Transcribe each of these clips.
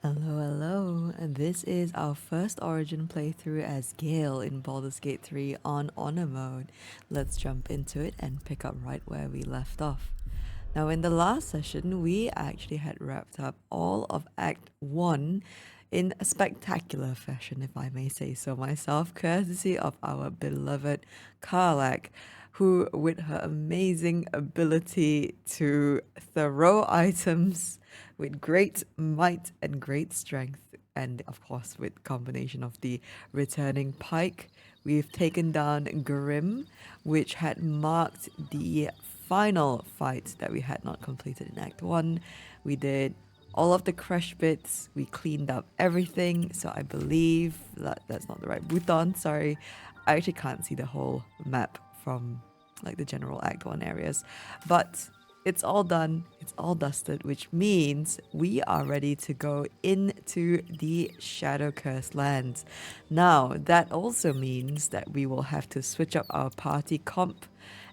Hello, and this is our first Origin playthrough as Gale in Baldur's Gate 3 on Honour Mode. Let's jump into it and pick up right where we left off. Now, in the last session, we actually had wrapped up all of Act 1 in a spectacular fashion, if I may say so myself, courtesy of our beloved KARLACH, who, with her amazing ability to throw items with great might and great strength, and of course, with combination of the returning pike, we've taken down Grim, which had marked the final fight that we had not completed in Act 1. We did all of the crush bits, we cleaned up everything, so I believe that's not the right button, sorry. I actually can't see the whole map from like the general Act 1 areas, but it's all done, it's all dusted, which means we are ready to go into the Shadow Curse lands. Now, that also means that we will have to switch up our party comp,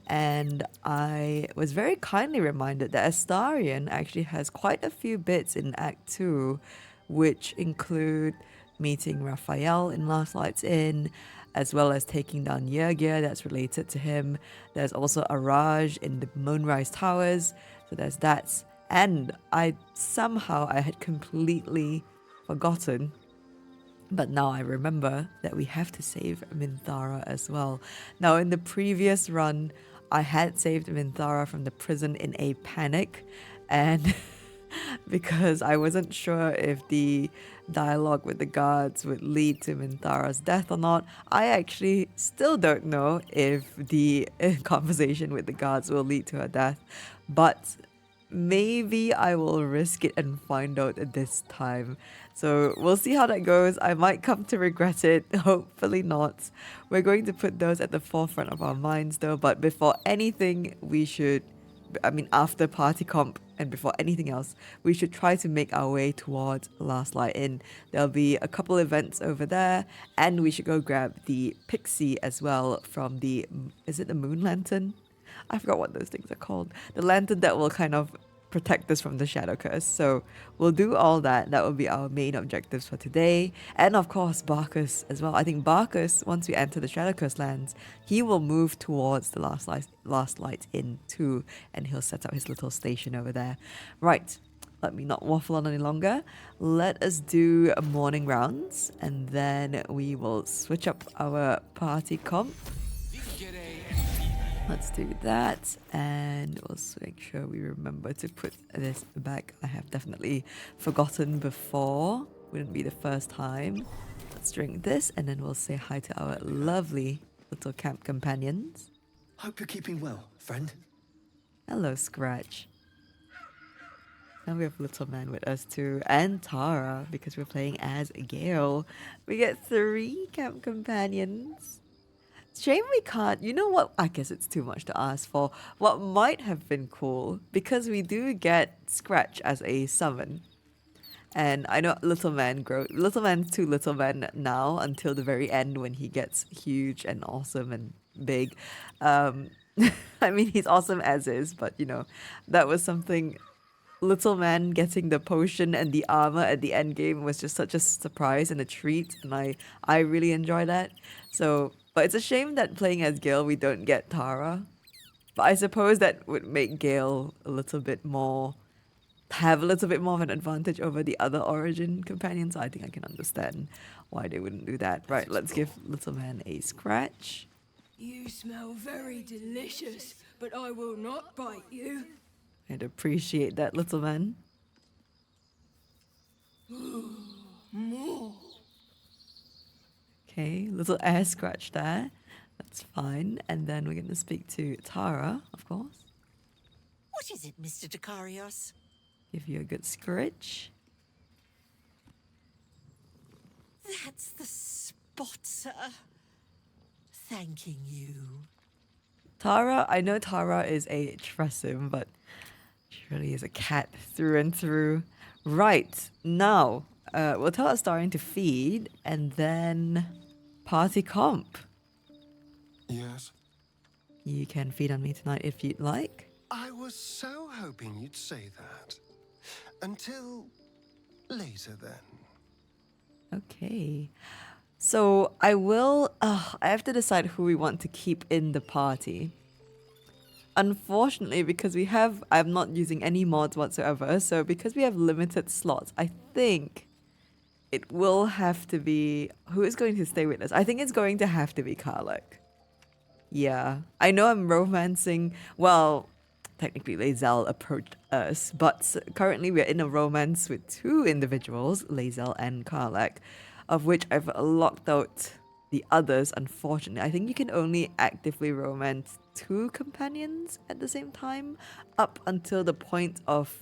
and I was very kindly reminded that Astarion actually has quite a few bits in Act 2, which include meeting Raphael in Last Lights Inn, as well as taking down Yergir that's related to him. There's also a Raj in the Moonrise Towers, so there's that. And I had completely forgotten, but now I remember that we have to save Minthara as well. Now, in the previous run, I had saved Minthara from the prison in a panic, and because I wasn't sure if the dialogue with the guards would lead to Minthara's death or not. I actually still don't know if the conversation with the guards will lead to her death, but maybe I will risk it and find out this time. So we'll see how that goes. I might come to regret it, hopefully not. We're going to put those at the forefront of our minds though, but before anything, after party comp and before anything else, we should try to make our way towards Last Light Inn. There'll be a couple events over there, and we should go grab the Pixie as well from is it the Moon Lantern? I forgot what those things are called. The lantern that will kind of protect us from the Shadow Curse. So we'll do all that. That will be our main objectives for today. And of course, Barcus as well. I think Barcus, once we enter the Shadow Curse lands, he will move towards the Last Light Inn too, and he'll set up his little station over there. Right. Let me not waffle on any longer. Let us do morning rounds, and then we will switch up our party comp. Let's do that, and also make sure we remember to put this back. I have definitely forgotten before. Wouldn't be the first time. Let's drink this, and then we'll say hi to our lovely little camp companions. Hope you're keeping well, friend. Hello, Scratch. And we have Little Man with us too, and Tara, because we're playing as Gale. We get 3 camp companions. Shame we can't. You know what? I guess it's too much to ask for. What might have been cool, because we do get Scratch as a summon. And I know Little Man's too Little Man now until the very end when he gets huge and awesome and big. I mean, he's awesome as is, but that was something. Little Man getting the potion and the armor at the end game was just such a surprise and a treat, and I really enjoy that. So, but it's a shame that playing as Gale we don't get Tara. But I suppose that would make Gale have a little bit more of an advantage over the other Origin companions. So I think I can understand why they wouldn't do that. Right, let's give Little Man a Scratch. You smell very delicious, but I will not bite you. I'd appreciate that, Little Man. More. Okay, little air scratch there. That's fine. And then we're going to speak to Tara, of course. What is it, Mr. Dekarios? Give you a good scritch. That's the spot, sir. Thanking you. Tara, I know Tara is a Tressim, but she really is a cat through and through. Right, now, we'll tell Astarion to feed, and then party comp. Yes? You can feed on me tonight if you'd like. I was so hoping you'd say that. Until Later then. Okay. So I will. I have to decide who we want to keep in the party. Unfortunately, because I'm not using any mods whatsoever. So because we have limited slots, I think it will have to be who is going to stay with us. I think it's going to have to be KARLACH. Yeah, I know I'm romancing. Well, technically, Lae'zel approached us, but currently we're in a romance with two individuals, Lae'zel and KARLACH, of which I've locked out the others. Unfortunately, I think you can only actively romance two companions at the same time, up until the point of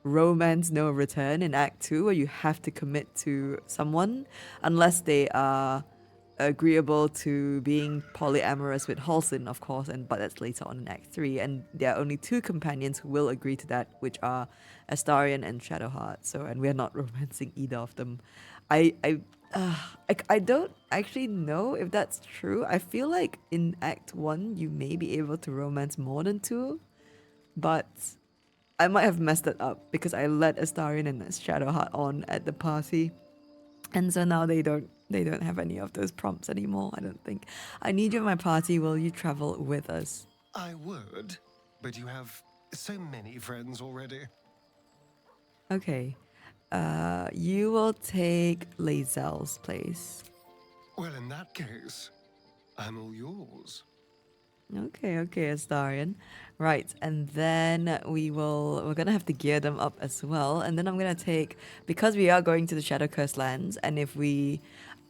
romance no return in Act 2, where you have to commit to someone, unless they are agreeable to being polyamorous with Halsin, of course, but that's later on in Act 3, and there are only two companions who will agree to that, which are Astarion and Shadowheart. So, and we're not romancing either of them. I I, I don't actually know if that's true. I feel like in Act 1 you may be able to romance more than two, but I might have messed it up because I let Astarion and Shadowheart on at the party. And so now they don't have any of those prompts anymore, I don't think. I need you in my party. Will you travel with us? I would, but you have so many friends already. Okay. You will take Lae'zel's place. Well, in that case, I'm all yours. Okay, Astarion. Right, and then we're gonna have to gear them up as well. And then I'm gonna take, because we are going to the Shadow Curse lands, and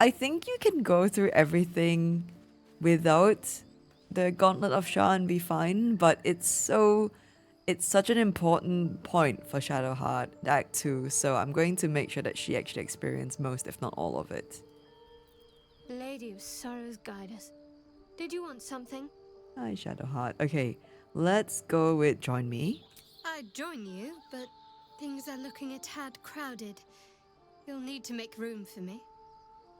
I think you can go through everything without the Gauntlet of Shah and be fine, but it's such an important point for Shadowheart Act 2, so I'm going to make sure that she actually experiences most, if not all of it. Lady of Sorrows, guide us. Did you want something? Hi, Shadowheart. Okay, let's go with join me. I'd join you, but things are looking a tad crowded. You'll need to make room for me.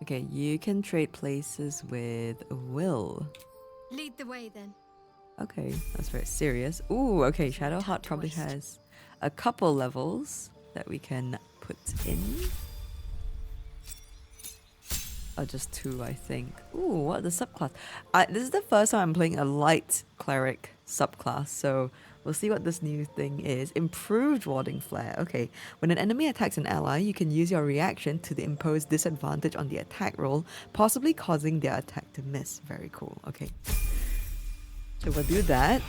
Okay, you can trade places with Wyll. Lead the way then. Okay, that's very serious. Ooh, okay, No time Shadowheart to probably waste. has a couple levels that we can put in. Or just two, I think. Ooh, what the subclass? This is the first time I'm playing a light cleric subclass, so we'll see what this new thing is. Improved warding flare. Okay, when an enemy attacks an ally, you can use your reaction to impose disadvantage on the attack roll, possibly causing their attack to miss. Very cool. Okay, so we'll do that.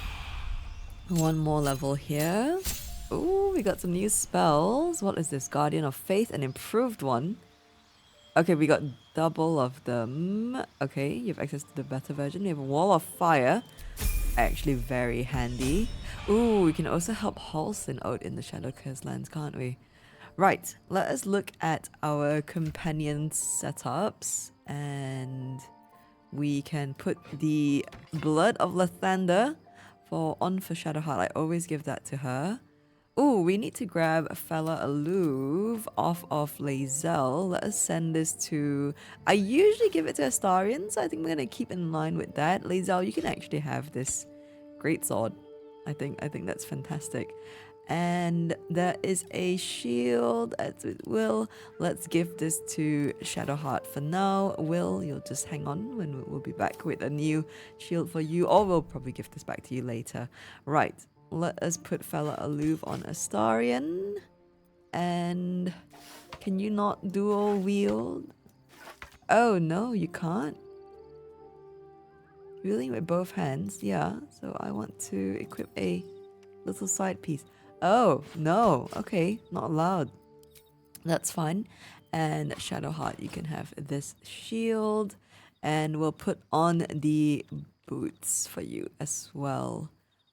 One more level here. Ooh, we got some new spells. What is this? Guardian of Faith, an improved one. Okay, we got double of them. Okay, you have access to the better version. We have a Wall of Fire. Actually very handy. Ooh, we can also help Halsin out in the Shadow Curse lands, can't we? Right, let us look at our companion setups. And we can put the Blood of Lathander on for Shadowheart. I always give that to her. Ooh, we need to grab Fella Aloof off of Lae'zel. Let us send this to... I usually give it to Astarion, so I think we're going to keep in line with that. Lae'zel, you can actually have this greatsword. I think that's fantastic. And there is a shield as with Wyll. Let's give this to Shadowheart for now. Wyll, you'll just hang on when we'll be back with a new shield for you, or we'll probably give this back to you later. Right. Let us put Fella Aloof on Astarion. And can you not dual wield? Oh no, you can't. Wielding with both hands, yeah. So I want to equip a little side piece. Oh, no. Okay, not allowed. That's fine. And Shadowheart, you can have this shield. And we'll put on the boots for you as well.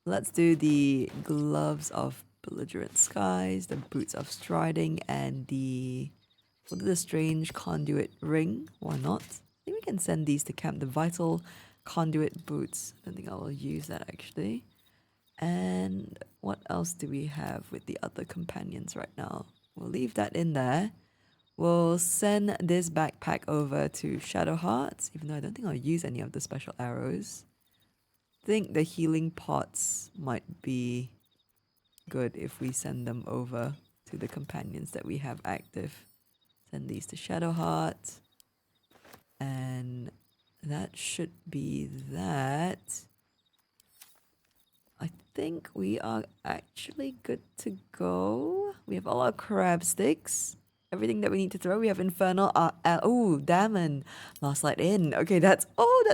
Let's do the gloves of belligerent skies, the boots of striding, and we'll do the strange conduit ring. Why not? I think we can send these to camp. The vital conduit boots. I don't think I will use that actually. And what else do we have with the other companions right now? We'll leave that in there. We'll send this backpack over to Shadowheart, even though I don't think I'll use any of the special arrows. I think the healing pots might be good if we send them over to the companions that we have active. Send these to Shadowheart. And that should be that. I think we are actually good to go. We have all our crab sticks. Everything that we need to throw. We have Infernal. Oh, Dammon. Last Light In. Okay, that's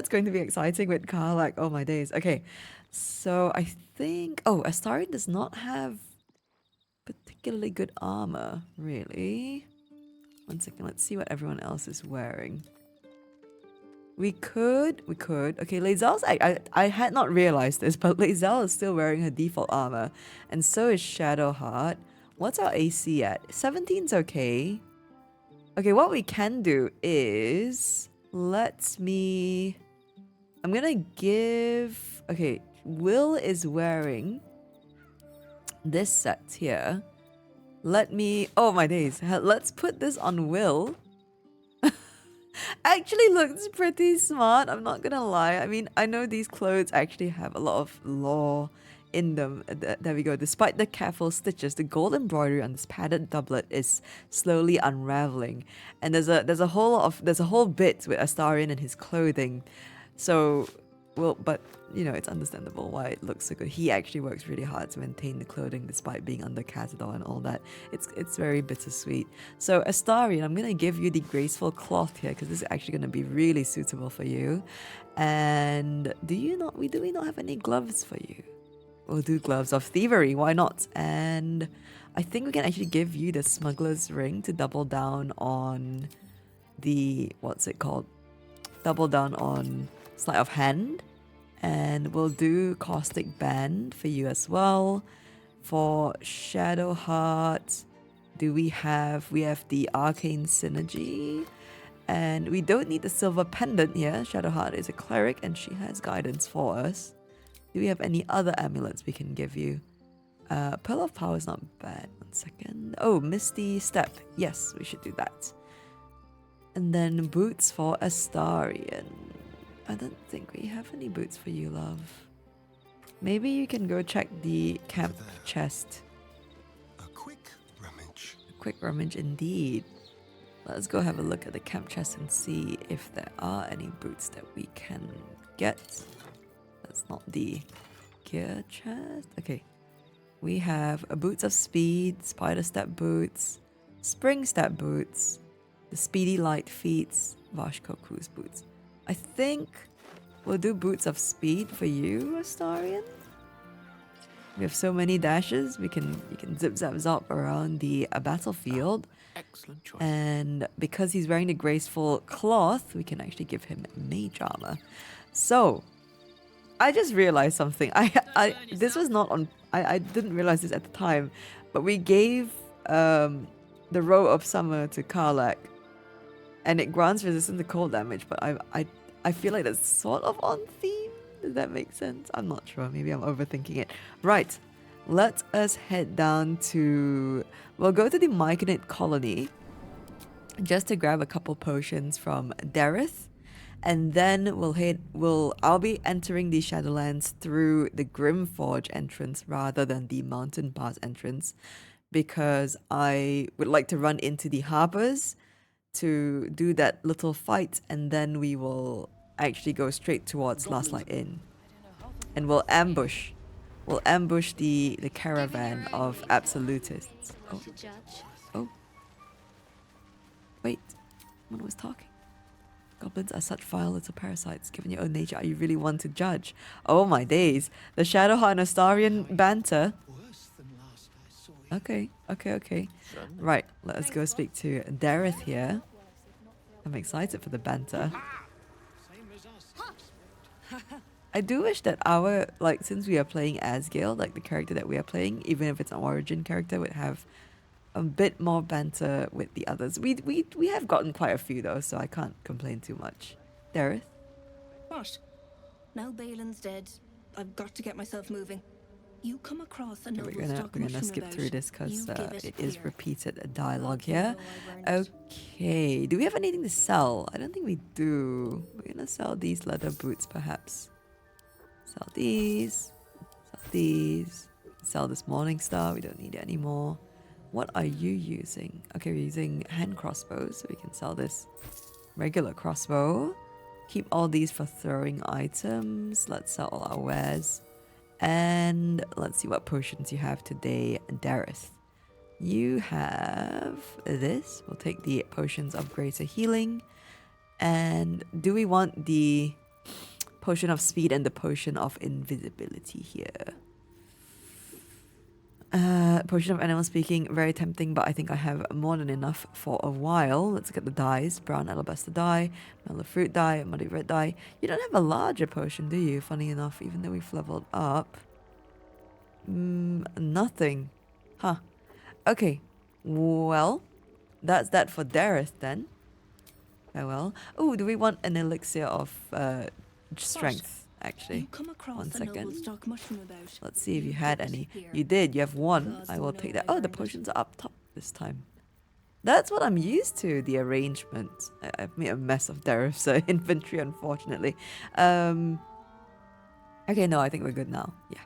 going to be exciting with KARLACH. Oh my days. Okay, so I think. Oh, Astarion does not have particularly good armor, really. One second. Let's see what everyone else is wearing. We could. Okay, Lae'zel's. I had not realized this, but Lae'zel is still wearing her default armor, and so is Shadowheart. What's our AC at? 17's okay. Okay, what we can do is I'm gonna give. Okay, Wyll is wearing this set here. Oh my days. Let's put this on Wyll. Actually looks pretty smart, I'm not gonna lie. I mean, I know these clothes actually have a lot of lore in them. There we go. Despite the careful stitches, the gold embroidery on this padded doublet is slowly unraveling. And there's a whole bit with Astarion and his clothing. So, well, but you know, it's understandable why it looks so good. He actually works really hard to maintain the clothing despite being under Cazador and all that. It's very bittersweet. So Astarion, I'm gonna give you the graceful cloth here because this is actually gonna be really suitable for you. And do we not have any gloves for you? We'll do gloves of thievery, why not? And I think we can actually give you the smuggler's ring to double down on the, what's it called? Double down on sleight of hand. And we'll do caustic band for you as well. For Shadowheart, we have the arcane synergy. And we don't need the silver pendant here. Shadowheart is a cleric and she has guidance for us. Do we have any other amulets we can give you? Pearl of Power is not bad. One second. Oh, Misty Step. Yes, we should do that. And then boots for Astarion. I don't think we have any boots for you, love. Maybe you can go check the camp chest. A quick rummage. A quick rummage indeed. Let's go have a look at the camp chest and see if there are any boots that we can get. That's not the gear chest. Okay. We have a boots of speed, spider step boots, spring step boots, the speedy light feet, Vashko cruise boots. I think we'll do boots of speed for you, Astarion. We have so many dashes. You can zip zap zop around the battlefield. Excellent choice. And because he's wearing the graceful cloth, we can actually give him mage armor. So I just realized something. This was not on. I didn't realize this at the time, but we gave the Row of Summer to KARLACH, and it grants resistance to cold damage. But I feel like that's sort of on theme. Does that make sense? I'm not sure. Maybe I'm overthinking it. Right. Let us head down to. We'll go to the Myconid colony just to grab a couple potions from Dareth. And then I'll be entering the Shadowlands through the Grimforge entrance rather than the Mountain Pass entrance, because I would like to run into the harbors to do that little fight, and then we will actually go straight towards Last Light Inn. And we'll ambush the caravan of absolutists. Oh. Wait, someone was talking. Goblins are such vile little parasites. Given your own nature, are you really one to judge? Oh my days. The Shadowheart and Astarion banter. Okay. Right, let us go speak to Dareth here. I'm excited for the banter. I do wish that since we are playing as Gale, like the character that we are playing, even if it's an origin character, would have a bit more banter with the others. We have gotten quite a few though, so I can't complain too much. Dareth? What? Now Balin's dead. I've got to get myself moving. You come across a noble stock we're gonna skip through this because it is repeated dialogue here. Okay, do we have anything to sell? I don't think we do. We're gonna sell these leather boots perhaps. Sell these. Sell this Morning Star. We don't need it anymore. What are you using? Okay, we're using hand crossbows, so we can sell this regular crossbow. Keep all these for throwing items. Let's sell all our wares. And let's see what potions you have today, Dareth. You have this. We'll take the potions of greater healing. And do we want the potion of speed and the potion of invisibility here? Potion of animal speaking, very tempting, but I think I have more than enough for a while. Let's get the dyes. Brown alabaster dye, mellow fruit dye, muddy red dye. You don't have a larger potion, do you? Funny enough, even though we've leveled up. Nothing. Huh. Okay. Well, that's that for Dareth then. Farewell. Oh, do we want an elixir of strength? Actually, You come across one a noble second. stock mushroom about. Let's see if you had put it any. here. You did. You have one. Gods I will will know take that. I Oh, the earned it. potions are up top this time. That's what I'm used to. The arrangement. I've made a mess of Dareth's inventory, unfortunately. Okay, no, I think we're good now. Yeah.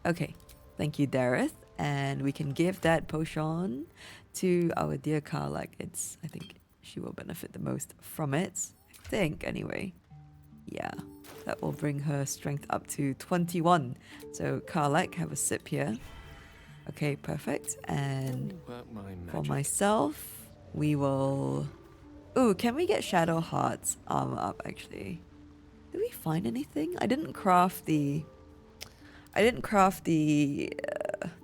Okay. Thank you, Dareth. And we can give that potion to our dear KARLACH. I think she will benefit the most from it. I think, anyway. Yeah. That will bring her strength up to 21. So, KARLACH, have a sip here. Okay, perfect. And for myself, we will... Ooh, can we get Shadow Heart's armor up, actually? Did we find anything? I didn't craft the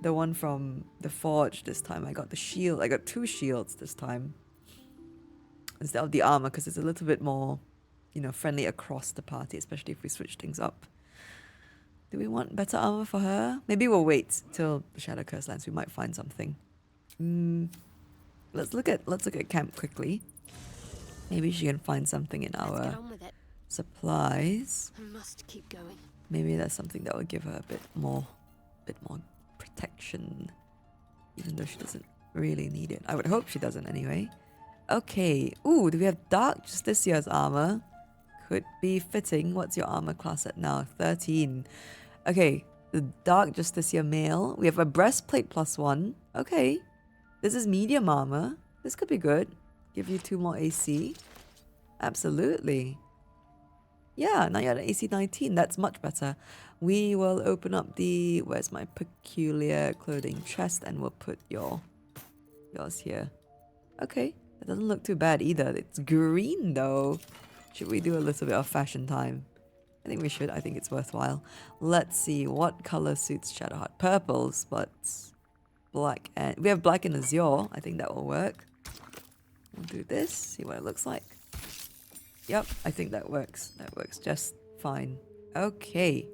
one from the forge this time. I got the shield. I got 2 shields this time instead of the armor because it's a little bit more, friendly across the party, especially if we switch things up. Do we want better armor for her? Maybe we'll wait till the Shadow Curse lands. We might find something. Let's look at camp quickly. Maybe she can find something in Let's our get on with it. supplies. I must keep going. Maybe that's something that will give her a bit more protection, even though she doesn't really need it. I would hope she doesn't anyway. Okay. Ooh, do we have Dark Justicia's armor? Could be fitting. What's your armor class at now? 13. Okay, the Dark Justicia male. We have a breastplate +1. Okay, this is medium armor. This could be good. Give you 2 more AC. Absolutely. Yeah, now you're at AC 19. That's much better. We will open up the... Where's my peculiar clothing chest? And we'll put yours here. Okay, that doesn't look too bad either. It's green though. Should we do a little bit of fashion time? I think we should. I think it's worthwhile. Let's see. What color suits Shadowheart? Purples, but black. And we have black and azure. I think that will work. We'll do this. See what it looks like. Yep, I think that works. That works just fine. Okay.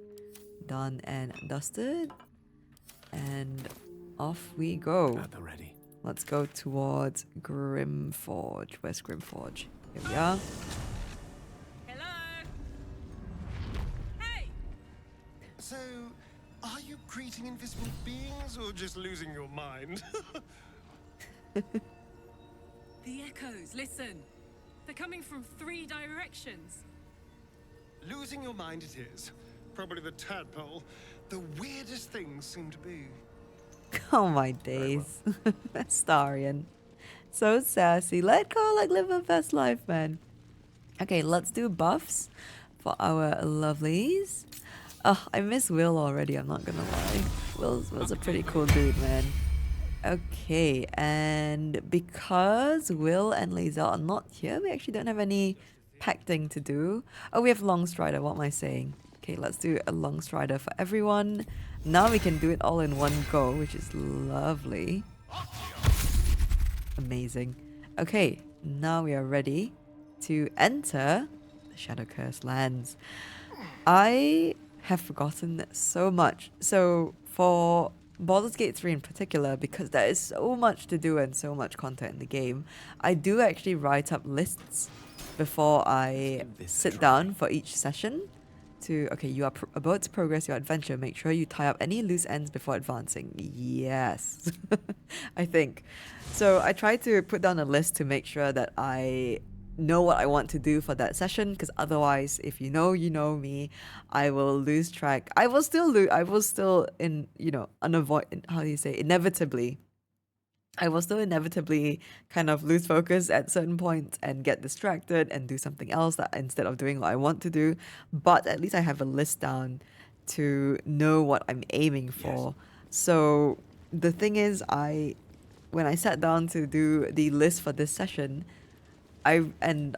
Done and dusted. And off we go. At the ready. Let's go towards Grimforge. Where's Grimforge? Here we are. Hello? Hey! So, are you greeting invisible beings or just losing your mind? The echoes, listen. They're coming from 3 directions. Losing your mind it is. Probably the tadpole. The weirdest things seem to be. Oh my days. Astarion. So sassy. Let KARLACH live her best life, man. Okay, let's do buffs for our lovelies. Oh, I miss Wyll already, I'm not gonna lie. Will's a pretty cool dude, man. Okay, and because Wyll and Lae'zel are not here, we actually don't have any pacting to do. Oh, we have Longstrider, what am I saying? Okay, let's do a Longstrider for everyone. Now we can do it all in one go, which is lovely. Amazing. Okay, now we are ready to enter the Shadow Curse lands. I have forgotten so much. So for Baldur's Gate 3 in particular, because there is so much to do and so much content in the game, I do actually write up lists before I sit down for each session to, okay, you are about to progress your adventure. Make sure you tie up any loose ends before advancing. Yes, I think. So I try to put down a list to make sure that I know what I want to do for that session, because otherwise, if you know me, I will lose track. I will still inevitably I will still inevitably kind of lose focus at certain points and get distracted and do something else that instead of doing what I want to do. But at least I have a list down to know what I'm aiming for. So the thing is, when I sat down to do the list for this session, I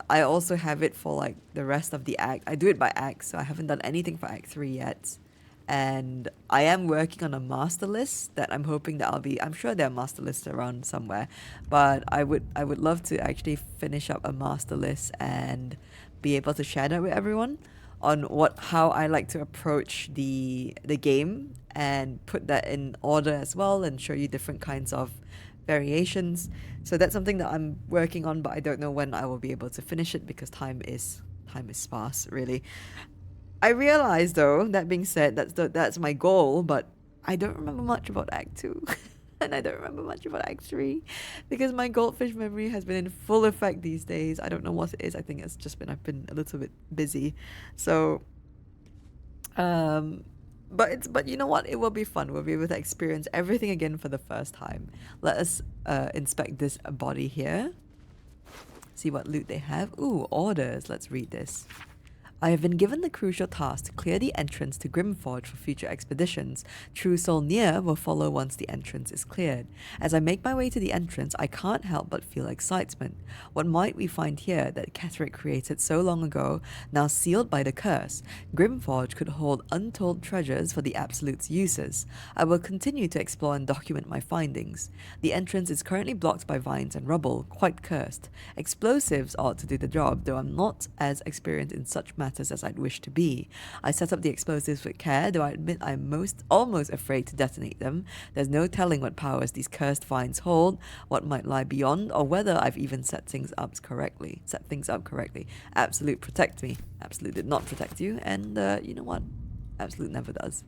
also have it for like the rest of the act. I do it by act, so I haven't done anything for Act 3 yet. And I am working on a master list that I'm hoping that I'm sure there are master lists around somewhere, but I would love to actually finish up a master list and be able to share that with everyone on how I like to approach the game and put that in order as well and show you different kinds of variations. So that's something that I'm working on, but I don't know when I will be able to finish it because time is sparse, really. I realize though, that being said, that's my goal, but I don't remember much about Act 2. And I don't remember much about Act 3 because my goldfish memory has been in full effect these days. I don't know what it is. I think it's just I've been a little bit busy. So but you know what? It will be fun. We'll be able to experience everything again for the first time. Let us inspect this body here. See what loot they have. Ooh, orders. Let's read this. I have been given the crucial task to clear the entrance to Grimforge for future expeditions. True Soul Near will follow once the entrance is cleared. As I make my way to the entrance, I can't help but feel excitement. What might we find here that Ketheric created so long ago, now sealed by the curse? Grimforge could hold untold treasures for the Absolute's uses. I will continue to explore and document my findings. The entrance is currently blocked by vines and rubble, quite cursed. Explosives ought to do the job, though I'm not as experienced in such matters as I'd wish to be. I set up the explosives with care, though I admit I'm almost afraid to detonate them. There's no telling what powers these cursed vines hold, what might lie beyond, or whether I've even set things up correctly. Absolute protect me. Absolute did not protect you, and you know what? Absolute never does.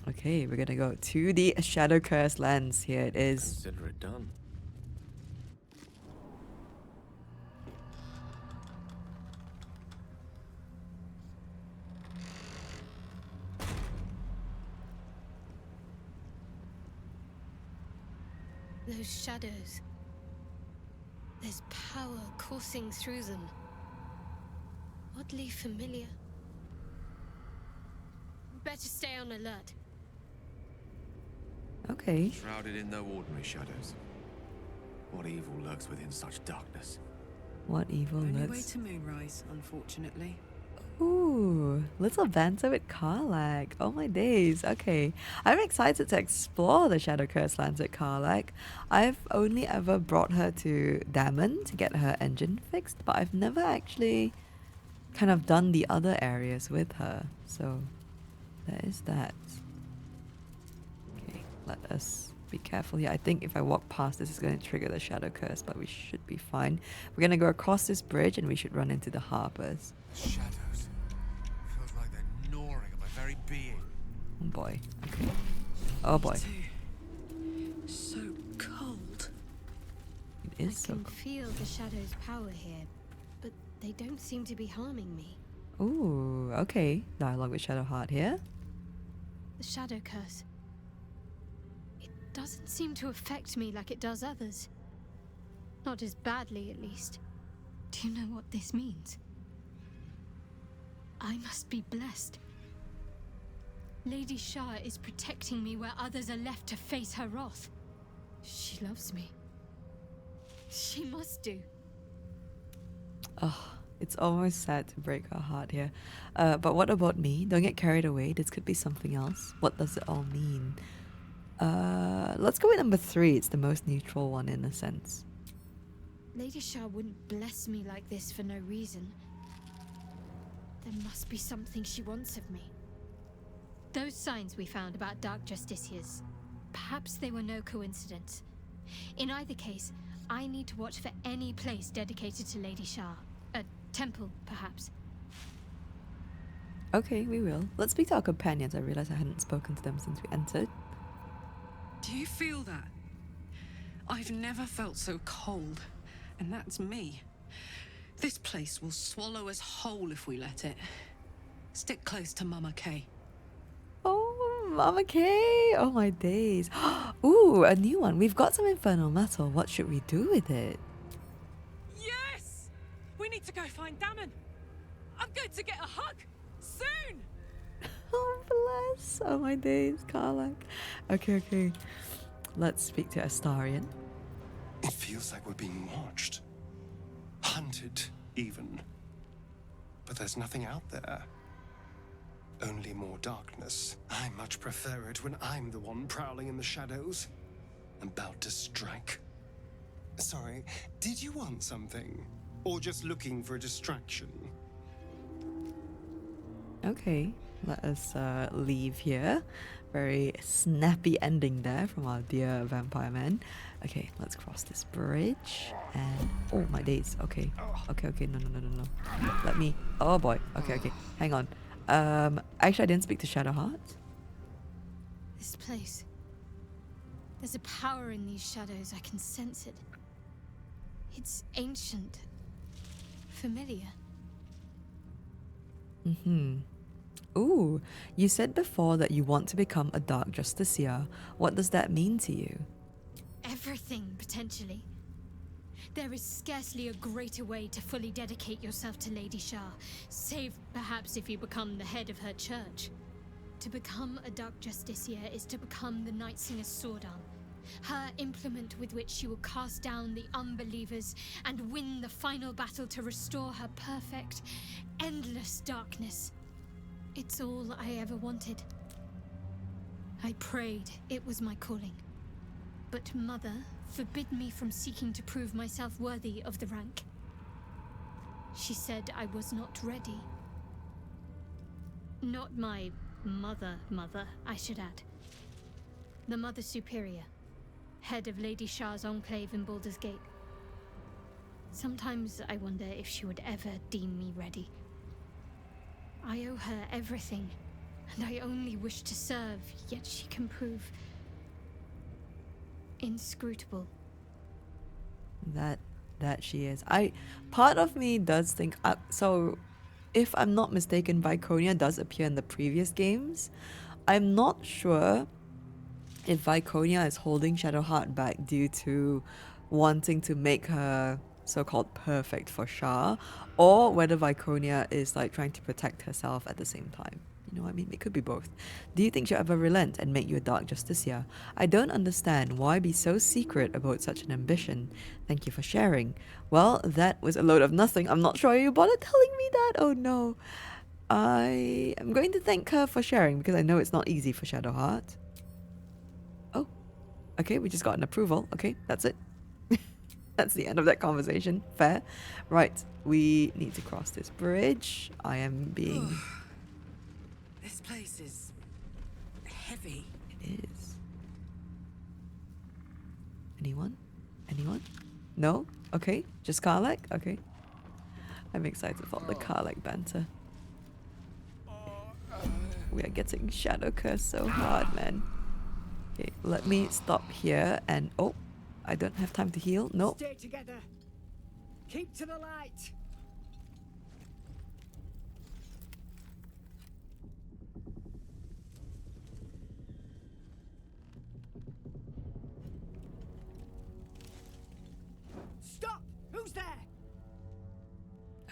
Okay, we're gonna go to the Shadow Curse lands. Here it is. Consider it done. Those shadows. There's power coursing through them. Oddly familiar. Better stay on alert. Okay. Shrouded in no ordinary shadows. What evil lurks within such darkness? What evil Only way lurks? to moonrise, unfortunately. Ooh, little banter with KARLACH. Oh my days. Okay. I'm excited to explore the Shadow Curse lands with KARLACH. I've only ever brought her to Dammon to get her engine fixed, but I've never actually kind of done the other areas with her. So there is that. Okay, let us be careful here. I think if I walk past this, it's going to trigger the Shadow Curse, but we should be fine. We're going to go across this bridge and we should run into the harbors. Shadows. Feels like they're gnawing at my very being. Oh boy. Okay. Oh boy. So cold. It is I so can cool. feel the shadow's power here, but they don't seem to be harming me. Ooh, okay. Dialogue with Shadowheart here. The shadow curse. It doesn't seem to affect me like it does others. Not as badly, at least. Do you know what this means? I must be blessed. Lady Shah is protecting me where others are left to face her wrath. She loves me. She must do. Oh, it's almost sad to break her heart here. But what about me? Don't get carried away. This could be something else. What does it all mean? Let's go with number 3. It's the most neutral one in a sense. Lady Shah wouldn't bless me like this for no reason. There must be something she wants of me. Those signs we found about Dark Justiciars, perhaps they were no coincidence. In either case, I need to watch for any place dedicated to Lady Shah. A temple, perhaps. Okay, we will. Let's speak to our companions. I realized I hadn't spoken to them since we entered. Do you feel that? I've never felt so cold, and that's me. This place will swallow us whole if we let it. Stick close to Mama Kay. Oh, Mama K! Oh my days. Ooh, a new one. We've got some infernal metal. What should we do with it? Yes! We need to go find Dammon. I'm going to get a hug soon. Oh, bless. Oh my days, KARLACH. Okay. Let's speak to Astarion. It feels like we're being watched. Hunted, even. But there's nothing out there. Only more darkness. I much prefer it when I'm the one prowling in the shadows. About to strike. Sorry, did you want something? Or just looking for a distraction? Okay, let us leave here. Very snappy ending there from our dear vampire man. Okay, let's cross this bridge. And oh my days. Okay. No. Let me. Oh boy. Okay. Hang on. Actually, I didn't speak to Shadowheart. This place. There's a power in these shadows. I can sense it. It's ancient. Familiar. Ooh, you said before that you want to become a Dark Justiciar. What does that mean to you? Everything, potentially. There is scarcely a greater way to fully dedicate yourself to Lady Shah, save perhaps if you become the head of her church. To become a Dark Justiciar is to become the Night Singer's sword arm, her implement with which she will cast down the unbelievers and win the final battle to restore her perfect, endless darkness. It's all I ever wanted. I prayed it was my calling. But Mother forbid me from seeking to prove myself worthy of the rank. She said I was not ready. Not my mother, I should add. The Mother Superior, head of Lady Shah's enclave in Baldur's Gate. Sometimes I wonder if she would ever deem me ready. I owe her everything, and I only wish to serve, yet she can prove inscrutable. That she is. Part of me does think so. If I'm not mistaken, Viconia does appear in the previous games. I'm not sure if Viconia is holding Shadowheart back due to wanting to make her so-called perfect for Shah, or whether Viconia is like trying to protect herself at the same time. You know what I mean? It could be both. Do you think she'll ever relent and make you a Dark Justiciar? I don't understand why be so secret about such an ambition. Thank you for sharing. Well, that was a load of nothing. I'm not sure you bothered telling me that. Oh no. I am going to thank her for sharing because I know it's not easy for Shadowheart. Oh, okay, we just got an approval. Okay, that's it. That's the end of that conversation. Fair. Right, we need to cross this bridge. I am being... This place is heavy. It is. Anyone? No? Okay, just KARLACH? Okay. I'm excited for the KARLACH banter. We are getting shadow cursed so hard, man. Okay, let me stop here and... Oh, I don't have time to heal. No. Stay together. Keep to the light. Stop! Who's there?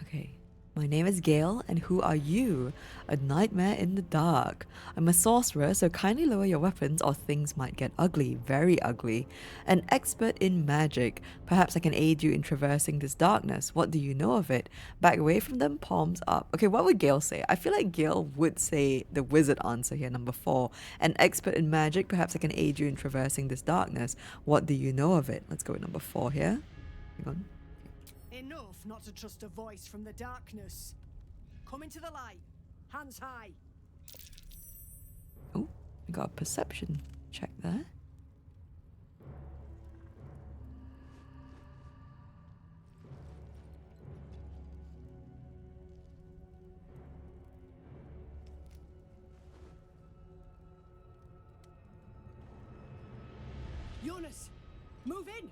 Okay. My name is Gale, and who are you? A nightmare in the dark. I'm a sorcerer, so kindly lower your weapons or things might get ugly, very ugly. An expert in magic. Perhaps I can aid you in traversing this darkness. What do you know of it? Back away from them, palms up. Okay, what would Gale say? I feel like Gale would say the wizard answer here, number 4. An expert in magic. Perhaps I can aid you in traversing this darkness. What do you know of it? Let's go with number 4 here. Hang on. Enough not to trust a voice from the darkness. Come into the light. Hands high. Oh, we got a perception check there. Yonas, move in.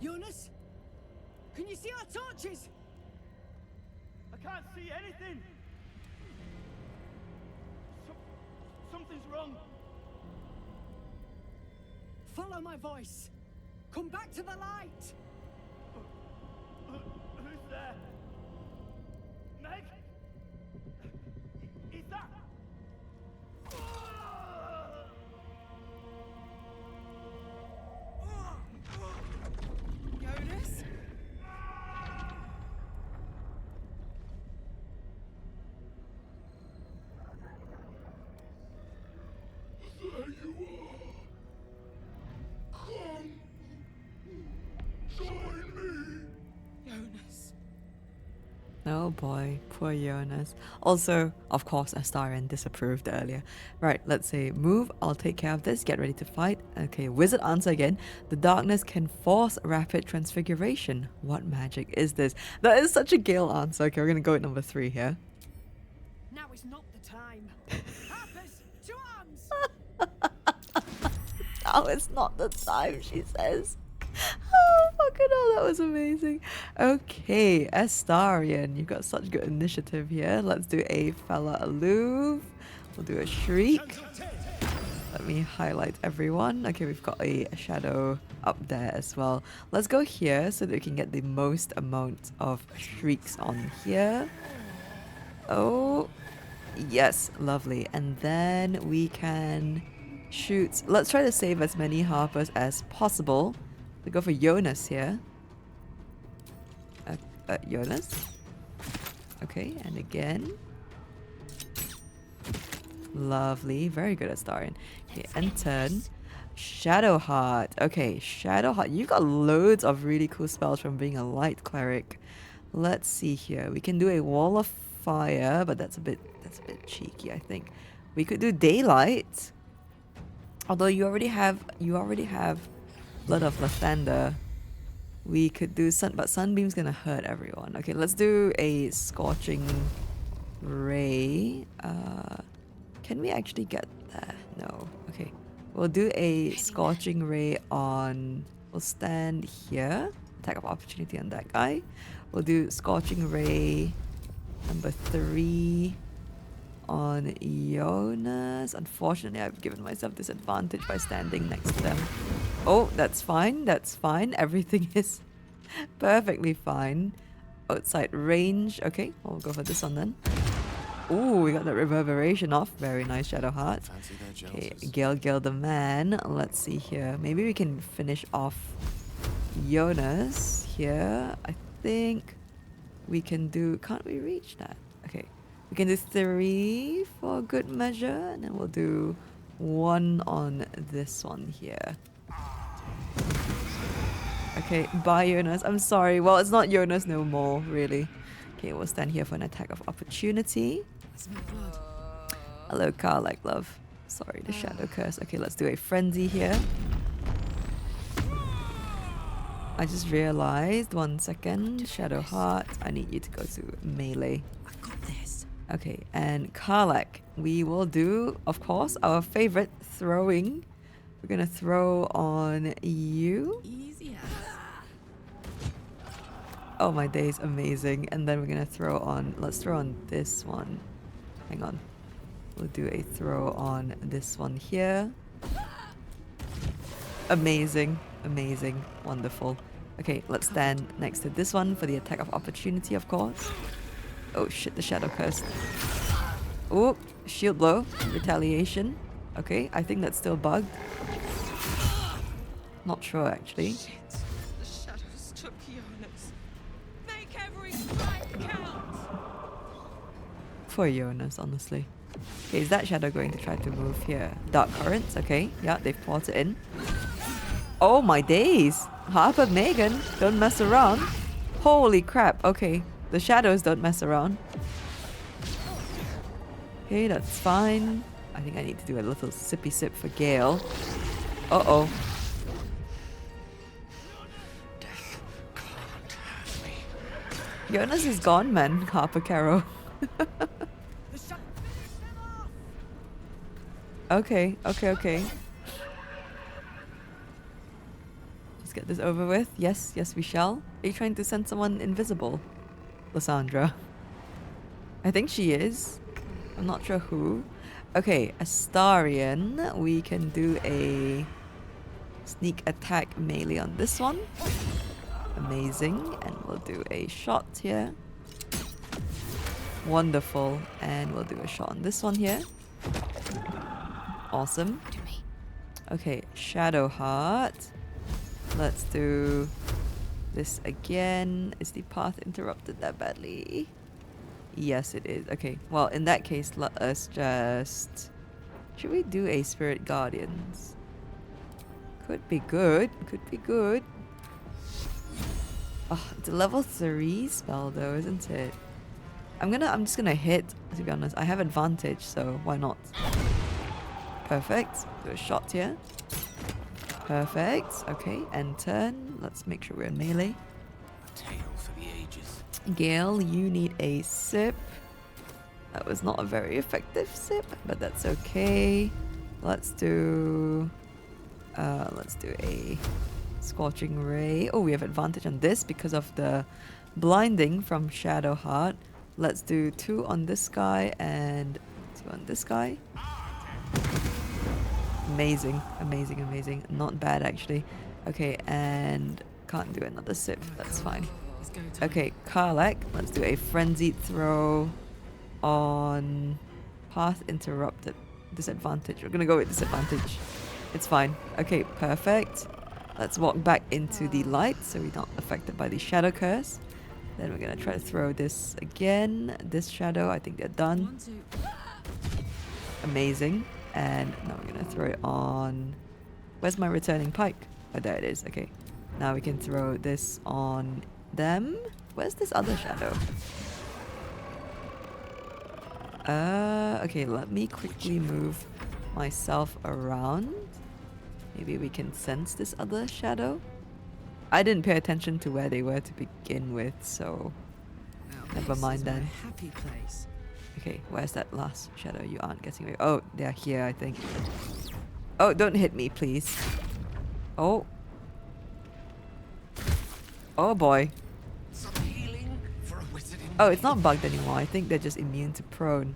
Yonas? Can you see our torches? I can't see anything. Something's wrong. Follow my voice. Come back to the light. Who's there? Meg? Is that? Yonas? Yonas. Oh boy, poor Yonas. Also, of course, Astarion disapproved earlier. Right, let's say move, I'll take care of this, get ready to fight. Okay, wizard answer again. The darkness can force rapid transfiguration. What magic is this? That is such a Gale answer. Okay, we're gonna go with number 3 here. Now is not the time. Harpers, to arms! Now it's not the time, she says. Oh, fucking hell, that was amazing. Okay, Astarion, you've got such good initiative here. Let's do a fella aloof. We'll do a shriek. Let me highlight everyone. Okay, we've got a shadow up there as well. Let's go here so that we can get the most amount of shrieks on here. Oh, yes, lovely. And then we can shoot. Let's try to save as many harpers as possible. We go for Yonas here. Yonas. Okay, and again. Lovely. Very good, Astarion. Okay, and turn. Shadowheart. Okay, Shadowheart. You got loads of really cool spells from being a light cleric. Let's see here. We can do a wall of fire, but that's a bit cheeky, I think. We could do daylight. Although you already have Blood of Lathander. We could do sun, but Sunbeam's gonna hurt everyone. Okay, let's do a Scorching Ray. Can we actually get there? No. Okay. We'll do a Scorching Ray on... We'll stand here. Attack of opportunity on that guy. We'll do Scorching Ray number 3 on Yonas. Unfortunately, I've given myself disadvantage by standing next to them. Oh, that's fine. That's fine. Everything is perfectly fine. Outside range. Okay, we'll go for this one then. Ooh, we got that reverberation off. Very nice, Shadowheart. Okay, Gale the man. Let's see here. Maybe we can finish off Yonas here. I think we can do... Can't we reach that? Okay. We can do 3 for good measure. And then we'll do 1 on this one here. Okay, bye Yonas. I'm sorry. Well, it's not Yonas no more, really. Okay, we'll stand here for an attack of opportunity. Hello, KARLACH, love. Sorry, the shadow curse. Okay, let's do a frenzy here. I just realized, 1 second. Shadowheart, I need you to go to melee. I got this. Okay, and KARLACH, we will do, of course, our favorite, throwing. We're gonna throw on you. Easy as. Oh my days, amazing. And then we're gonna throw on, let's throw on this one. Hang on. We'll do a throw on this one here. Amazing, amazing, wonderful. Okay, let's stand next to this one for the attack of opportunity, of course. Oh shit, the shadow curse. Oh, shield blow, retaliation. Okay, I think that's still bugged. Not sure actually. Shit. The shadows took Yonas. Make every strike count. For Yonas, honestly. Okay, is that shadow going to try to move here? Dark currents, okay. Yeah, they've ported in. Oh my days! Harper Megan, don't mess around. Holy crap, okay. The shadows don't mess around. Okay, that's fine. I think I need to do a little sippy sip for Gale. Uh-oh. Yonas is gone, man. Harper Caro. Okay. Let's get this over with. Yes, yes, we shall. Are you trying to send someone invisible, Lysandra? I think she is. I'm not sure who. Okay, Astarion. We can do a sneak attack melee on this one. Amazing. And we'll do a shot here. Wonderful. And we'll do a shot on this one here. Awesome. Okay, Shadow Heart. Let's do this again. Is the path interrupted that badly? Yes, it is. Okay, well, in that case, let us just... Should we do a Spirit Guardians? Could be good. Could be good. Oh, it's a level 3 spell though, isn't it? I'm just gonna hit, to be honest. I have advantage, so why not? Perfect. Do a shot here. Perfect. Okay, and turn. Let's make sure we're in melee. Tale for the ages. Gale, you need a sip. That was not a very effective sip, but that's okay. Let's do a Scorching Ray. Oh, we have advantage on this because of the blinding from Shadow Heart. Let's do 2 on this guy and 2 on this guy. Amazing, amazing, amazing. Not bad actually. Okay, and can't do another sip. That's fine. Okay, KARLACH. Let's do a frenzied throw on path interrupted. Disadvantage. We're gonna go with disadvantage. It's fine. Okay, perfect. Let's walk back into the light so we're not affected by the shadow curse. Then we're gonna try to throw this again. This shadow, I think they're done. Amazing. And now we're gonna throw it on... Where's my returning pike? Oh, there it is. Okay. Now we can throw this on them. Where's this other shadow? Okay, let me quickly move myself around. Maybe we can sense this other shadow. I didn't pay attention to where they were to begin with, so never mind then. Happy place. Okay, where's that last shadow? You aren't getting away. Oh, they're here, I think. Oh, don't hit me, please. Oh. Oh boy. Some healing for a wizard in Oh, it's not bugged anymore. I think they're just immune to prone.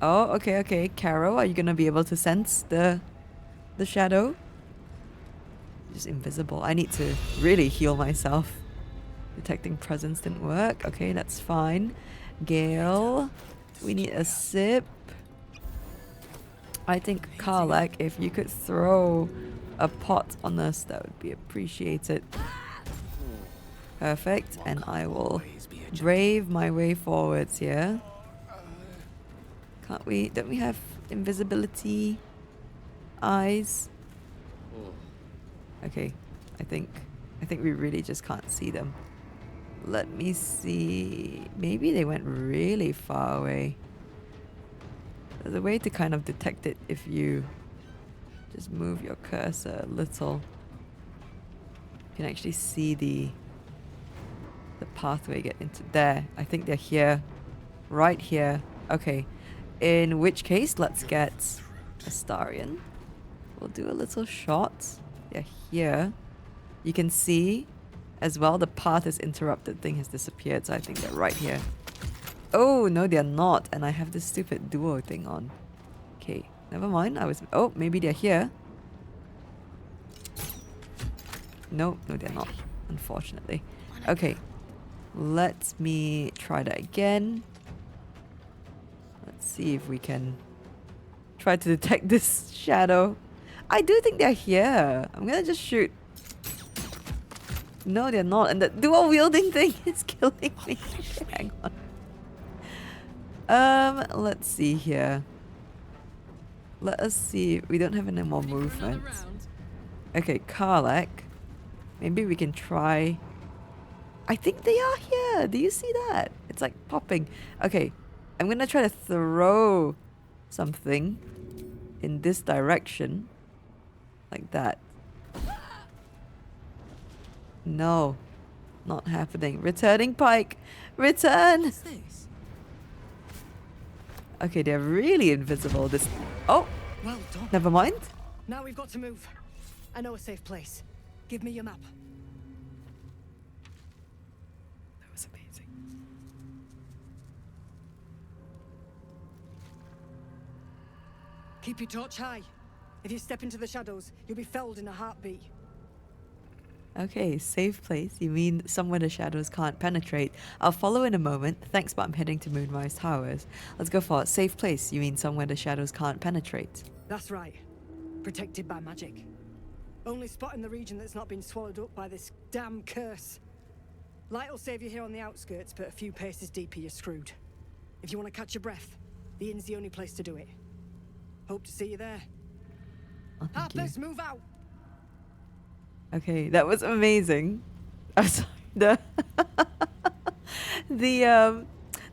Oh, okay, okay. Caro, are you gonna be able to sense the shadow? Just invisible. I need to really heal myself. Detecting presence didn't work. Okay, that's fine. Gale, we need a sip. I think KARLACH, if you could throw a pot on us, that would be appreciated. Perfect, and I will brave my way forwards here. Can't we? Don't we have invisibility eyes? Okay, I think we really just can't see them. Let me see. Maybe they went really far away. There's a way to kind of detect it if you just move your cursor a little. You can actually see the pathway get into there. I think they're here. Right here. Okay. In which case, let's get Astarion. We'll do a little shot. They're here. You can see as well the path is interrupted thing has disappeared, so I think they're right here. Oh, no, they're not. And I have this stupid duo thing on. Okay, never mind. Oh, maybe they're here. No, they're not, unfortunately. Okay, let me try that again. Let's see if we can try to detect this shadow. I do think they're here. I'm gonna just shoot. No, they're not. And the dual wielding thing is killing me. Hang on. Let's see here. Let us see. We don't have any more movement. Okay, KARLACH. Maybe we can try. I think they are here. Do you see that? It's like popping. Okay, I'm gonna try to throw something in this direction. Like that. No, not happening. Returning pike. Return. What's this? Okay, they're really invisible. Oh, Well done. never mind. Now we've got to move. I know a safe place. Give me your map. That was amazing. Keep your torch high. If you step into the shadows, you'll be felled in a heartbeat. Okay, safe place. You mean somewhere the shadows can't penetrate. I'll follow in a moment. Thanks, but I'm heading to Moonrise Towers. Let's go for it. Safe place. You mean somewhere the shadows can't penetrate. That's right. Protected by magic. Only spot in the region that's not been swallowed up by this damn curse. Light will save you here on the outskirts, but a few paces deeper you're screwed. If you want to catch your breath, the inn's the only place to do it. Hope to see you there. Oh, thank you. Harpers, move out! Okay, that was amazing. I'm sorry. The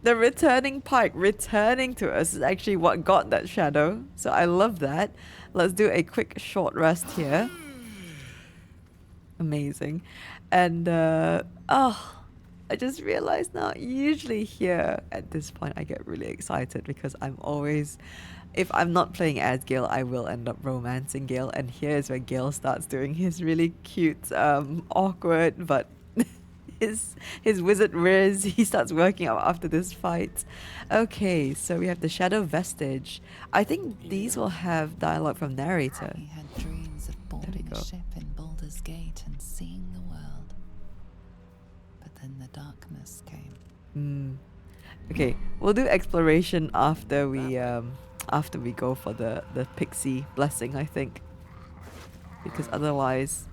returning pike returning to us is actually what got that shadow. So I love that. Let's do a quick short rest here. Amazing. And I just realized now, usually here at this point I get really excited because I'm always, if I'm not playing as Gale, I will end up romancing Gale, and here's where Gale starts doing his really cute, awkward, but his wizard riz. He starts working out after this fight. Okay, so we have the Shadow Vestige. I think these will have dialogue from narrator. He had dreams of boarding a ship in Baldur's Gate and seeing the world. But then the darkness came. Okay, we'll do exploration after we go for the Pixie blessing, I think. Because otherwise,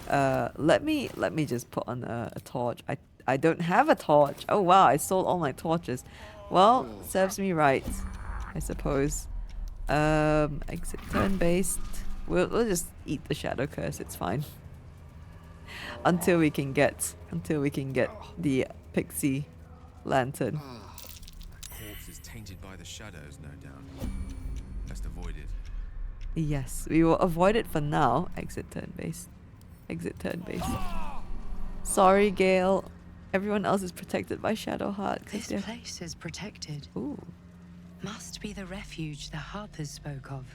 let me just put on a torch. I don't have a torch. Oh wow, I sold all my torches. Well, serves me right, I suppose. Exit turn based. We'll just eat the shadow curse. It's fine. Until we can get the Pixie lantern. Corpse is tainted by the shadows, no doubt. Best avoid it. Yes, we will avoid it for now. Exit turn based. Exit turn based. Sorry, Gale. Everyone else is protected by Shadowheart. This place is protected. Ooh. Must be the refuge the Harpers spoke of.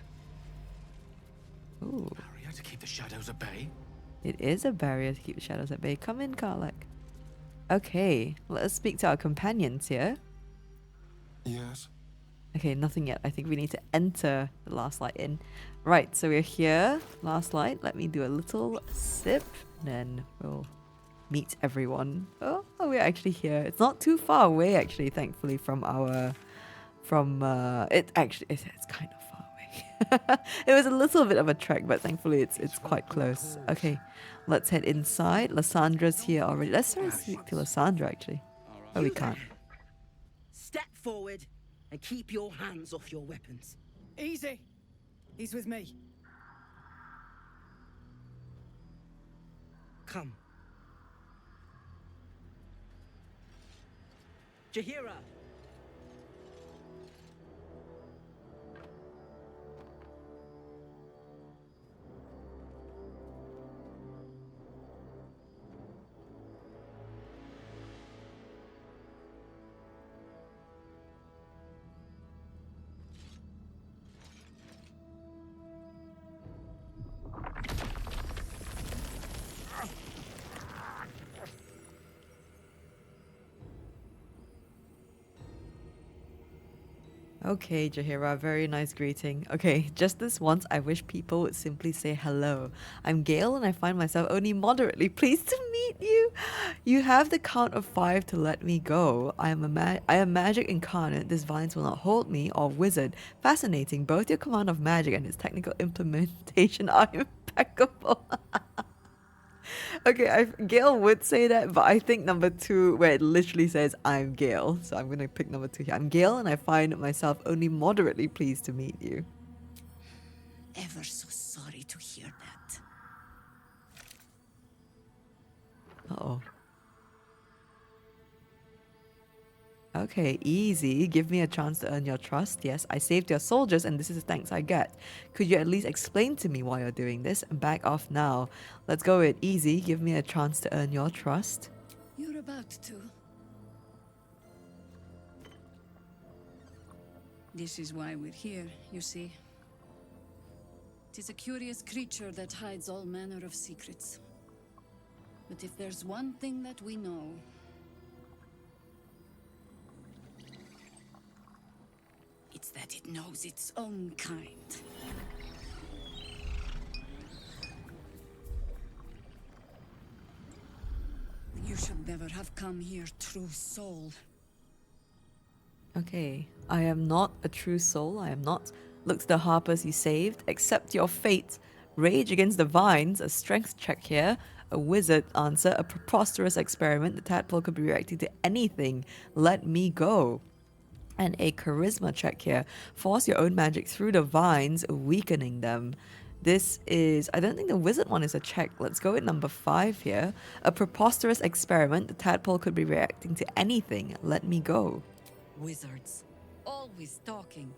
Ooh. Barrier to keep the shadows at bay? It is a barrier to keep the shadows at bay. Come in, KARLACH. Okay, let us speak to our companions here. Yes? Okay, nothing yet. I think we need to enter the last light in. Right, so we're here. Last light. Let me do a little sip. Then we'll meet everyone. Oh, we're actually here. It's not too far away, actually, thankfully, from our... it's kind of far away. It was a little bit of a trek, but thankfully it's quite close. Okay, let's head inside. Lyssandra's here already. Let's try to speak to Lysandra, actually. Oh, we can't. Step forward and keep your hands off your weapons. Easy. He's with me. Come. Jaheira. Okay, Jaheira, very nice greeting. Okay, just this once, I wish people would simply say hello. I'm Gale and I find myself only moderately pleased to meet you. You have the count of 5 to let me go. I am magic incarnate. This violence will not hold me, or wizard. Fascinating. Both your command of magic and its technical implementation are impeccable. Okay, Gale would say that, but I think number 2, where it literally says, I'm Gale. So I'm going to pick number 2 here. I'm Gale and I find myself only moderately pleased to meet you. Ever so sorry to hear that. Uh-oh. Okay, easy. Give me a chance to earn your trust. Yes, I saved your soldiers and this is the thanks I get. Could you at least explain to me why you're doing this? Back off now. Let's go with easy. Give me a chance to earn your trust. You're about to. This is why we're here, you see. It is a curious creature that hides all manner of secrets. But if there's one thing that we know, it's that it knows its own kind. You should never have come here, true soul. Okay, I am not a true soul. I am not. Look to the harpers you saved. Accept your fate. Rage against the vines. A strength check here. A wizard answer. A preposterous experiment. The tadpole could be reacting to anything. Let me go. And a charisma check here. Force your own magic through the vines, weakening them. This is, I don't think the wizard one is a check. Let's go with number 5 here. A preposterous experiment. The tadpole could be reacting to anything. Let me go. Wizards. Always talking.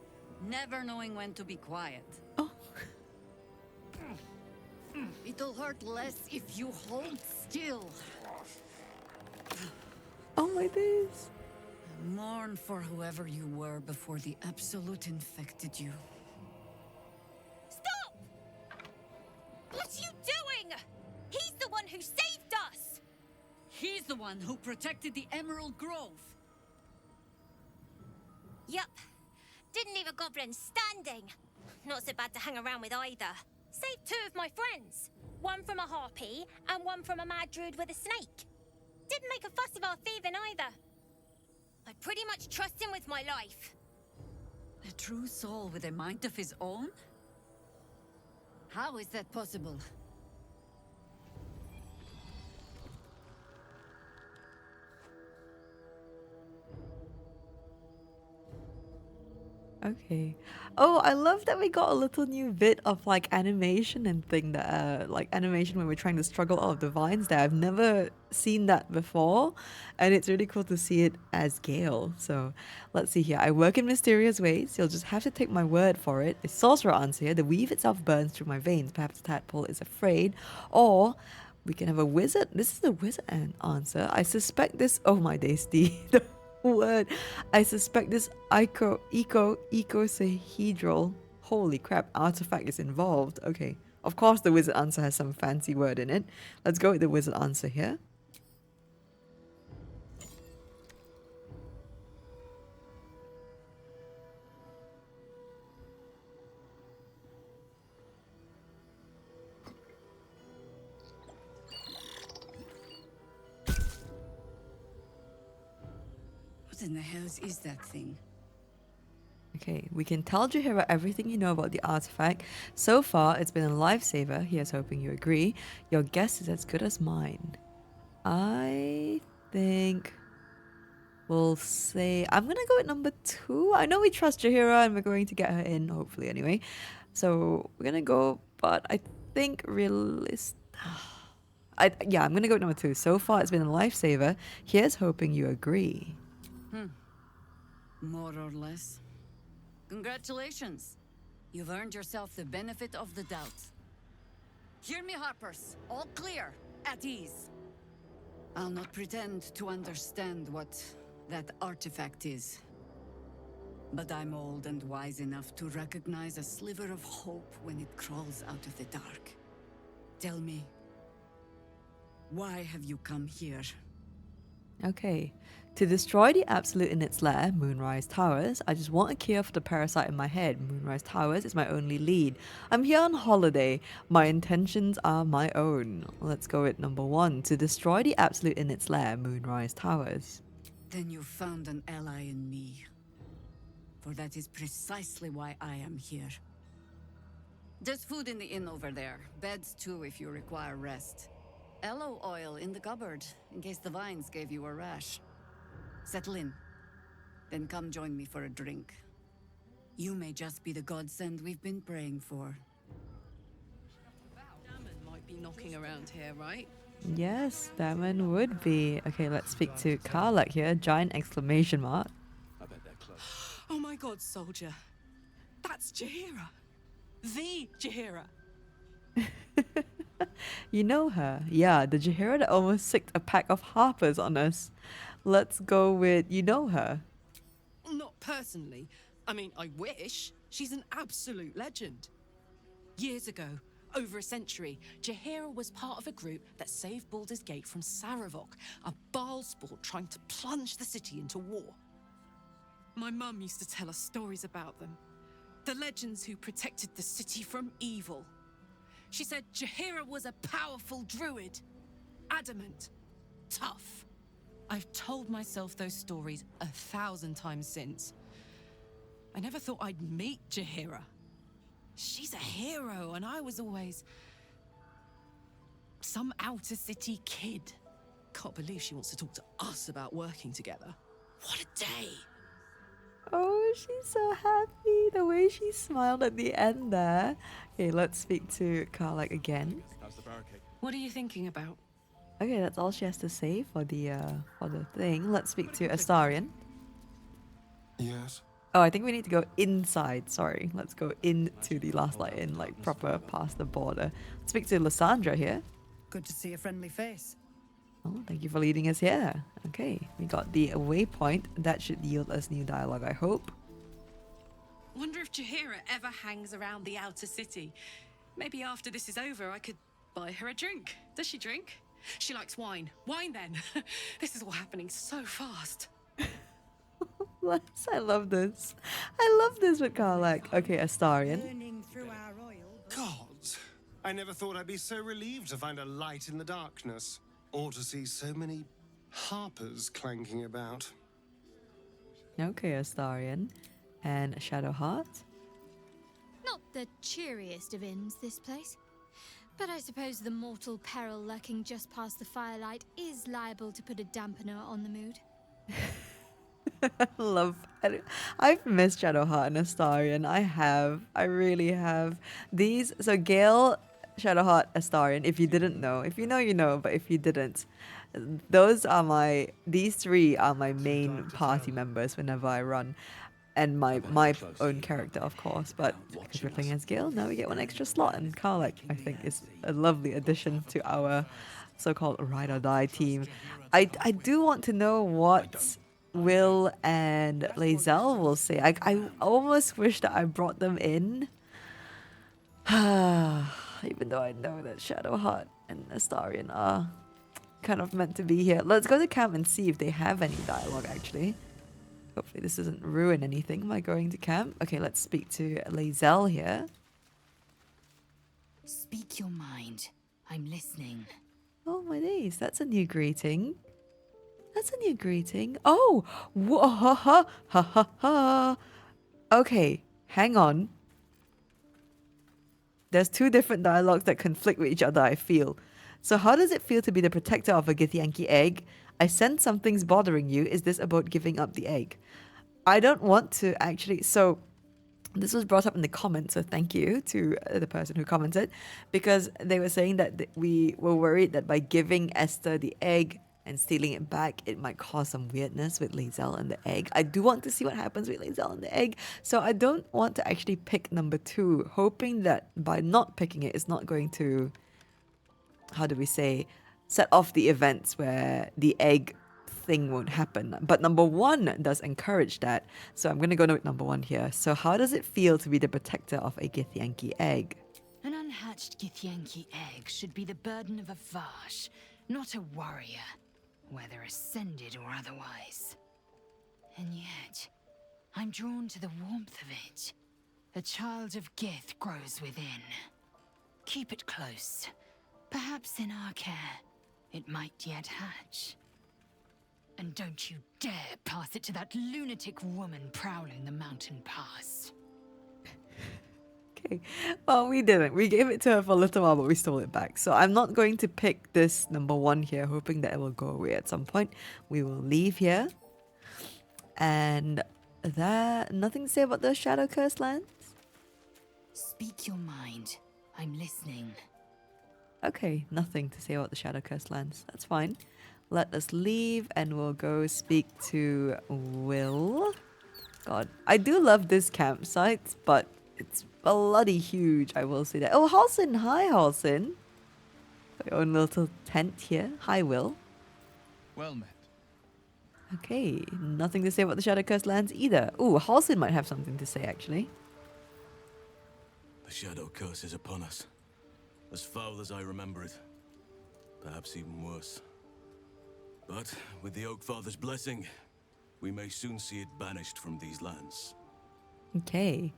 Never knowing when to be quiet. Oh. It'll hurt less if you hold still. Oh my days. Mourn for whoever you were before the Absolute infected you. Stop! What are you doing? He's the one who saved us! He's the one who protected the Emerald Grove. Yup. Didn't leave a goblin standing. Not so bad to hang around with either. Saved 2 of my friends. One from a harpy and one from a mad druid with a snake. Didn't make a fuss about thieving either. I pretty much trust him with my life. A true soul with a mind of his own? How is that possible? Okay. Oh, I love that we got a little new bit of like animation and thing that like animation when we're trying to struggle out of the vines there. I've never seen that before, and it's really cool to see it as Gale. So let's see here. I work in mysterious ways. You'll just have to take my word for it. A sorcerer answer here. The weave itself burns through my veins. Perhaps the tadpole is afraid. Or we can have a wizard. This is the wizard answer. I suspect this. Oh my days, the word. I suspect this icosahedral, holy crap, artifact is involved. Okay, of course the wizard answer has some fancy word in it. Let's go with the wizard answer here. What in the hells is that thing? Okay, we can tell Jaheira everything you know about the artifact. So far, it's been a lifesaver. Here's hoping you agree. Your guess is as good as mine. I think we'll say... I'm going to go with number 2. I know we trust Jaheira and we're going to get her in, hopefully anyway. So we're going to go, but I think yeah, I'm going to go with number 2. So far, it's been a lifesaver. Here's hoping you agree. More or less. Congratulations. You've earned yourself the benefit of the doubt. Hear me, Harpers. All clear. At ease. I'll not pretend to understand what that artifact is. But I'm old and wise enough to recognize a sliver of hope when it crawls out of the dark. Tell me, why have you come here? Okay. To destroy the Absolute in its lair, Moonrise Towers, I just want a cure for the parasite in my head. Moonrise Towers is my only lead. I'm here on holiday. My intentions are my own. Let's go with number 1. To destroy the Absolute in its lair, Moonrise Towers. Then you found an ally in me. For that is precisely why I am here. There's food in the inn over there. Beds too if you require rest. Aloe oil in the cupboard, in case the vines gave you a rash. Settle in. Then come join me for a drink. You may just be the godsend we've been praying for. Dammon might be knocking around here, right? Yes, Dammon would be. Okay, let's speak to KARLACH here. Giant exclamation mark. I bet they're close. Oh my god, soldier. That's Jaheira. The Jaheira. You know her. Yeah, the Jaheira that almost sicked a pack of harpers on us. Let's go with you know her. Not personally. I mean, I wish. She's an absolute legend. Years ago, Over a century, Jaheira was part of a group that saved Baldur's Gate from Saravok, a Baalsport trying to plunge the city into war. My mum used to tell us stories about them. The legends who protected the city from evil. She said Jaheira was a powerful druid. Adamant. Tough. I've told myself those stories 1,000 times since. I never thought I'd meet Jaheira. She's a hero, and I was always some outer city kid. Can't believe she wants to talk to us about working together. What a day! Oh, she's so happy. The way she smiled at the end there. Okay, let's speak to KARLACH again. What are you thinking about? Okay, that's all she has to say for the thing. Let's speak to Astarion. Yes? Oh, I think we need to go inside. Sorry, let's go into the last light in, like proper past the border. Let's speak to Lysandra here. Good to see a friendly face. Oh, thank you for leading us here. Okay, we got the waypoint. That should yield us new dialogue, I hope. Wonder if Jaheira ever hangs around the outer city. Maybe after this is over, I could buy her a drink. Does she drink? She likes wine. Wine then. This is all happening so fast. I love this. I love this with KARLACH. Okay, Astarion. Gods, I never thought I'd be so relieved to find a light in the darkness, or to see so many harpers clanking about. Okay, Astarion. And Shadowheart. Not the cheeriest of inns, this place. But I suppose the mortal peril lurking just past the firelight is liable to put a dampener on the mood. I've missed Shadowheart and Astarion. I really have. These, so Gale, Shadowheart, Astarion, if you didn't know. If you know, you know, but if you didn't, these three are my main party members whenever I run. And my own character, of course, but because we're playing as Gale, now we get one extra slot, and KARLACH, I think, is a lovely addition to our so-called ride or die team. I do want to know what Wyll and Lae'zel will say. I almost wish that I brought them in. Even though I know that Shadowheart and Astarion are kind of meant to be here. Let's go to camp and see if they have any dialogue, actually. Hopefully this doesn't ruin anything by going to camp. Okay, let's speak to Lae'zel here. Speak your mind. I'm listening. Oh my days, that's a new greeting. That's a new greeting. Oh! Ha ha ha ha ha. Okay, hang on. There's two different dialogues that conflict with each other, I feel. So how does it feel to be the protector of a Githyanki egg? I sense something's bothering you. Is this about giving up the egg? I don't want to actually... So this was brought up in the comments, so thank you to the person who commented, because they were saying that we were worried that by giving Esther the egg and stealing it back, it might cause some weirdness with Lae'zel and the egg. I do want to see what happens with Lae'zel and the egg, so I don't want to actually pick number 2, hoping that by not picking it, it's not going to... How do we say... set off the events where the egg thing won't happen. But number 1 does encourage that. So I'm going to go with number 1 here. So how does it feel to be the protector of a Githyanki egg? An unhatched Githyanki egg should be the burden of a Vash, not a warrior, whether ascended or otherwise. And yet, I'm drawn to the warmth of it. The child of Gith grows within. Keep it close. Perhaps in our care, it might yet hatch. And don't you dare pass it to that lunatic woman prowling the mountain pass. Okay, well, we didn't. We gave it to her for a little while, but we stole it back. So I'm not going to pick this number 1 here, hoping that it will go away at some point. We will leave here. And that... Nothing to say about the Shadow Curse lands? Speak your mind. I'm listening. Okay, nothing to say about the Shadow Curse lands. That's fine. Let us leave and we'll go speak to Wyll. God, I do love this campsite, but it's bloody huge, I will say that. Oh, Halsin! Hi, Halsin! Got your own little tent here. Hi, Wyll. Well met. Okay, nothing to say about the Shadow Curse lands either. Ooh, Halsin might have something to say, actually. The Shadow Curse is upon us. As foul as I remember it. Perhaps even worse. But with the Oak Father's blessing, we may soon see it banished from these lands. Okay.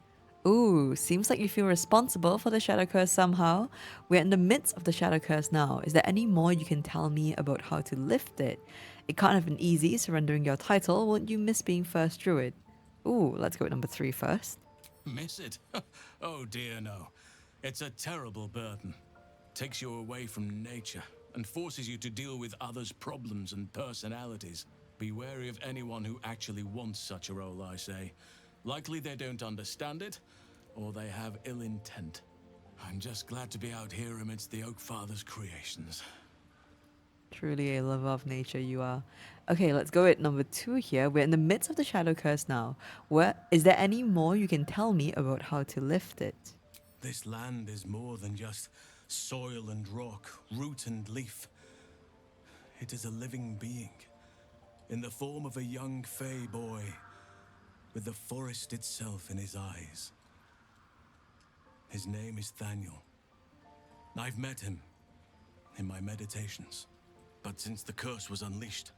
Ooh, seems like you feel responsible for the Shadow Curse somehow. We're in the midst of the Shadow Curse now. Is there any more you can tell me about how to lift it? It can't have been easy surrendering your title. Won't you miss being first druid? Ooh, let's go with number 3 first. Miss it? Oh dear, no. It's a terrible burden. Takes you away from nature and forces you to deal with others' problems and personalities. Be wary of anyone who actually wants such a role, I say. Likely they don't understand it, or they have ill intent. I'm just glad to be out here amidst the Oak Father's creations. Truly a lover of nature you are. Okay, let's go with number 2 here. We're in the midst of the Shadow Curse now. Is there any more you can tell me about how to lift it? This land is more than just soil and rock, root and leaf. It is a living being, in the form of a young fey boy, with the forest itself in his eyes. His name is Thaniel. I've met him in my meditations, but since the curse was unleashed,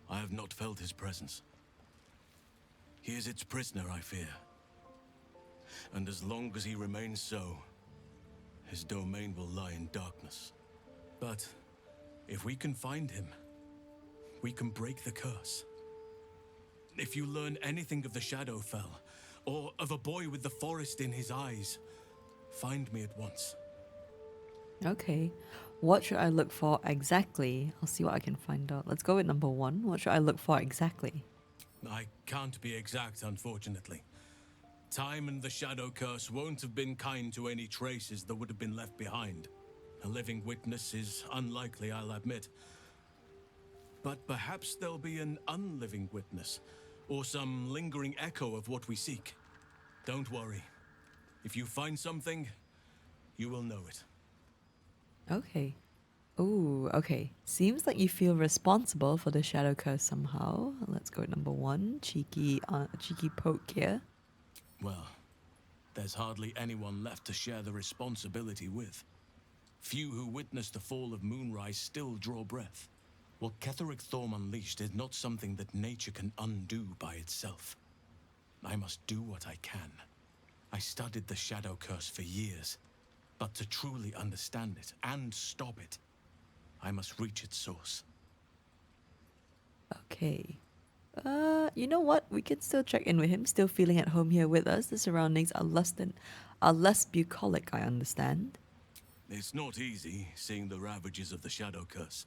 I have not felt his presence. He is its prisoner, I fear. And as long as he remains so, his domain will lie in darkness. But if we can find him, we can break the curse. If you learn anything of the Shadowfell, or of a boy with the forest in his eyes, find me at once. Okay. What should I look for exactly? I'll see what I can find out. Let's go with number 1. What should I look for exactly? I can't be exact, unfortunately. Time and the Shadow Curse won't have been kind to any traces that would have been left behind. A living witness is unlikely, I'll admit. But perhaps there'll be an unliving witness, or some lingering echo of what we seek. Don't worry. If you find something, you will know it. Okay. Ooh, okay. Seems like you feel responsible for the Shadow Curse somehow. Let's go with number 1. Cheeky poke here. Well, there's hardly anyone left to share the responsibility with. Few who witnessed the fall of Moonrise still draw breath. What Ketheric Thorm unleashed is not something that nature can undo by itself. I must do what I can. I studied the Shadow Curse for years, but to truly understand it and stop it, I must reach its source. Okay. You know what? We can still check in with him. Still feeling at home here with us. The surroundings are less bucolic, I understand. It's not easy seeing the ravages of the Shadow Curse.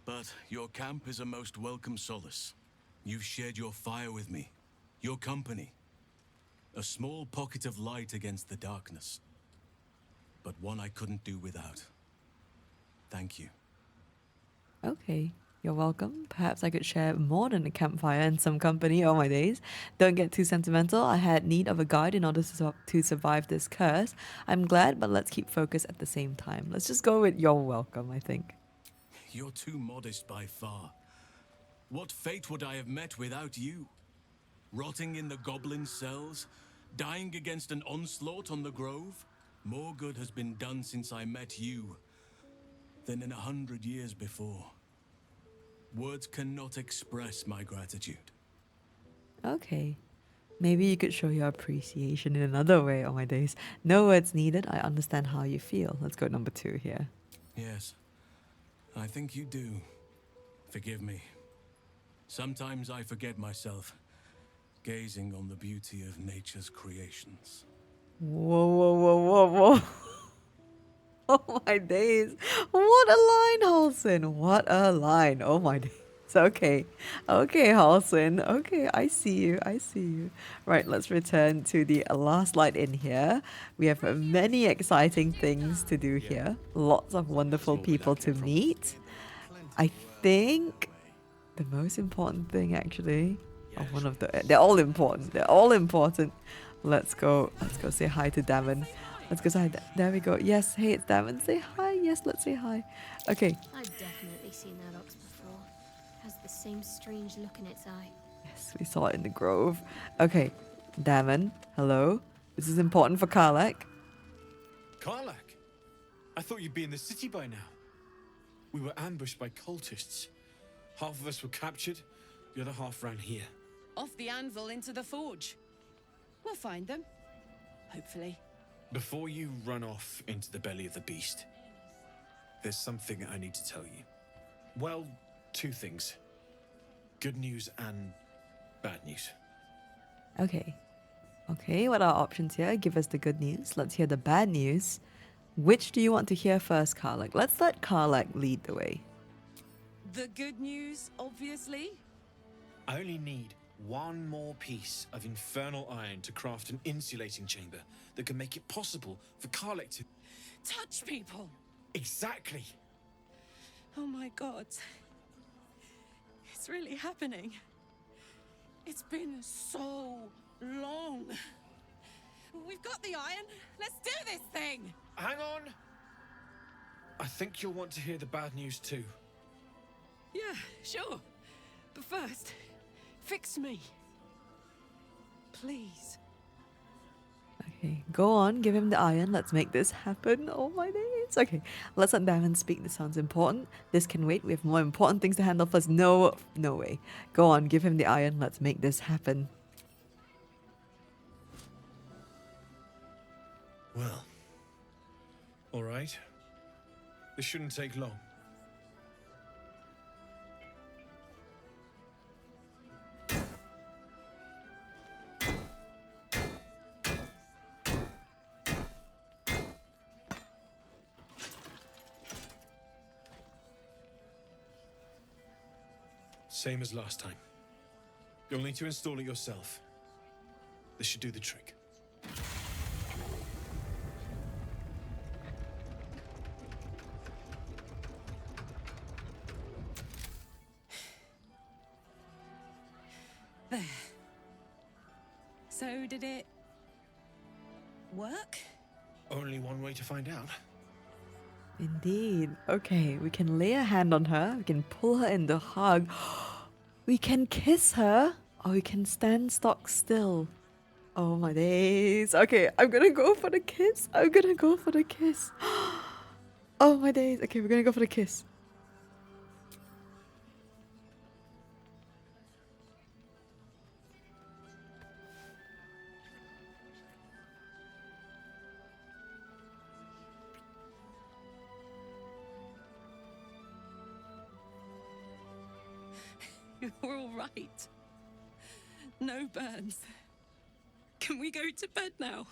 But your camp is a most welcome solace. You've shared your fire with me, your company. A small pocket of light against the darkness. But one I couldn't do without. Thank you. Okay, you're welcome. Perhaps I could share more than a campfire and some company. Oh my days. Don't get too sentimental. I had need of a guide in order to survive this curse. I'm glad, but let's keep focused at the same time. Let's just go with you're welcome, I think. You're too modest by far. What fate would I have met without you? Rotting in the goblin cells? Dying against an onslaught on the grove? More good has been done since I met you than in 100 years before. Words cannot express my gratitude. Okay. Maybe you could show your appreciation in another way. Oh my days. No words needed. I understand how you feel. Let's go number 2 here. Yes, I think you do. Forgive me. Sometimes I forget myself, gazing on the beauty of nature's creations. Whoa, whoa, whoa, whoa, whoa. Oh my days. What a line, Halsin. What a line. Oh my days. Okay. Okay, Halsin. Okay, I see you. I see you. Right, let's return to the last light in here. We have many exciting things to do here. Lots of wonderful people to meet. I think the most important thing actually, or one of the, they're all important. They're all important. Let's go say hi to Dammon. Let's go say hi. There we go. Yes, hey, it's Dammon. Say hi. Yes, let's say hi. Okay. I've definitely seen that ox before. Has the same strange look in its eye. Yes, we saw it in the grove. Okay, Dammon, hello. This is important for KARLACH. KARLACH? I thought you'd be in the city by now. We were ambushed by cultists. Half of us were captured, the other half ran here. Off the anvil into the forge. We'll find them. Hopefully. Before you run off into the belly of the beast, there's something I need to tell you. Well, two things. Good news and bad news. Okay. Okay, what are our options here? Give us the good news. Let's hear the bad news. Which do you want to hear first, KARLACH? Let's let KARLACH lead the way. The good news, obviously. I only need one more piece of infernal iron to craft an insulating chamber that can make it possible for KARLACH to... Touch people! Exactly! Oh my god. It's really happening. It's been so long. We've got the iron. Let's do this thing! Hang on! I think you'll want to hear the bad news too. Yeah, sure. But first, fix me. Please. Okay, go on, give him the iron. Let's make this happen. Oh my days. Okay, let's let Dammon speak. This sounds important. This can wait. We have more important things to handle first. No way. Go on, give him the iron. Let's make this happen. Well, all right. This shouldn't take long. Same as last time. You'll need to install it yourself. This should do the trick. There. So did it work? Only one way to find out. Indeed. Okay, we can lay a hand on her. We can pull her in the hug. We can kiss her. Or we can stand stock still. Oh my days. Okay, I'm gonna go for the kiss. I'm gonna go for the kiss. Oh my days. Okay, we're gonna go for the kiss. You're all right. No burns. Can we go to bed now?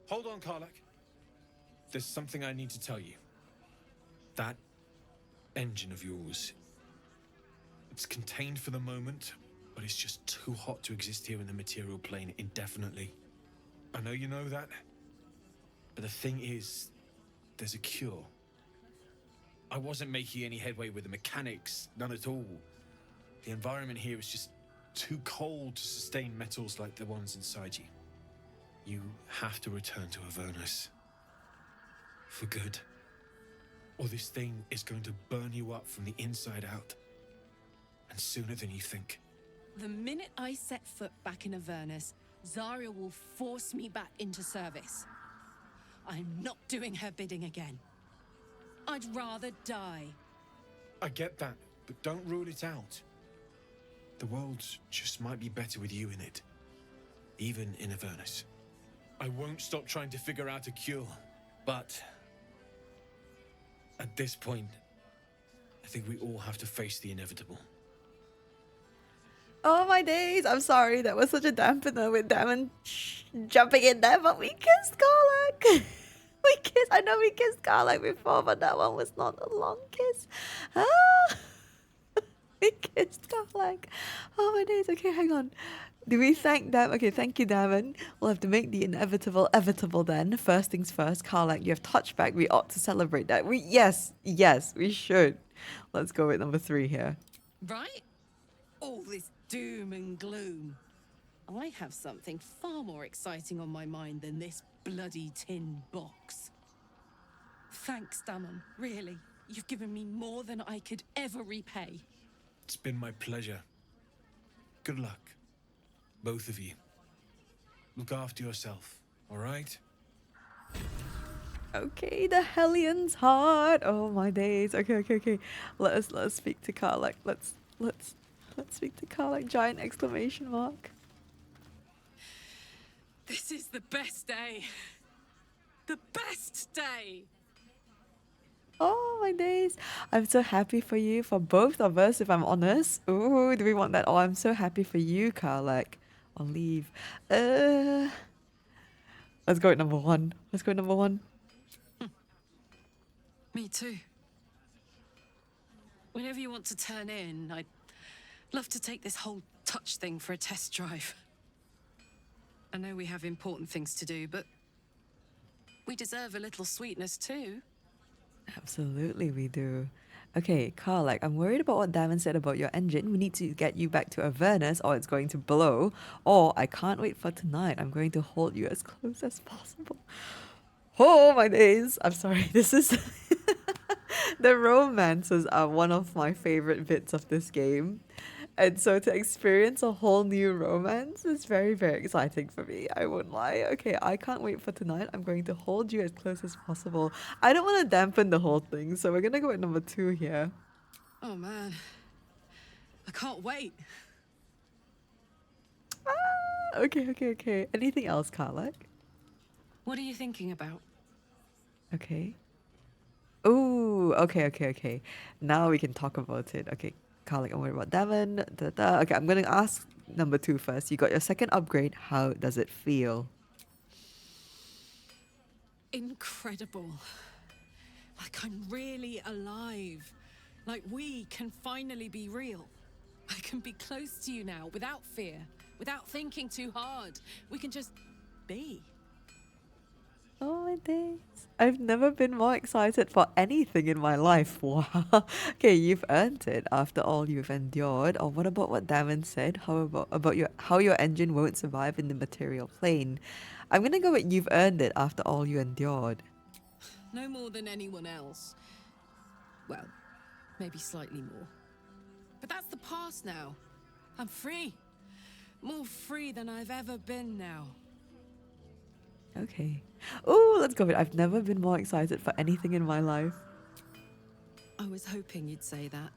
Hold on, KARLACH. There's something I need to tell you. That engine of yours, it's contained for the moment, but it's just too hot to exist here in the material plane indefinitely. I know you know that, but the thing is, there's a cure. I wasn't making any headway with the mechanics, none at all. The environment here is just too cold to sustain metals like the ones inside you. You have to return to Avernus. For good. Or this thing is going to burn you up from the inside out. And sooner than you think. The minute I set foot back in Avernus, Zarya will force me back into service. I'm not doing her bidding again. I'd rather die. I get that, but don't rule it out. The world just might be better with you in it. Even in Avernus. I won't stop trying to figure out a cure, but at this point, I think we all have to face the inevitable. Oh my days. I'm sorry. That was such a dampener with Dammon jumping in there, but we kissed KARLACH. We kissed. I know we kissed KARLACH before, but that one was not a long kiss. Ah. We kissed KARLACH. Oh my days. Okay, hang on. Do we thank Dammon? Okay, thank you, Dammon. We'll have to make the inevitable then. First things first, KARLACH, you have touchback. We ought to celebrate that. Yes, we should. Let's go with number 3 here. Right? All this doom and gloom. I have something far more exciting on my mind than this bloody tin box. Thanks, Dammon. Really. You've given me more than I could ever repay. It's been my pleasure. Good luck. Both of you. Look after yourself, all right? Okay, the Hellions heart. Oh my days. Okay. Let's speak to KARLACH. Let's speak to KARLACH. Giant exclamation mark. This is the best day. The best day. Oh my days. I'm so happy for you, for both of us, if I'm honest. Ooh, do we want that? Oh, I'm so happy for you, KARLACH. I'll leave. Let's go at number one. Me too. Whenever you want to turn in, I'd love to take this whole touch thing for a test drive. I know we have important things to do, but we deserve a little sweetness too. Absolutely, we do. Okay, KARLACH, I'm worried about what Dammon said about your engine. We need to get you back to Avernus or it's going to blow. Or I can't wait for tonight. I'm going to hold you as close as possible. Oh my days. I'm sorry. This is... The romances are one of my favorite bits of this game. And so to experience a whole new romance is very, very exciting for me. I won't lie. Okay, I can't wait for tonight. I'm going to hold you as close as possible. I don't want to dampen the whole thing, so we're going to go at number 2 here. Oh man. I can't wait. Okay. Anything else, KARLACH? What are you thinking about? Okay. Ooh, okay. Now we can talk about it. Okay, KARLACH, I'm worried about Dammon. Okay, I'm going to ask number 2 first. You got your second upgrade. How does it feel? Incredible. Like I'm really alive. Like we can finally be real. I can be close to you now without fear, without thinking too hard. We can just be. Oh my days. I've never been more excited for anything in my life. Wow. Okay, you've earned it after all you've endured. Or what about what Dammon said? How about how your engine won't survive in the material plane? I'm gonna go with you've earned it after all you endured. No more than anyone else. Well, maybe slightly more. But that's the past now. I'm free. More free than I've ever been now. Okay. Oh, let's go with I've never been more excited for anything in my life. I was hoping you'd say that.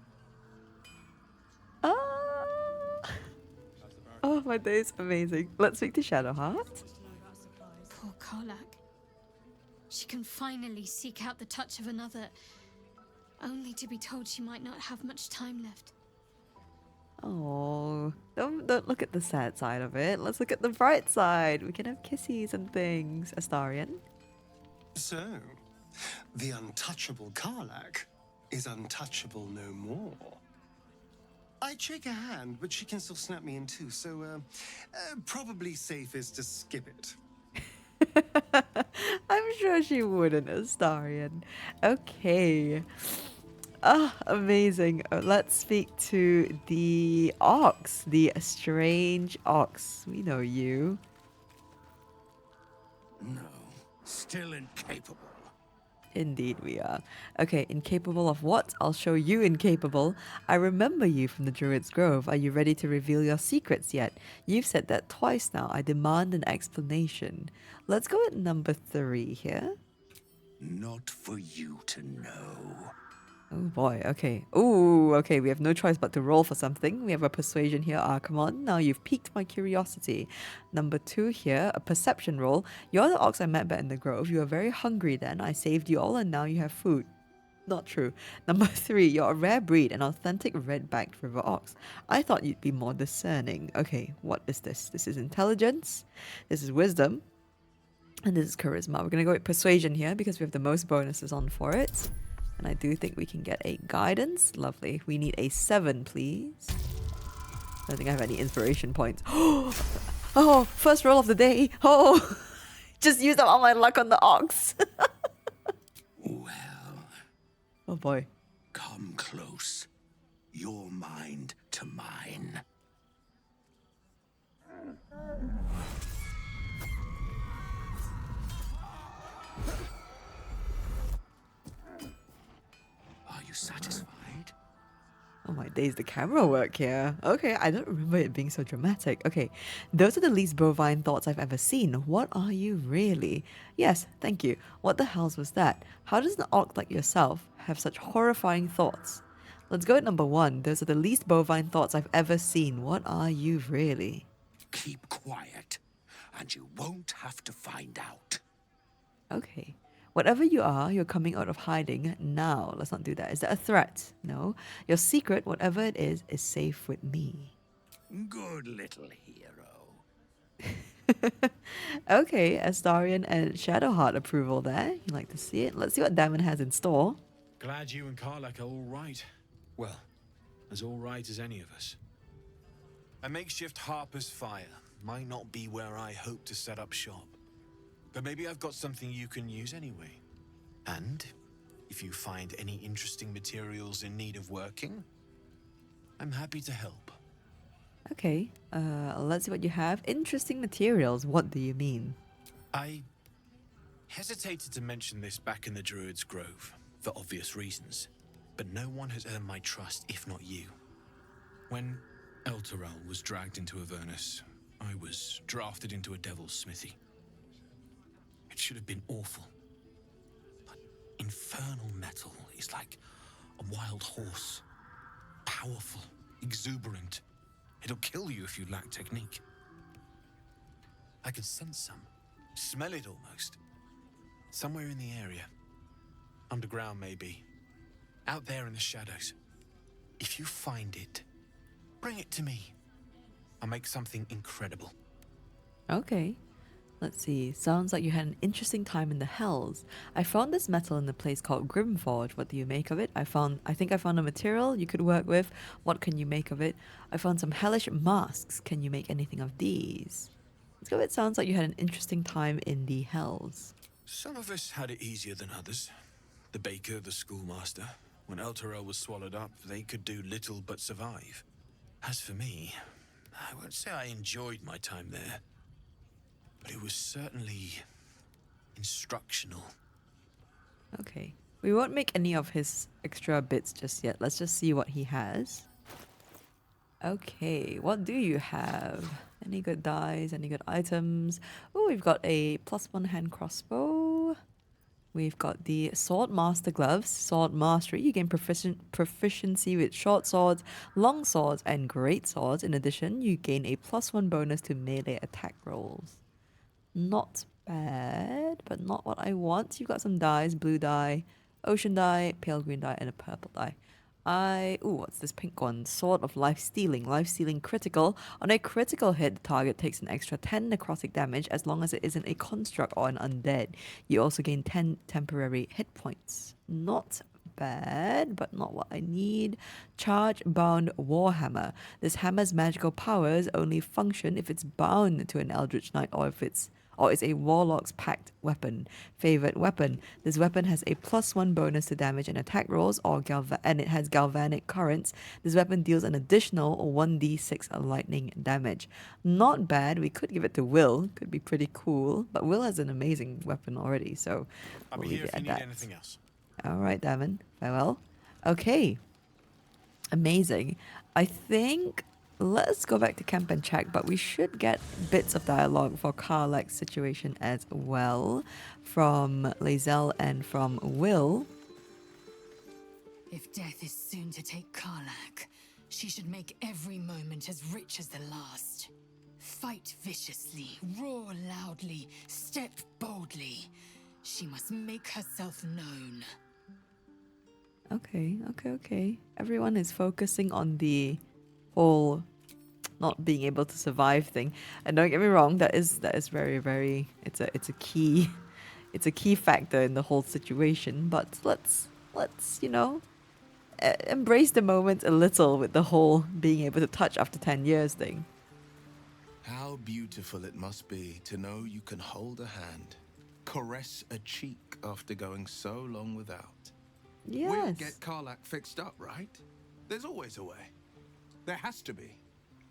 Oh, my days. Amazing. Let's speak to Shadowheart. Poor KARLACH. She can finally seek out the touch of another, only to be told she might not have much time left. Oh, don't look at the sad side of it. Let's look at the bright side. We can have kissies and things. Astarion? So, the untouchable KARLACH is untouchable no more. I'd shake her hand, but she can still snap me in two, so probably safest to skip it. I'm sure she wouldn't, Astarion. Okay. Ah, amazing. Let's speak to the ox, the strange ox. We know you. No, still incapable. Indeed we are. Okay, incapable of what? I'll show you incapable. I remember you from the Druid's Grove. Are you ready to reveal your secrets yet? You've said that twice now. I demand an explanation. Let's go at number 3 here. Not for you to know. Oh boy, okay. Ooh, okay, we have no choice but to roll for something. We have a persuasion here. Ah, come on. Now you've piqued my curiosity. Number 2 here, a perception roll. You're the ox I met back in the grove. You were very hungry then. I saved you all and now you have food. Not true. Number 3, you're a rare breed, an authentic red-backed river ox. I thought you'd be more discerning. Okay, what is this? This is intelligence. This is wisdom. And this is charisma. We're going to go with persuasion here because we have the most bonuses on for it. And I do think we can get a guidance. Lovely. We need a 7, please. I don't think I have any inspiration points. Oh, first roll of the day. Oh, just used up all my luck on the ox. Well. Oh boy. Come close. Your mind to mine. Are you satisfied? Oh my days, the camera work here. Okay, I don't remember it being so dramatic. Okay, those are the least bovine thoughts I've ever seen. What are you really? Yes, thank you. What the hells was that? How does an orc like yourself have such horrifying thoughts? Let's go at number 1. Those are the least bovine thoughts I've ever seen. What are you really? Keep quiet, and you won't have to find out. Okay. Whatever you are, you're coming out of hiding now. Let's not do that. Is that a threat? No. Your secret, whatever it is safe with me. Good little hero. Okay, Astarion and Shadowheart approval there. You like to see it? Let's see what Dammon has in store. Glad you and KARLACH are all right. Well, as all right as any of us. A makeshift Harper's Fire might not be where I hope to set up shop. But maybe I've got something you can use anyway. And if you find any interesting materials in need of working, I'm happy to help. Okay, let's see what you have. Interesting materials, what do you mean? I hesitated to mention this back in the Druid's Grove, for obvious reasons. But no one has earned my trust, if not you. When Elturel was dragged into Avernus, I was drafted into a devil's smithy. It should have been awful. But infernal metal is like a wild horse. Powerful, exuberant. It'll kill you if you lack technique. I could sense some. Smell it almost. Somewhere in the area. Underground, maybe. Out there in the shadows. If you find it, bring it to me. I'll make something incredible. Okay. Let's see. Sounds like you had an interesting time in the Hells. I found this metal in a place called Grimforge. What do you make of it? I think I found a material you could work with. What can you make of it? I found some hellish masks. Can you make anything of these? Let's go. It sounds like you had an interesting time in the Hells. Some of us had it easier than others. The baker, the schoolmaster. When Elturel was swallowed up, they could do little but survive. As for me, I won't say I enjoyed my time there. But it was certainly instructional. Okay. We won't make any of his extra bits just yet. Let's just see what he has. Okay, what do you have? Any good dice? Any good items? Oh, we've got a +1 hand crossbow. We've got the Sword Master gloves, Sword Mastery. You gain proficiency with short swords, long swords, and great swords. In addition, you gain a +1 bonus to melee attack rolls. Not bad, but not what I want. You've got some dyes, blue dye, ocean dye, pale green dye, and a purple dye. What's this pink one? Sword of Life Stealing. Life Stealing critical. On a critical hit, the target takes an extra 10 necrotic damage as long as it isn't a construct or an undead. You also gain 10 temporary hit points. Not bad, but not what I need. Charge Bound Warhammer. This hammer's magical powers only function if it's bound to an Eldritch Knight or is a Warlock's Pact weapon. Favorite weapon. This weapon has a +1 bonus to damage and attack rolls, and it has galvanic currents. This weapon deals an additional 1d6 lightning damage. Not bad. We could give it to Wyll. Could be pretty cool. But Wyll has an amazing weapon already, so I'll we'll be leave here it if you at need that. anything else. Alright, Dammon. Farewell. Okay. Amazing. I think let's go back to camp and check, but we should get bits of dialogue for KARLACH's situation as well from Lae'zel and from Wyll. If death is soon to take KARLACH, she should make every moment as rich as the last. Fight viciously, roar loudly, step boldly. She must make herself known. Okay. Everyone is focusing on the whole not being able to survive thing. And don't get me wrong, that is very, very it's a key factor in the whole situation. But let's embrace the moment a little with the whole being able to touch after 10 years thing. How beautiful it must be to know you can hold a hand, caress a cheek after going so long without. Yes. We'll get KARLACH fixed up, right? There's always a way. There has to be.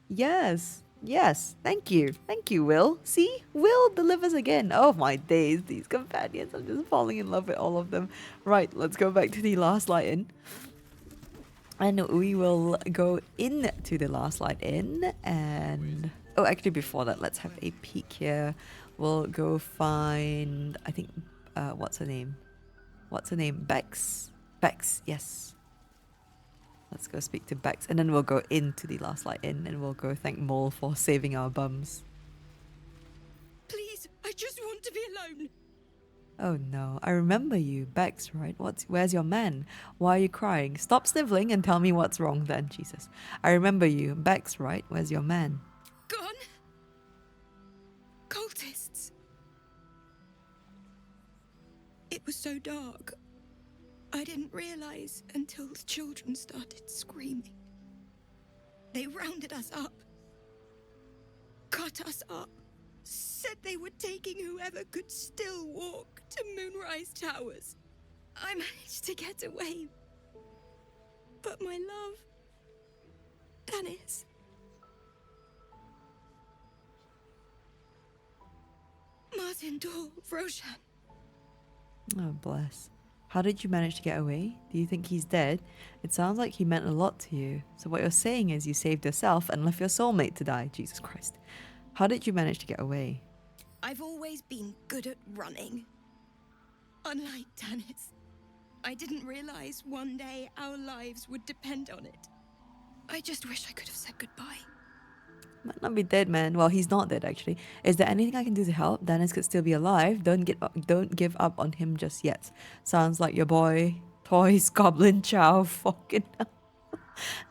Yes. Thank you, Wyll. See, Wyll delivers again. Oh my days, these companions. I'm just falling in love with all of them. Right, let's go back to the last light-in. And we will go into the Last Light Inn and... Oh, actually before that, let's have a peek here. We'll go find... I think... what's her name? What's her name? Bex? Bex, yes. Let's go speak to Bex. And then we'll go into the Last Light Inn and we'll go thank Mole for saving our bums. Please, I just want to be alone. Oh no, I remember you, Bex, right? Where's your man? Why are you crying? Stop sniveling and tell me what's wrong then, Jesus. I remember you, Bex, right? Where's your man? Gone. Cultists. It was so dark. I didn't realize until the children started screaming. They rounded us up. Cut us up. Said they were taking whoever could still walk to Moonrise Towers. I managed to get away. But my love, Dennis, Martin, Dor, Roshan. Oh, bless. How did you manage to get away? Do you think he's dead? It sounds like he meant a lot to you. So what you're saying is you saved yourself and left your soulmate to die. Jesus Christ. How did you manage to get away? I've always been good at running. Unlike Dennis, I didn't realize one day our lives would depend on it. I just wish I could have said goodbye. Might not be dead, man. Well, he's not dead, actually. Is there anything I can do to help? Dennis could still be alive. Don't give up on him just yet. Sounds like your boy, Toys, Goblin Chow, fucking hell.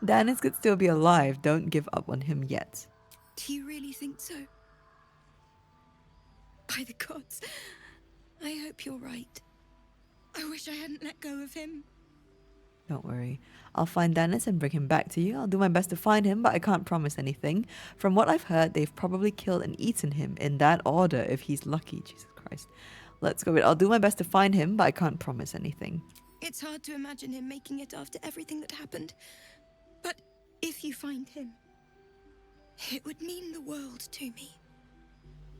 Dennis could still be alive. Don't give up on him yet. Do you really think so? By the gods, I hope you're right. I wish I hadn't let go of him. Don't worry. I'll find Dennis and bring him back to you. I'll do my best to find him, but I can't promise anything. From what I've heard, they've probably killed and eaten him in that order if he's lucky. Jesus Christ. Let's go with it. I'll do my best to find him, but I can't promise anything. It's hard to imagine him making it after everything that happened. But if you find him, it would mean the world to me.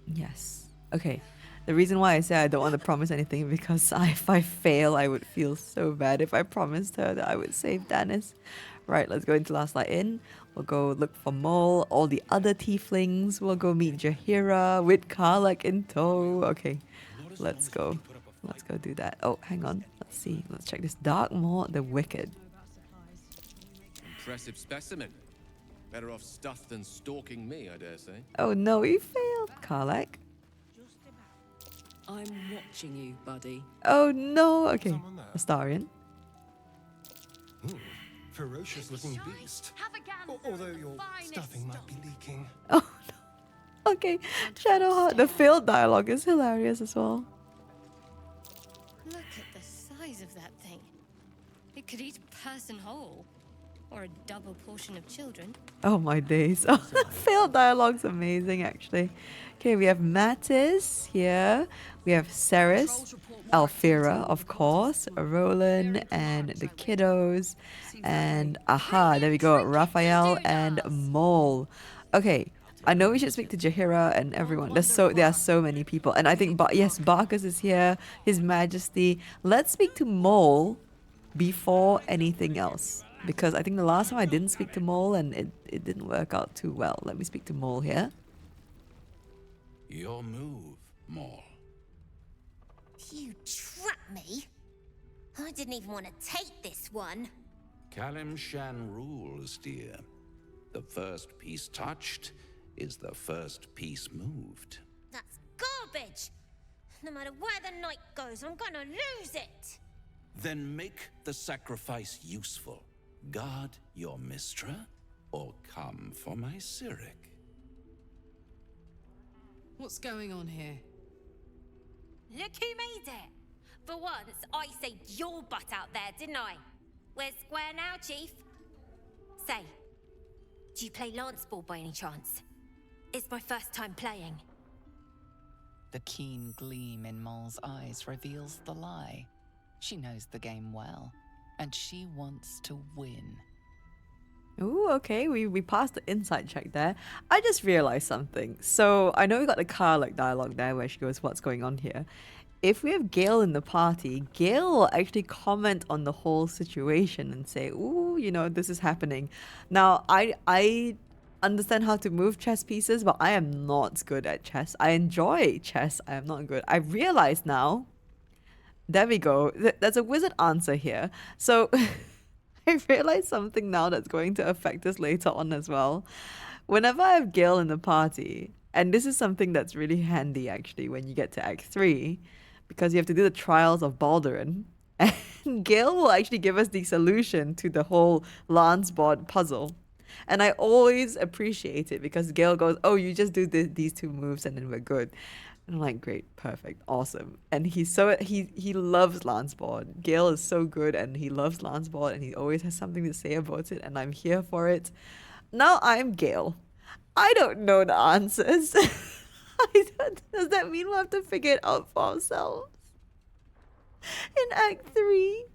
Yes. Okay. The reason why I say I don't want to promise anything because if I fail, I would feel so bad if I promised her that I would save Dennis. Right, let's go into Last Light Inn. We'll go look for Mole, all the other tieflings. We'll go meet Jaheira with KARLACH in tow. Okay, let's go. Let's go do that. Oh, hang on. Let's see. Let's check this. Darkmoor the Wicked. Impressive specimen. Better off stuffed than stalking me, I dare say. Oh no, he failed, KARLACH. I'm watching you, buddy. Oh no. Okay, Astarion. Ferocious looking beast. Although your stuffing might be leaking. Oh no. Okay, Shadowheart. The failed dialogue is hilarious as well. Look at the size of that thing. It could eat a person whole. Or a double portion of children. Oh my days. Oh, failed dialogue's amazing actually. Okay, we have Mattis here. We have Ceres, Alfira, of course, Roland, and the kiddos. And aha, there we go, Raphael and Mole. Okay, I know we should speak to Jaheira and everyone. There are so many people. And I think, yes, Barcus is here, His Majesty. Let's speak to Mole before anything else. Because I think the last time I didn't speak to Mole and it didn't work out too well. Let me speak to Mole here. Your move, Mole. You trapped me? I didn't even want to take this one. Kalimshan rules, dear. The first piece touched is the first piece moved. That's garbage! No matter where the night goes, I'm gonna lose it! Then make the sacrifice useful. Guard your Mistra, or come for my Cyric. What's going on here? Look who made it! For once, I saved your butt out there, didn't I? We're square now, Chief. Say, do you play lance ball by any chance? It's my first time playing. The keen gleam in Mole's eyes reveals the lie. She knows the game well, and she wants to win. Ooh, okay, we passed the insight check there. I just realized something. So I know we got the KARLACH dialogue there where she goes, what's going on here? If we have Gale in the party, Gale will actually comment on the whole situation and say, ooh, you know, this is happening. Now, I understand how to move chess pieces, but I am not good at chess. I enjoy chess. I am not good. I realize now, there we go. There's a wizard answer here. So I realize something now that's going to affect us later on as well. Whenever I have Gale in the party, and this is something that's really handy actually when you get to Act 3, because you have to do the trials of Baldur, and Gale will actually give us the solution to the whole Lance board puzzle. And I always appreciate it because Gale goes, oh, you just do these two moves and then we're good. And I'm like, great, perfect, awesome. And he loves Lance board. Gale is so good and he loves Lance board and he always has something to say about it and I'm here for it. Now I'm Gale. I don't know the answers. Does that mean we'll have to figure it out for ourselves in Act 3?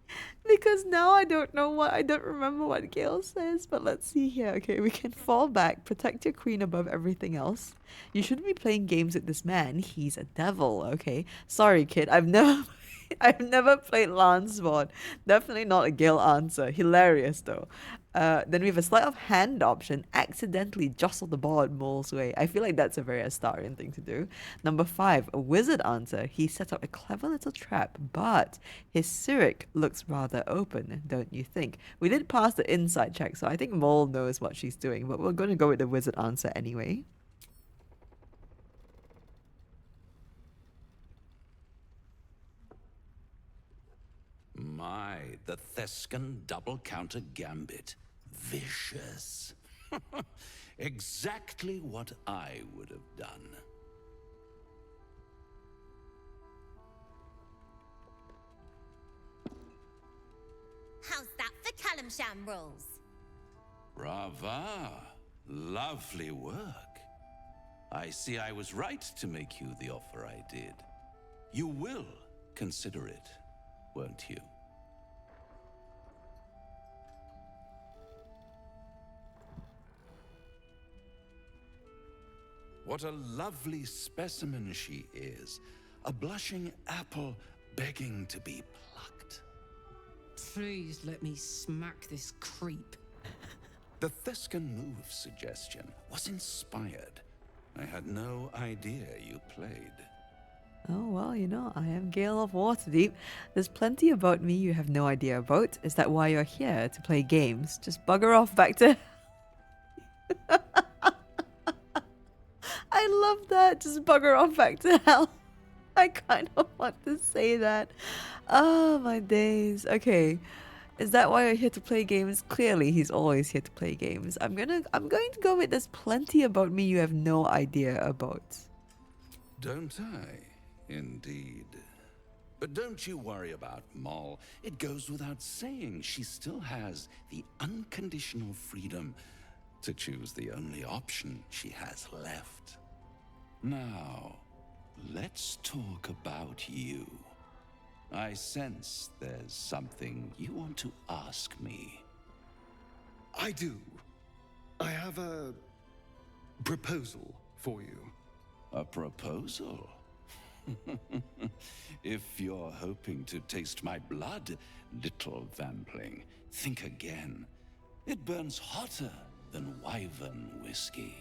Because now I don't remember what Gale says, but let's see here. Okay, we can fall back, protect your queen above everything else. You shouldn't be playing games with this man. He's a devil, okay? Sorry, kid. I've never played Lance board. Definitely not a Gale answer. Hilarious though. Then we have a sleight of hand option. Accidentally jostle the board Mole's way. I feel like that's a very Astarion thing to do. Number 5, a wizard answer. He set up a clever little trap, but his Cyric looks rather open, don't you think? We did pass the insight check, so I think Mole knows what she's doing, but we're going to go with the wizard answer anyway. My, the Thescan double counter gambit. Vicious. Exactly what I would have done. How's that for Kalimsham rules? Brava. Lovely work. I see I was right to make you the offer I did. You will consider it, won't you? What a lovely specimen she is. A blushing apple begging to be plucked. Please let me smack this creep. The Thescan move suggestion was inspired. I had no idea you played. Oh, well, you know, I am Gale of Waterdeep. There's plenty about me you have no idea about. Is that why you're here, to play games? Just bugger off back to... I love that. Just bugger off back to hell. I kind of want to say that. Oh, my days. Okay. Is that why you're here to play games? Clearly, he's always here to play games. I'm going to go with there's plenty about me you have no idea about. Don't I? Indeed. But don't you worry about Moll. It goes without saying she still has the unconditional freedom to choose the only option she has left. Now, let's talk about you. I sense there's something you want to ask me. I do. I have a proposal for you. A proposal? If you're hoping to taste my blood, little vampling, think again. It burns hotter than wyvern whiskey.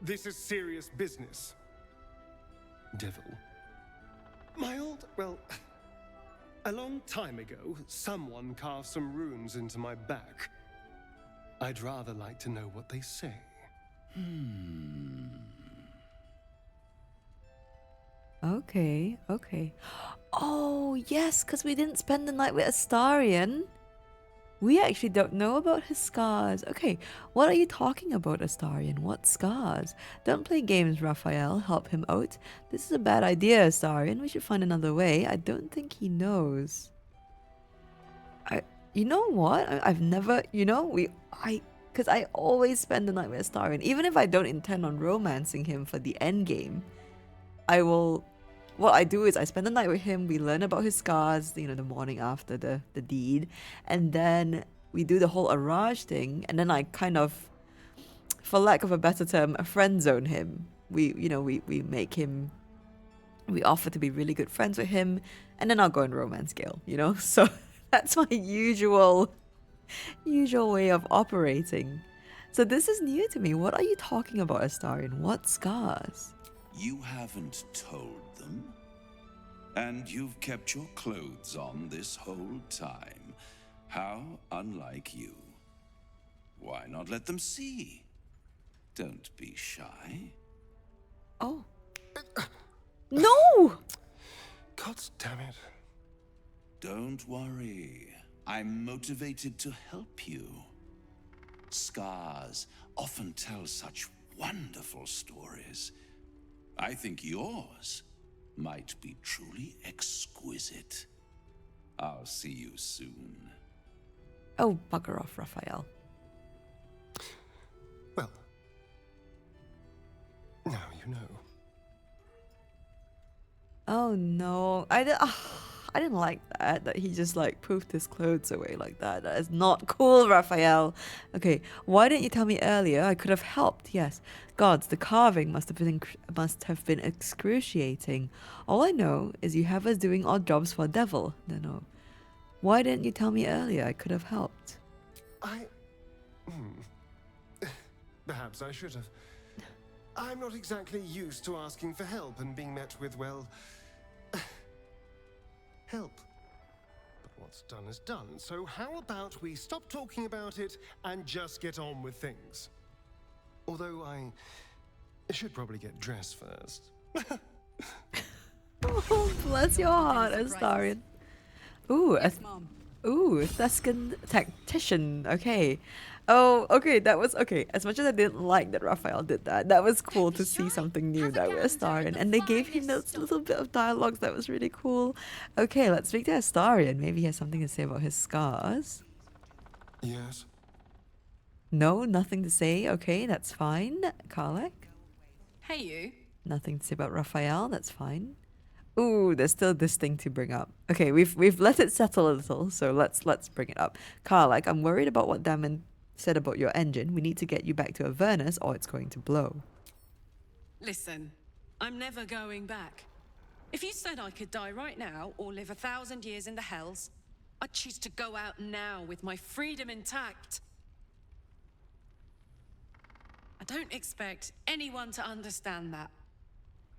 This is serious business. Devil. Well, a long time ago, someone carved some runes into my back. I'd rather like to know what they say. Okay. Oh, yes, because we didn't spend the night with Astarion. We actually don't know about his scars. Okay, what are you talking about, Astarion? What scars? Don't play games, Raphael. Help him out. This is a bad idea, Astarion. We should find another way. I don't think he knows. You know what? I've never, because I always spend the night with Astarion. Even if I don't intend on romancing him for the end game, what I do is I spend the night with him, we learn about his scars, the morning after the deed, and then we do the whole Araj thing, and then I kind of, for lack of a better term, friend zone him. We make him, we offer to be really good friends with him, and then I'll go and romance Gale, So that's my usual way of operating. So this is new to me. What are you talking about, Astarion? What scars? You haven't told them? And you've kept your clothes on this whole time. How unlike you. Why not let them see? Don't be shy. Oh. No! God damn it. Don't worry. I'm motivated to help you. Scars often tell such wonderful stories. I think yours might be truly exquisite. I'll see you soon. Oh, bugger off, Raphael. Well, now you know. Oh no, I didn't like that he just like poofed his clothes away like that. That is not cool, Raphael. Okay, why didn't you tell me earlier? I could have helped. Yes, gods, the carving must have been excruciating. All I know is you have us doing odd jobs for a devil. No. Why didn't you tell me earlier? I could have helped. Perhaps I should have. I'm not exactly used to asking for help and being met with, well, help. But what's done is done, so how about we stop talking about it and just get on with things? Although I should probably get dressed first. Oh, bless your heart, Astarion. Ooh, Thescan tactician. Okay. Oh, okay, that was okay. As much as I didn't like that Raphael did that, that was cool to see something new that with Astarion. And they gave him this little bit of dialogue that was really cool. Okay, let's speak to Astarion. Maybe he has something to say about his scars. Yes. No, nothing to say. Okay, that's fine. KARLACH? Hey, you. Nothing to say about Raphael. That's fine. Ooh, there's still this thing to bring up. Okay, we've let it settle a little, so let's bring it up. KARLACH, I'm worried about what Dammon said about your engine. We need to get you back to Avernus or it's going to blow. Listen, I'm never going back. If you said I could die right now or live 1,000 years in the hells, I'd choose to go out now with my freedom intact. I don't expect anyone to understand that.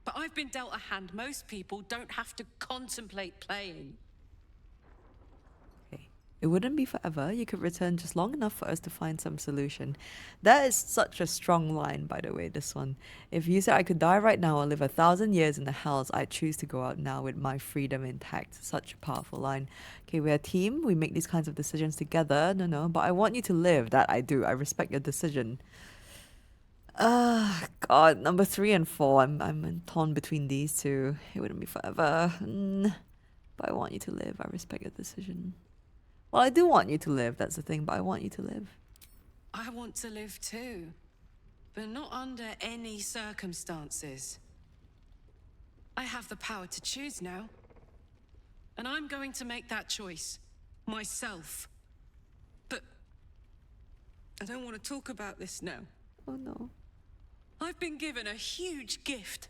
But I've been dealt a hand most people don't have to contemplate playing. It wouldn't be forever. You could return just long enough for us to find some solution. That is such a strong line, by the way, this one. If you said I could die right now or live 1,000 years in the hells, I'd choose to go out now with my freedom intact. Such a powerful line. Okay, we're a team. We make these kinds of decisions together. No, but I want you to live. That I do. I respect your decision. God, number 3 and 4. I'm torn between these two. It wouldn't be forever. But I want you to live. I respect your decision. Well, I do want you to live, that's the thing, but I want you to live. I want to live too, but not under any circumstances. I have the power to choose now, and I'm going to make that choice myself. But I don't want to talk about this now. Oh no. I've been given a huge gift.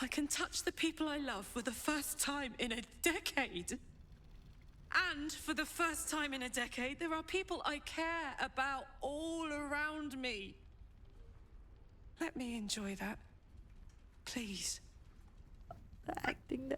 I can touch the people I love for the first time in a decade. And for the first time in a decade, there are people I care about all around me. Let me enjoy that. Please. The acting,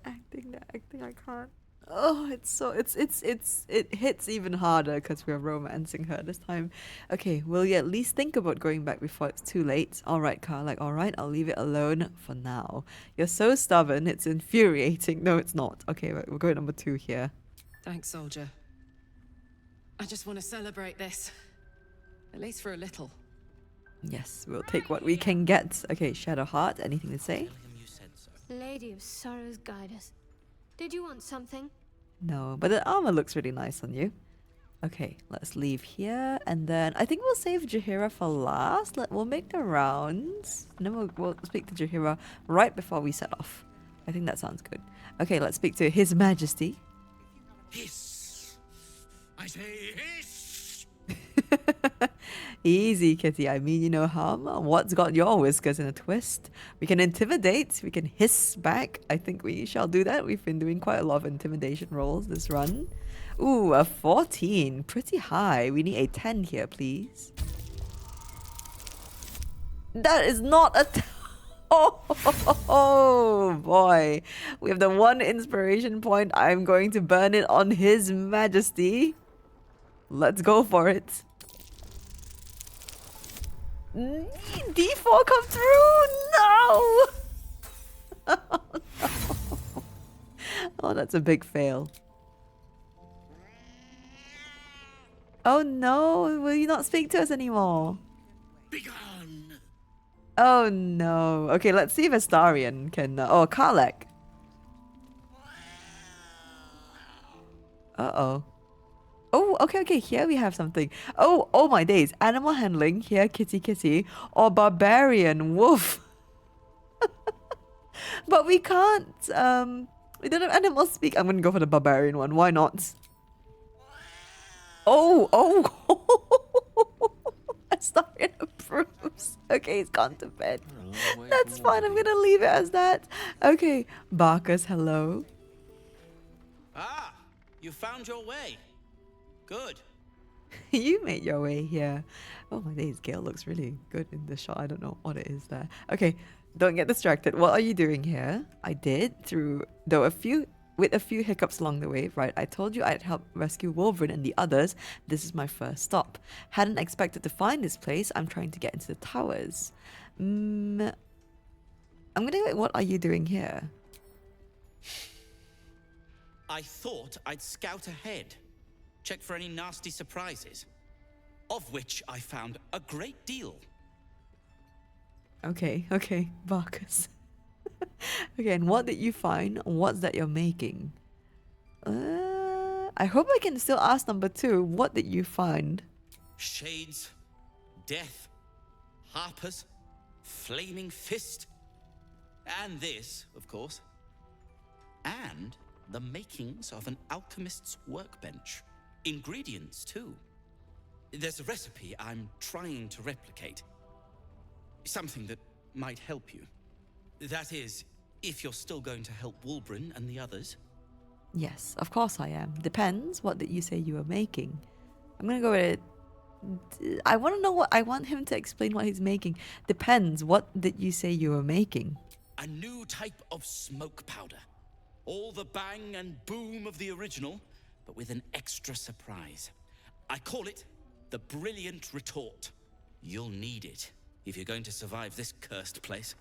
I can't. Oh, it hits even harder because we're romancing her this time. Okay, will you at least think about going back before it's too late? Alright, KARLACH, alright, I'll leave it alone for now. You're so stubborn, it's infuriating. No, it's not. Okay, right, we're going number 2 here. Thanks, soldier. I just want to celebrate this. At least for a little. Yes, we'll take what we can get. Okay, Shadowheart, anything to say? Lady of Sorrows, guide us. Did you want something? No, but the armor looks really nice on you. Okay, let's leave here, and then I think we'll save Jaheira for last. We'll make the rounds, and then we'll speak to Jaheira right before we set off. I think that sounds good. Okay, let's speak to His Majesty. Hiss! I say hiss! Easy, Kitty. I mean, you know harm. What's got your whiskers in a twist? We can intimidate. We can hiss back. I think we shall do that. We've been doing quite a lot of intimidation rolls this run. Ooh, a 14. Pretty high. We need a 10 here, please. That is not a... Oh boy. We have the one inspiration point. I'm going to burn it on His Majesty. Let's go for it. D4 come through! No! Oh, no. Oh, that's a big fail. Oh no, will you not speak to us anymore? Begone! Oh no. Okay, let's see if Astarion can... oh, KARLACH. Uh-oh. Oh, okay, here we have something. Oh my days. Animal handling, here, kitty, or barbarian, woof. But we can't, we don't have animal speak. I'm gonna go for the barbarian one, why not? Oh! Astarion approves. Okay, he's gone to bed. That's fine, I'm gonna leave it as that. Okay, Barcus, hello. Ah, you found your way. Good. You made your way here. Oh my days, Gale looks really good in the shot. I don't know what it is there. Okay, don't get distracted. What are you doing here? I did with a few hiccups along the way, right? I told you I'd help rescue Wolverine and the others. This is my first stop. Hadn't expected to find this place. I'm trying to get into the towers. I'm gonna go, what are you doing here? I thought I'd scout ahead. Check for any nasty surprises. Of which I found a great deal. Okay, Barcus. Okay, and what did you find? What's that you're making? I hope I can still ask number 2. What did you find? Shades, death, harpers, flaming fist, and this, of course. And the makings of an alchemist's workbench. Ingredients, too. There's a recipe I'm trying to replicate. Something that might help you. That is, if you're still going to help Wolverine and the others. Yes, of course I am. Depends. What did you say you were making? I'm gonna go with it. I want to know what... I want him to explain what he's making. Depends. What did you say you were making? A new type of smoke powder. All the bang and boom of the original, but with an extra surprise. I call it the Brilliant Retort. You'll need it if you're going to survive this cursed place.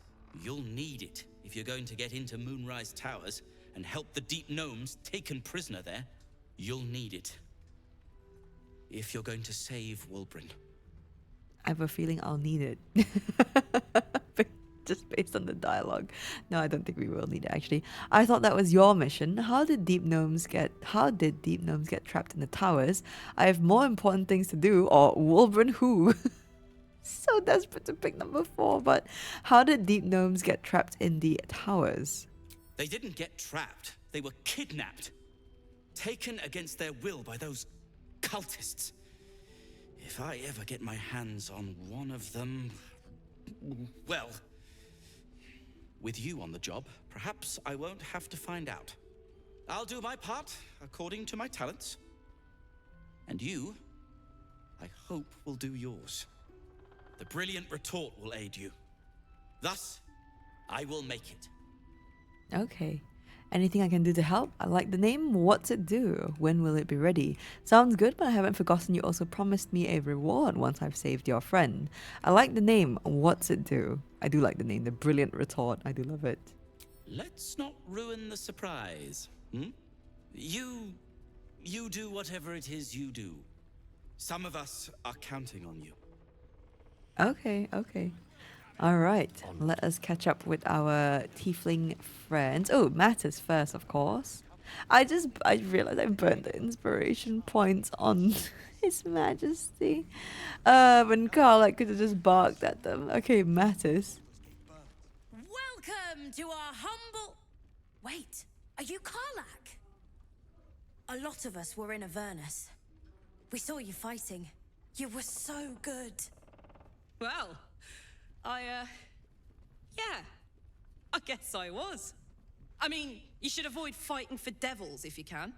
You'll need it if you're going to get into Moonrise Towers and help the Deep Gnomes taken prisoner there. You'll need it if you're going to save Wolverine. I have a feeling I'll need it. Just based on the dialogue. No, I don't think we will need it, actually. I thought that was your mission. How did Deep Gnomes get trapped in the towers? I have more important things to do, or Wolverine who? So desperate to pick number 4, but how did Deep Gnomes get trapped in the towers? They didn't get trapped. They were kidnapped. Taken against their will by those cultists. If I ever get my hands on one of them... well... with you on the job, perhaps I won't have to find out. I'll do my part according to my talents. And you, I hope, will do yours. The Brilliant Retort will aid you. Thus, I will make it. Okay. Anything I can do to help? I like the name. What's it do? When will it be ready? Sounds good, but I haven't forgotten you also promised me a reward once I've saved your friend. I like the name. What's it do? I do like the name. The Brilliant Retort. I do love it. Let's not ruin the surprise. You do whatever it is you do. Some of us are counting on you. Okay. All right. Let us catch up with our tiefling friends. Oh, Mattis first, of course. I realized I burned the inspiration points on His Majesty. When KARLACH could have just barked at them. Okay, Mattis. Welcome to our humble... Wait, are you KARLACH? A lot of us were in Avernus. We saw you fighting. You were so good. Well, yeah, I guess I was. I mean, you should avoid fighting for devils if you can.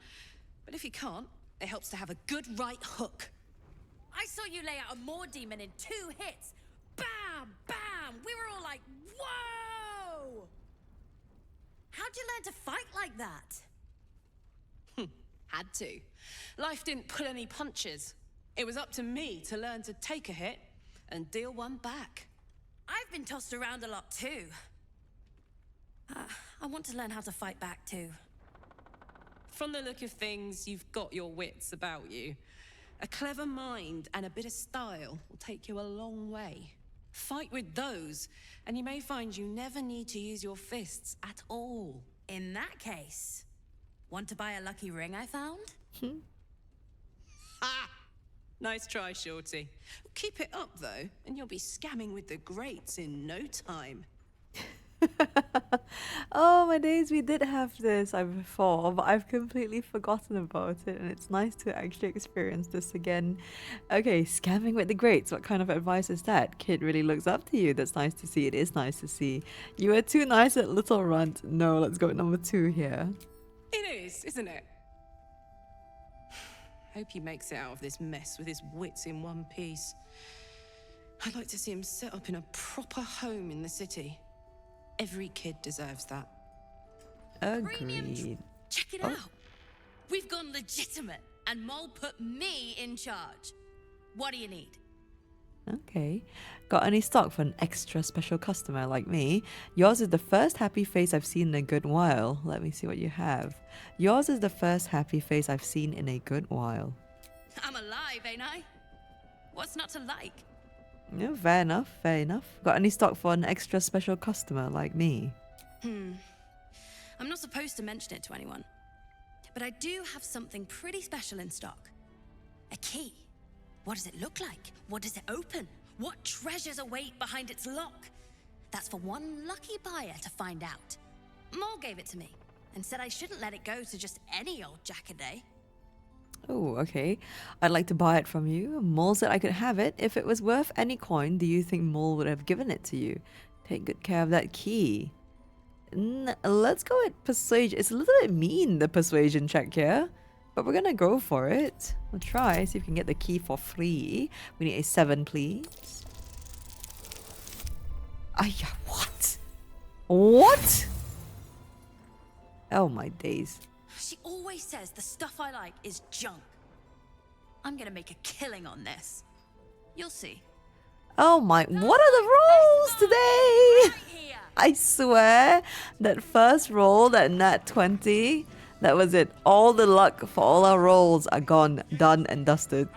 But if you can't, it helps to have a good right hook. I saw you lay out a Maw demon in 2 hits. Bam! Bam! We were all like, whoa! How'd you learn to fight like that? Had to. Life didn't pull any punches. It was up to me to learn to take a hit and deal one back. I've been tossed around a lot too. I want to learn how to fight back too. From the look of things, you've got your wits about you. A clever mind and a bit of style will take you a long way. Fight with those, and you may find you never need to use your fists at all. In that case, want to buy a lucky ring I found? Ha! Nice try, Shorty. Keep it up, though, and you'll be scamming with the greats in no time. Oh my days, we did have this before, but I've completely forgotten about it, and it's nice to actually experience this again. Okay, scamming with the greats. What kind of advice is that? Kid really looks up to you. That's nice to see. It is nice to see. You were too nice at Little Runt. No, let's go with number 2 here. It is, isn't it? Hope he makes it out of this mess with his wits in one piece. I'd like to see him set up in a proper home in the city. Every kid deserves that. Agreed. Check it out. We've gone legitimate, and Mole put me in charge. What do you need? Okay. Got any stock for an extra special customer like me? Yours is the first happy face I've seen in a good while. Let me see what you have. Yours is the first happy face I've seen in a good while. I'm alive, ain't I? What's not to like? Yeah, fair enough, fair enough. Got any stock for an extra special customer like me? I'm not supposed to mention it to anyone, but I do have something pretty special in stock. A key. What does it look like? What does it open? What treasures await behind its lock? That's for one lucky buyer to find out. Mole gave it to me and said I shouldn't let it go to just any old jackaday. Oh, okay. I'd like to buy it from you. Mole said I could have it. If it was worth any coin, do you think Mole would have given it to you? Take good care of that key. Let's go with persuasion. It's a little bit mean, the persuasion check here. But we're gonna go for it. We'll try, see if we can get the key for free. We need a 7, please. What? What? Oh my days. She always says the stuff I like is junk. I'm gonna make a killing on this. You'll see. Oh my, what are the rolls today? I swear, that first roll, that nat 20, that was it. All the luck for all our rolls are gone, done and dusted.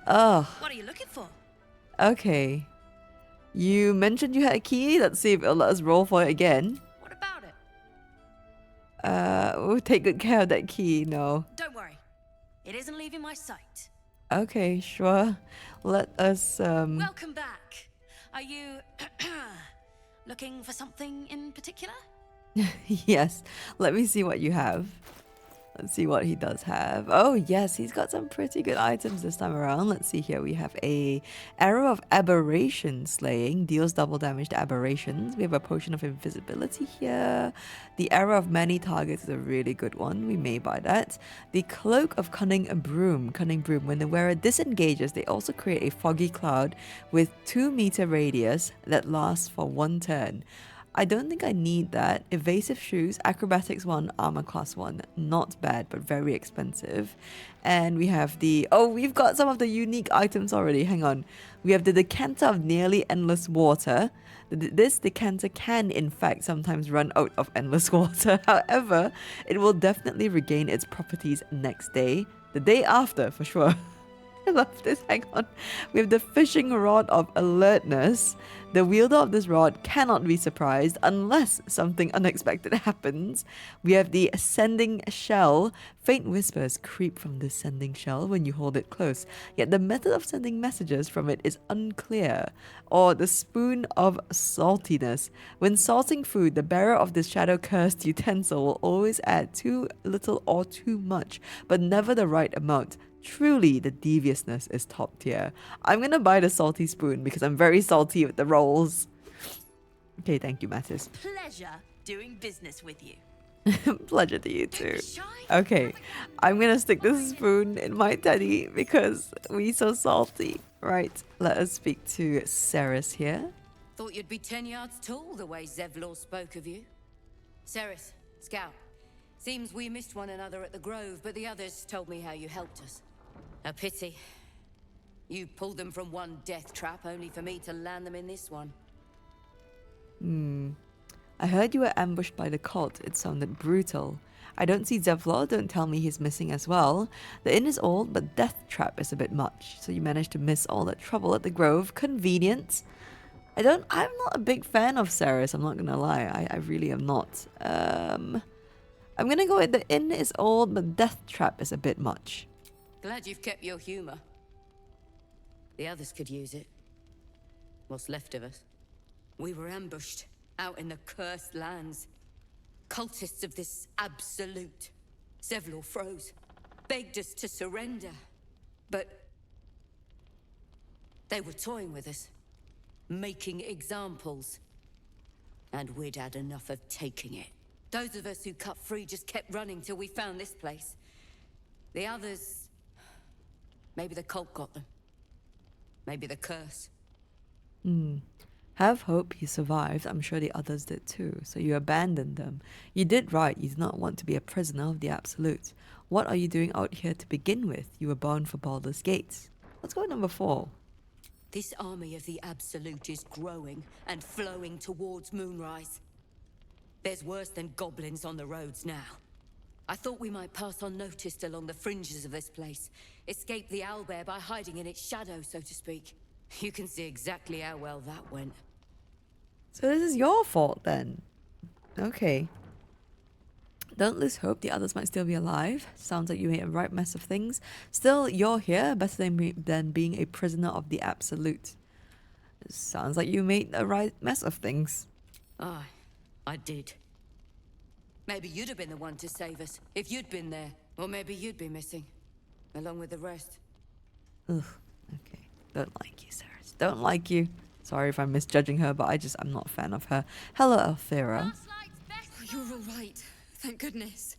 Ugh. What are you looking for? Okay. You mentioned you had a key. Let's see if it'll let us roll for it again. What about it? We'll take good care of that key. No. Don't worry. It isn't leaving my sight. Okay, sure. Let us, Welcome back. Are you looking for something in particular? Yes. Let me see what you have. Let's see what he does have. Oh, yes, he's got some pretty good items this time around. Let's see here. We have a Arrow of Aberration Slaying. Deals double damage to aberrations. We have a Potion of Invisibility here. The Arrow of Many Targets is a really good one. We may buy that. The Cloak of Cunning Broom. Cunning Broom. When the wearer disengages, they also create a foggy cloud with 2-meter radius that lasts for 1 turn. I don't think I need that. Evasive Shoes, Acrobatics 1, Armor Class 1. Not bad, but very expensive. And we have the... Oh, we've got some of the unique items already. Hang on. We have the Decanter of Nearly Endless Water. This decanter can, in fact, sometimes run out of endless water. However, it will definitely regain its properties next day. The day after, for sure. I love this. Hang on. We have the Fishing Rod of Alertness. The wielder of this rod cannot be surprised unless something unexpected happens. We have the Ascending Shell. Faint whispers creep from the sending shell when you hold it close, yet the method of sending messages from it is unclear. Or the Spoon of Saltiness. When salting food, the bearer of this shadow-cursed utensil will always add too little or too much, but never the right amount. Truly, the deviousness is top tier. I'm gonna buy the salty spoon because I'm very salty with the rolls. Okay, thank you, Mattis. Pleasure doing business with you. Pleasure to you too. Okay, I'm gonna stick this spoon in my teddy because we so salty. Right, let us speak to Ceres here. Thought you'd be 10 yards tall the way Zevlor spoke of you. Ceres, Scout. Seems we missed one another at the Grove, but the others told me how you helped us. A pity. You pulled them from one death trap only for me to land them in this one. I heard you were ambushed by the cult. It sounded brutal. I don't see Zevlor, don't tell me he's missing as well. The inn is old, but death trap is a bit much. So you managed to miss all that trouble at the Grove. Convenient. I'm not a big fan of Ceres, I'm not gonna lie. I really am not. I'm gonna go with the inn is old, but death trap is a bit much. Glad you've kept your humor. The others could use it. What's left of us. We were ambushed out in the cursed lands. Cultists of this absolute. Zevlor froze. Begged us to surrender. But they were toying with us. Making examples. And we'd had enough of taking it. Those of us who cut free just kept running till we found this place. The others... Maybe the cult got them. Maybe the curse. Have hope you survived. I'm sure the others did too. So you abandoned them. You did right. You did not want to be a prisoner of the Absolute. What are you doing out here to begin with? You were born for Baldur's Gate. Let's go number 4. This army of the Absolute is growing and flowing towards Moonrise. There's worse than goblins on the roads now. I thought we might pass unnoticed along the fringes of this place. Escape the owlbear by hiding in its shadow, so to speak. You can see exactly how well that went. So this is your fault then. Okay. Don't lose hope, the others might still be alive. Sounds like you made a right mess of things. Still, you're here, better than being a prisoner of the Absolute. Sounds like you made a right mess of things. Aye, I did. Maybe you'd have been the one to save us, if you'd been there. Or maybe you'd be missing, along with the rest. Ugh, okay. Don't like you, Ceres. Don't like you. Sorry if I'm misjudging her, but I'm not a fan of her. Hello, Althera. Oh, you're all right. Thank goodness.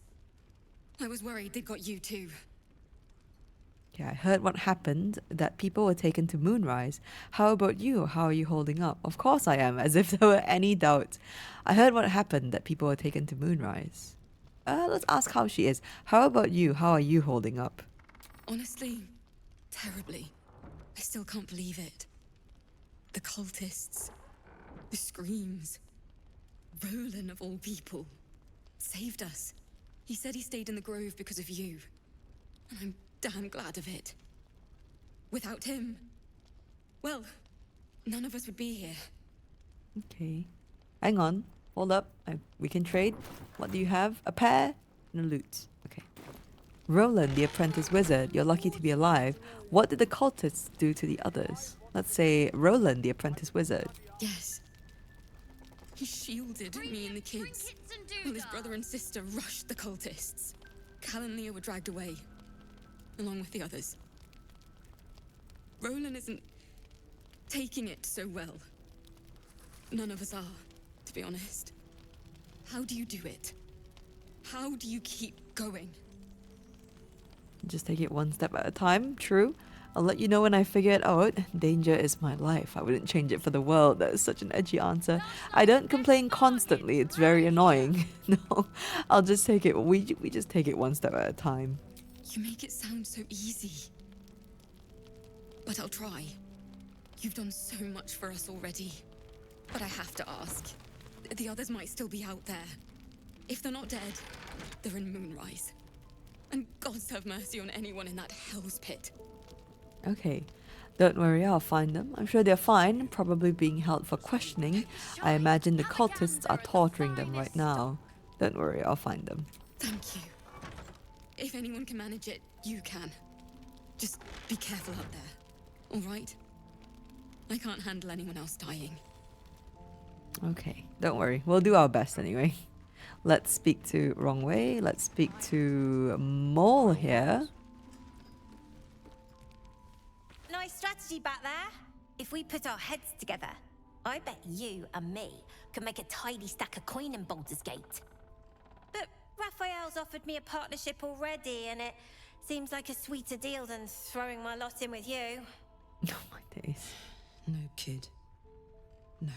I was worried they'd got you too. Yeah, I heard what happened, that people were taken to Moonrise. How about you? How are you holding up? Of course I am, as if there were any doubt. I heard what happened, that people were taken to Moonrise. Let's ask how she is. How about you? How are you holding up? Honestly, terribly. I still can't believe it. The cultists, the screams. Roland, of all people, saved us. He said he stayed in the Grove because of you. And I'm damn glad of it. Without him, well, none of us would be here. Okay. Hang on. Hold up. We can trade. What do you have? A pear and a loot. Okay. Roland, the apprentice wizard. You're lucky to be alive. What did the cultists do to the others? Let's say Roland, the apprentice wizard. Yes. He shielded me and the kids, while his brother and sister rushed the cultists. Cal and Leah were dragged away, along with the others. Roland isn't taking it so well. None of us are, to be honest. How do you do it? How do you keep going? Just take it one step at a time. True. I'll let you know when I figure it out. Danger is my life. I wouldn't change it for the world. That is such an edgy answer. I don't complain constantly. It's very annoying. No, I'll just take it. We just take it one step at a time. You make it sound so easy. But I'll try. You've done so much for us already. But I have to ask. The others might still be out there. If they're not dead, they're in Moonrise. And gods have mercy on anyone in that hell's pit. Okay. Don't worry, I'll find them. I'm sure they're fine, probably being held for questioning. I imagine the cultists are torturing them right now. Don't worry, I'll find them. Thank you. If anyone can manage it, you can. Just be careful out there, all right? I can't handle anyone else dying. Okay, don't worry. We'll do our best anyway. Let's speak to Wrong Way. Let's speak to Mole here. nice strategy back there. If we put our heads together, I bet you and me can make a tidy stack of coin in Baldur's Gate. But Raphael's offered me a partnership already, and it seems like a sweeter deal than throwing my lot in with you. Oh my days. No, kid. No.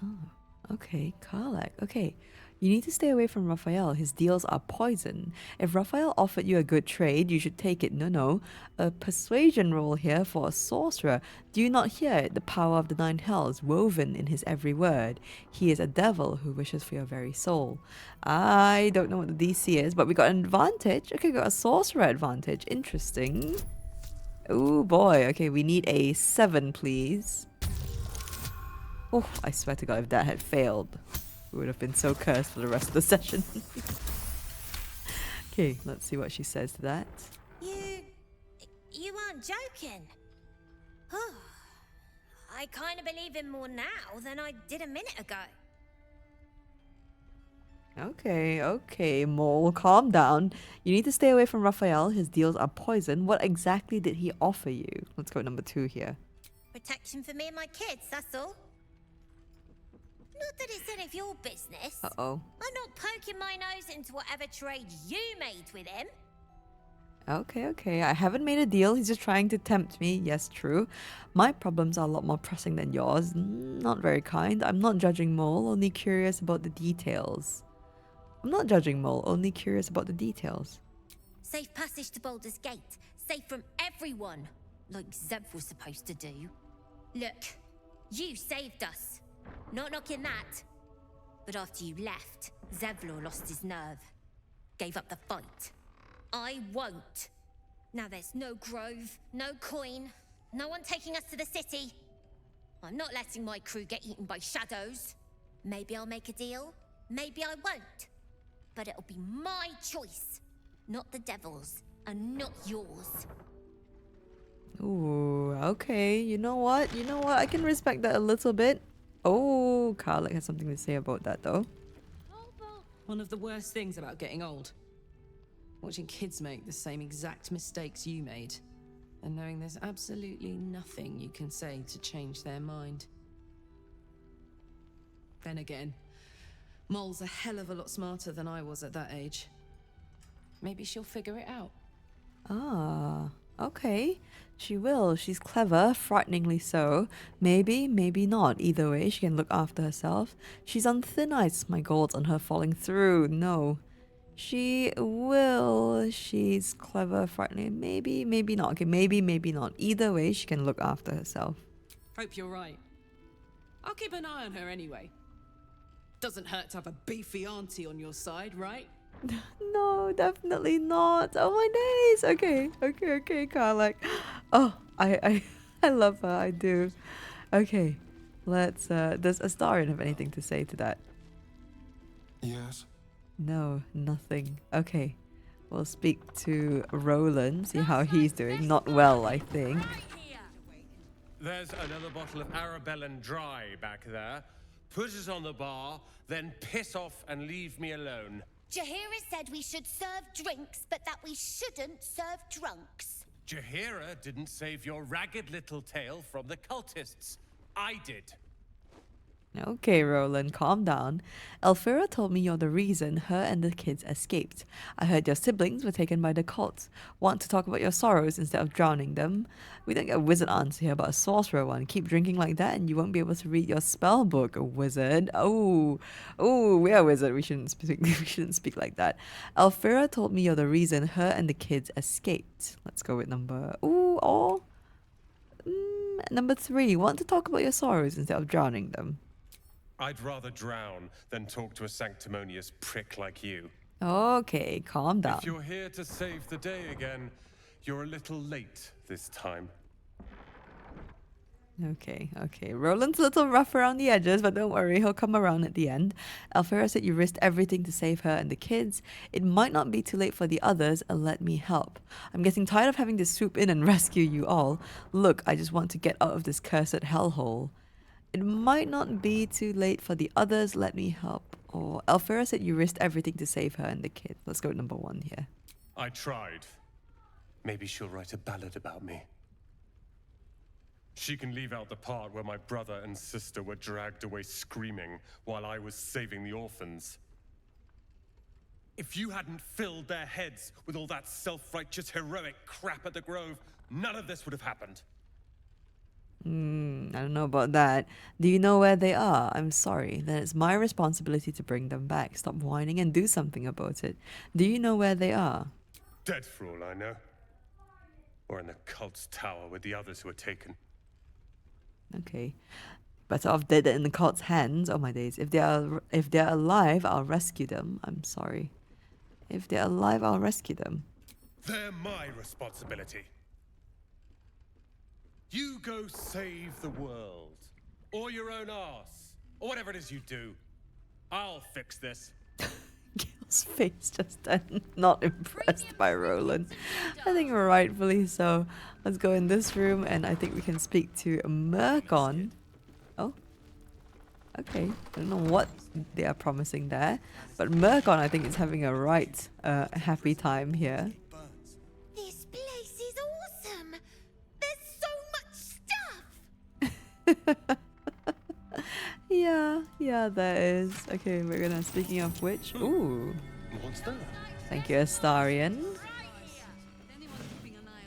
Oh, okay, KARLACH. Okay, you need to stay away from Raphael. His deals are poison. If Raphael offered you a good trade, you should take it. No. A persuasion roll here for a sorcerer. Do you not hear it? The power of the nine hells woven in his every word. He is a devil who wishes for your very soul. I don't know what the DC is, but we got an advantage. Okay, got a sorcerer advantage. Interesting. Oh boy. Okay, we need a 7, please. Oh, I swear to God, if that had failed, we would have been so cursed for the rest of the session. Okay, let's see what she says to that. You aren't joking. Oh, I kind of believe him more now than I did a minute ago. Okay, Mole, calm down. You need to stay away from Raphael. His deals are poison. What exactly did he offer you? Let's go number 2 here. Protection for me and my kids, that's all. Not that it's any of your business. Uh-oh. I'm not poking my nose into whatever trade you made with him. Okay. I haven't made a deal. He's just trying to tempt me. Yes, true. My problems are a lot more pressing than yours. Not very kind. I'm not judging Mole, only curious about the details. Safe passage to Baldur's Gate. Safe from everyone. Like Zev was supposed to do. Look, you saved us. Not knocking that. But after you left, Zevlor lost his nerve. Gave up the fight. I won't. Now there's no grove, no coin, no one taking us to the city. I'm not letting my crew get eaten by shadows. Maybe I'll make a deal, maybe I won't. But it'll be my choice, not the devil's, and not yours. Ooh, okay. You know what? I can respect that a little bit. Oh, KARLACH has something to say about that, though. One of the worst things about getting old. Watching kids make the same exact mistakes you made. And knowing there's absolutely nothing you can say to change their mind. Then again, Mole's a hell of a lot smarter than I was at that age. Maybe she'll figure it out. Ah, okay. She will. She's clever, frighteningly so. Maybe, maybe not. Either way, she can look after herself. She's on thin ice. My gold's on her falling through. No. She will. She's clever, frightening. Maybe, maybe not. Okay, maybe, maybe not. Either way, she can look after herself. Hope you're right. I'll keep an eye on her anyway. Doesn't hurt to have a beefy auntie on your side, right? No, definitely not. Oh my days. Okay, KARLACH. Oh, I love her. I do. Okay, let's. Does Astarion have anything to say to that? Yes. No, nothing. Okay, we'll speak to Roland. See how he's doing. Not well, I think. There's another bottle of Arabellan Dry back there. Put it on the bar, then piss off and leave me alone. Jaheira said we should serve drinks, but that we shouldn't serve drunks. Jaheira didn't save your ragged little tail from the cultists. I did. Okay, Roland, calm down. Elfira told me you're the reason her and the kids escaped. I heard your siblings were taken by the cult. Want to talk about your sorrows instead of drowning them? We don't get a wizard answer here, but a sorcerer one. Keep drinking like that and you won't be able to read your spell book, a wizard. Oh, we are wizard. We shouldn't speak like that. Elfira told me you're the reason her and the kids escaped. Let's go with number 3. Want to talk about your sorrows instead of drowning them? I'd rather drown than talk to a sanctimonious prick like you. Okay, calm down. If you're here to save the day again, you're a little late this time. Okay. Roland's a little rough around the edges, but don't worry, he'll come around at the end. Elfira said you risked everything to save her and the kids. It might not be too late for the others, and let me help. I'm getting tired of having to swoop in and rescue you all. Look, I just want to get out of this cursed hellhole. It might not be too late for the others, let me help. Or Elfira said you risked everything to save her and the kids. Let's go with number 1 here. I tried. Maybe she'll write a ballad about me. She can leave out the part where my brother and sister were dragged away screaming while I was saving the orphans. If you hadn't filled their heads with all that self-righteous heroic crap at the Grove, none of this would have happened. I don't know about that. Do you know where they are? I'm sorry. Then it's my responsibility to bring them back. Stop whining and do something about it. Do you know where they are? Dead for all I know. Or in the cult's tower with the others who were taken. Okay. Better off dead in the cult's hands. Oh my days. If they're alive, I'll rescue them. I'm sorry. If they're alive, I'll rescue them. They're my responsibility. You go save the world. Or your own arse. Or whatever it is you do. I'll fix this. Gale's face just not impressed by Roland. I think rightfully so. Let's go in this room and I think we can speak to Murkon. Oh. Okay. I don't know what they are promising there. But Murkon I think is having a right happy time here. This place is awesome. There's so much stuff. Yeah, there is. Okay, we're gonna, speaking of which, ooh. What's that? Thank you, Astarion.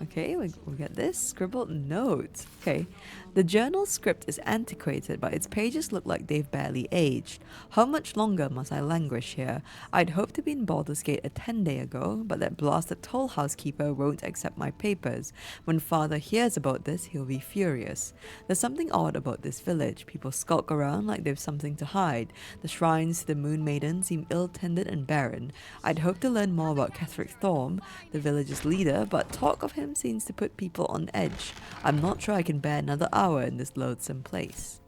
Okay, we get this. Scribbled notes. Okay. The journal script is antiquated, but its pages look like they've barely aged. How much longer must I languish here? I'd hoped to be in Baldur's Gate a 10-day ago, but that blasted toll housekeeper won't accept my papers. When Father hears about this, he'll be furious. There's something odd about this village. People skulk around like they've something to hide. The shrines to the Moon Maiden seem ill-tended and barren. I'd hoped to learn more about Ketheric Thorm, the village's leader, but talk of him seems to put people on edge. I'm not sure I can bear another hour in this loathsome place.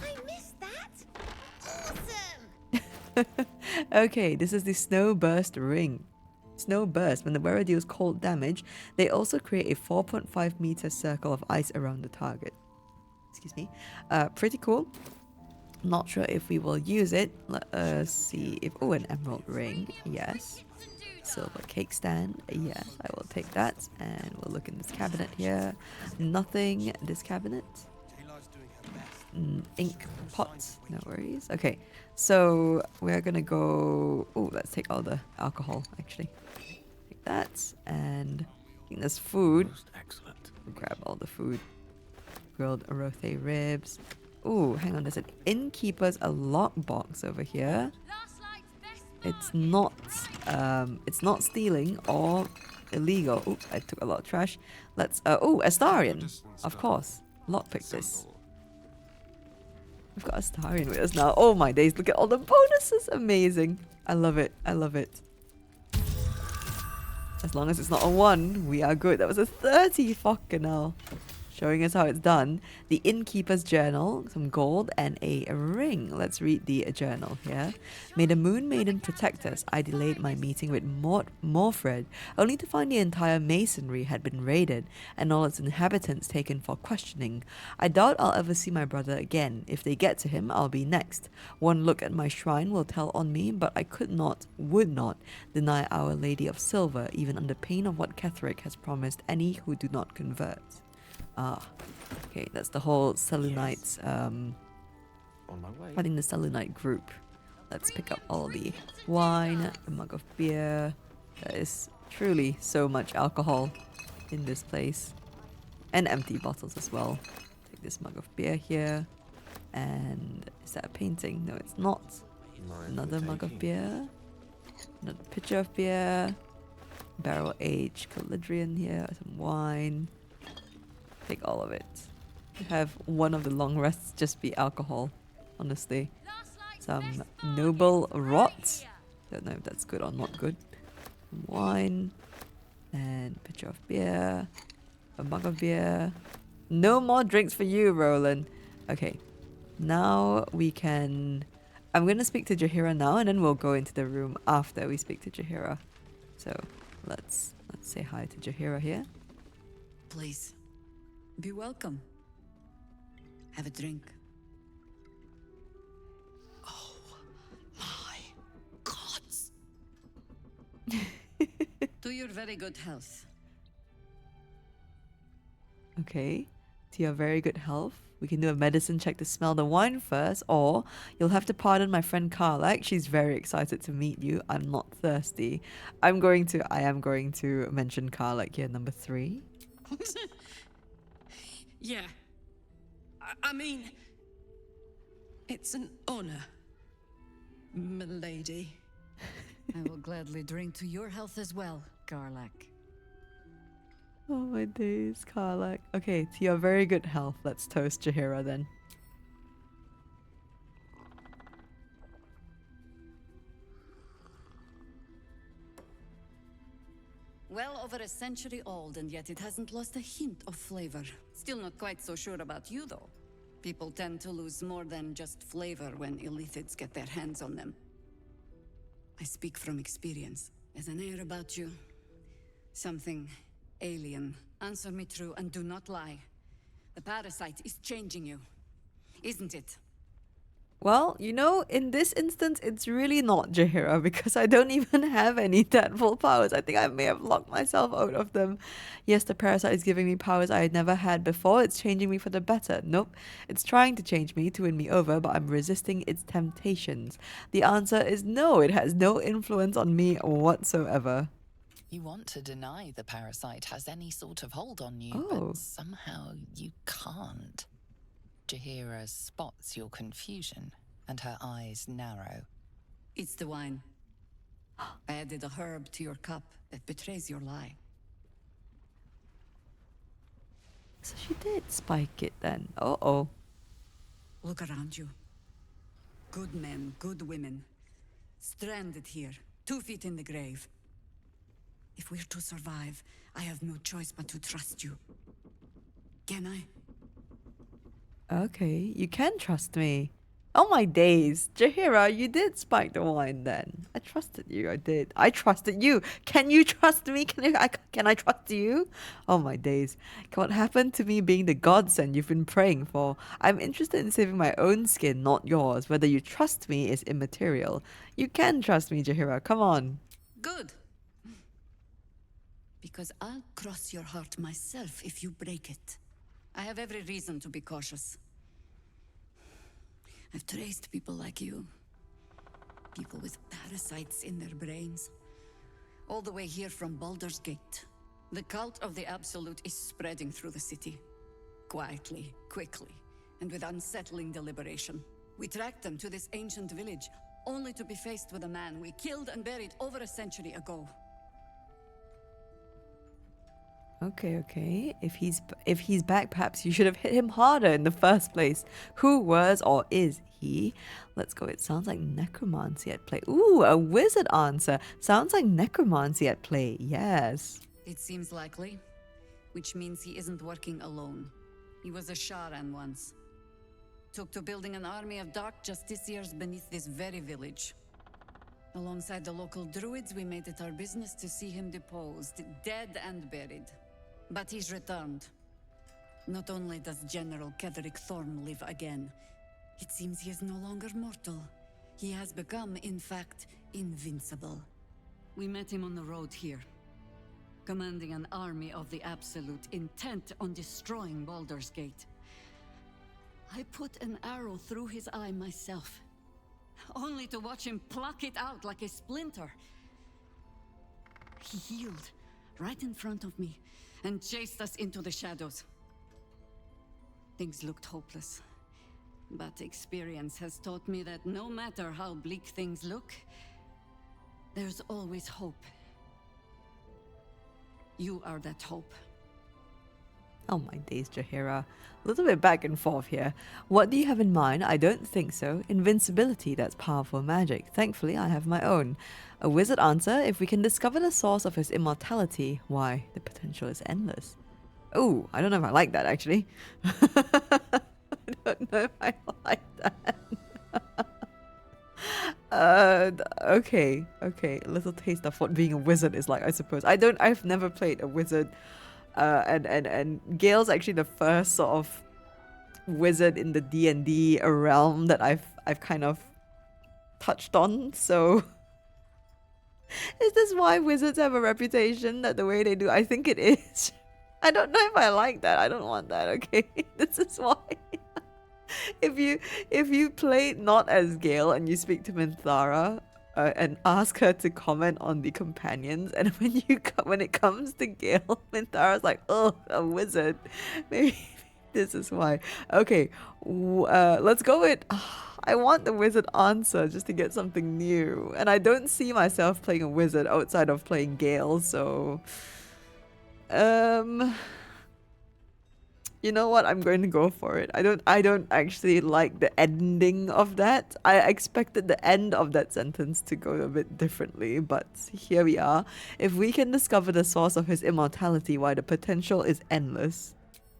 I missed that. Awesome. Okay, this is the Snow Burst ring. Snow Burst. When the wearer deals cold damage, they also create a 4.5 meter circle of ice around the target. Excuse me. Pretty cool. Not sure if we will use it. Let us see if... Oh, an emerald ring. Yes. Silver cake stand. Yes, I will take that. And we'll look in this cabinet here. Nothing. This cabinet. Ink pot. No worries. Okay, so we're gonna go... Oh, let's take all the alcohol, actually. Take that. And I think there's food. Excellent. We'll grab all the food. Grilled arothe ribs. Oh, hang on. There's an innkeeper's a lockbox over here. It's not stealing or illegal. Oops, I took a lot of trash. Let's oh, Astarion. Of course. Lockpick this. We've got Astarion with us now. Oh my days, look at all the bonuses. Amazing. I love it. I love it. As long as it's not a 1, we are good. That was a 30. Fucking hell. Showing us how it's done. The innkeeper's journal, some gold, and a ring. Let's read the journal here. May the Moon Maiden protect us. I delayed my meeting with Morfred, only to find the entire masonry had been raided, and all its inhabitants taken for questioning. I doubt I'll ever see my brother again. If they get to him, I'll be next. One look at my shrine will tell on me, but I would not, deny Our Lady of Silver, even under pain of what Ketheric has promised any who do not convert. Ah, okay, that's the whole Selenites, On my way. I think the Selenite group. Let's pick up all the wine, a mug of beer. There is truly so much alcohol in this place. And empty bottles as well. Take this mug of beer here. And is that a painting? No, it's not. Another mug of beer. Another pitcher of beer. Barrel-aged Calidrian here. Some wine. Take all of it. Have one of the long rests just be alcohol, honestly. Some noble rot. Don't know if that's good or not good. Wine. And pitcher of beer. A mug of beer. No more drinks for you, Roland. Okay. Now we can... I'm going to speak to Jaheira now, and then we'll go into the room after we speak to Jaheira. So, let's say hi to Jaheira here. Please. Be welcome. Have a drink. Oh my gods. To your very good health. Okay. To your very good health. We can do a medicine check to smell the wine first, or you'll have to pardon my friend KARLACH. She's very excited to meet you. I'm not thirsty. I am going to mention KARLACH here, number 3. Yeah. I mean, it's an honor, milady. I will gladly drink to your health as well, KARLACH. Oh my days, KARLACH. Okay, to your very good health. Let's toast Jaheira then. Well over a century old, and yet it hasn't lost a hint of flavor. Still not quite so sure about you, though. People tend to lose more than just flavor when illithids get their hands on them. I speak from experience. There's an air about you. Something alien. Answer me true and do not lie. The parasite is changing you, isn't it? Well, you know, in this instance, it's really not Jaheira because I don't even have any tadpole powers. I think I may have locked myself out of them. Yes, the parasite is giving me powers I had never had before. It's changing me for the better. Nope. It's trying to change me to win me over, but I'm resisting its temptations. The answer is no. It has no influence on me whatsoever. You want to deny the parasite has any sort of hold on you, Oh. but somehow you can't. Jaheira spots your confusion, and her eyes narrow. It's the wine. I added a herb to your cup that betrays your lie. So she did spike it then. Uh-oh. Look around you. Good men, good women. Stranded here, 2 feet in the grave. If we're to survive, I have no choice but to trust you. Can I? Okay, you can trust me. Oh my days. Jaheira, you did spike the wine then. I trusted you, I did. I trusted you. Can you trust me? Can I trust you? Oh my days. What happened to me being the godsend you've been praying for? I'm interested in saving my own skin, not yours. Whether you trust me is immaterial. You can trust me, Jaheira. Come on. Good. Because I'll cross your heart myself if you break it. I have every reason to be cautious. I've traced people like you. People with parasites in their brains. All the way here from Baldur's Gate. The cult of the Absolute is spreading through the city. Quietly, quickly, and with unsettling deliberation. We tracked them to this ancient village, only to be faced with a man we killed and buried over a century ago. Okay. If he's back, perhaps you should have hit him harder in the first place. Who was or is he? Let's go. It sounds like necromancy at play. Ooh, a wizard answer. Sounds like necromancy at play. Yes. It seems likely, which means he isn't working alone. He was a Sharan once. Took to building an army of dark justiciars beneath this very village. Alongside the local druids, we made it our business to see him deposed, dead and buried. But he's returned. Not only does General Ketherick Thorn live again, it seems he is no longer mortal. He has become, in fact, invincible. We met him on the road here, commanding an army of the Absolute, intent on destroying Baldur's Gate. I put an arrow through his eye myself, only to watch him pluck it out like a splinter. He healed right in front of me and chased us into the shadows. Things looked hopeless, but experience has taught me that no matter how bleak things look, there's always hope. You are that hope. Oh my days, Jaheira. A little bit back and forth here. What do you have in mind? I don't think so. Invincibility, that's powerful magic. Thankfully, I have my own. A wizard answer, if we can discover the source of his immortality, why, the potential is endless. Oh, I don't know if I like that, actually. I don't know if I like that. Okay. A little taste of what being a wizard is like, I suppose. I've never played a wizard. And Gale's actually the first sort of wizard in the D&D realm that I've kind of touched on. So is this why wizards have a reputation that the way they do? I think it is. I don't know if I like that. I don't want that, okay? This is why. If you play not as Gale and you speak to Minthara and ask her to comment on the companions, and when it comes to Gale, Minthara's like, oh, a wizard. Maybe this is why. Okay, let's go with. I want the wizard answer just to get something new, and I don't see myself playing a wizard outside of playing Gale, so. You know what? I'm going to go for it. I don't actually like the ending of that. I expected the end of that sentence to go a bit differently, but here we are. If we can discover the source of his immortality, why the potential is endless.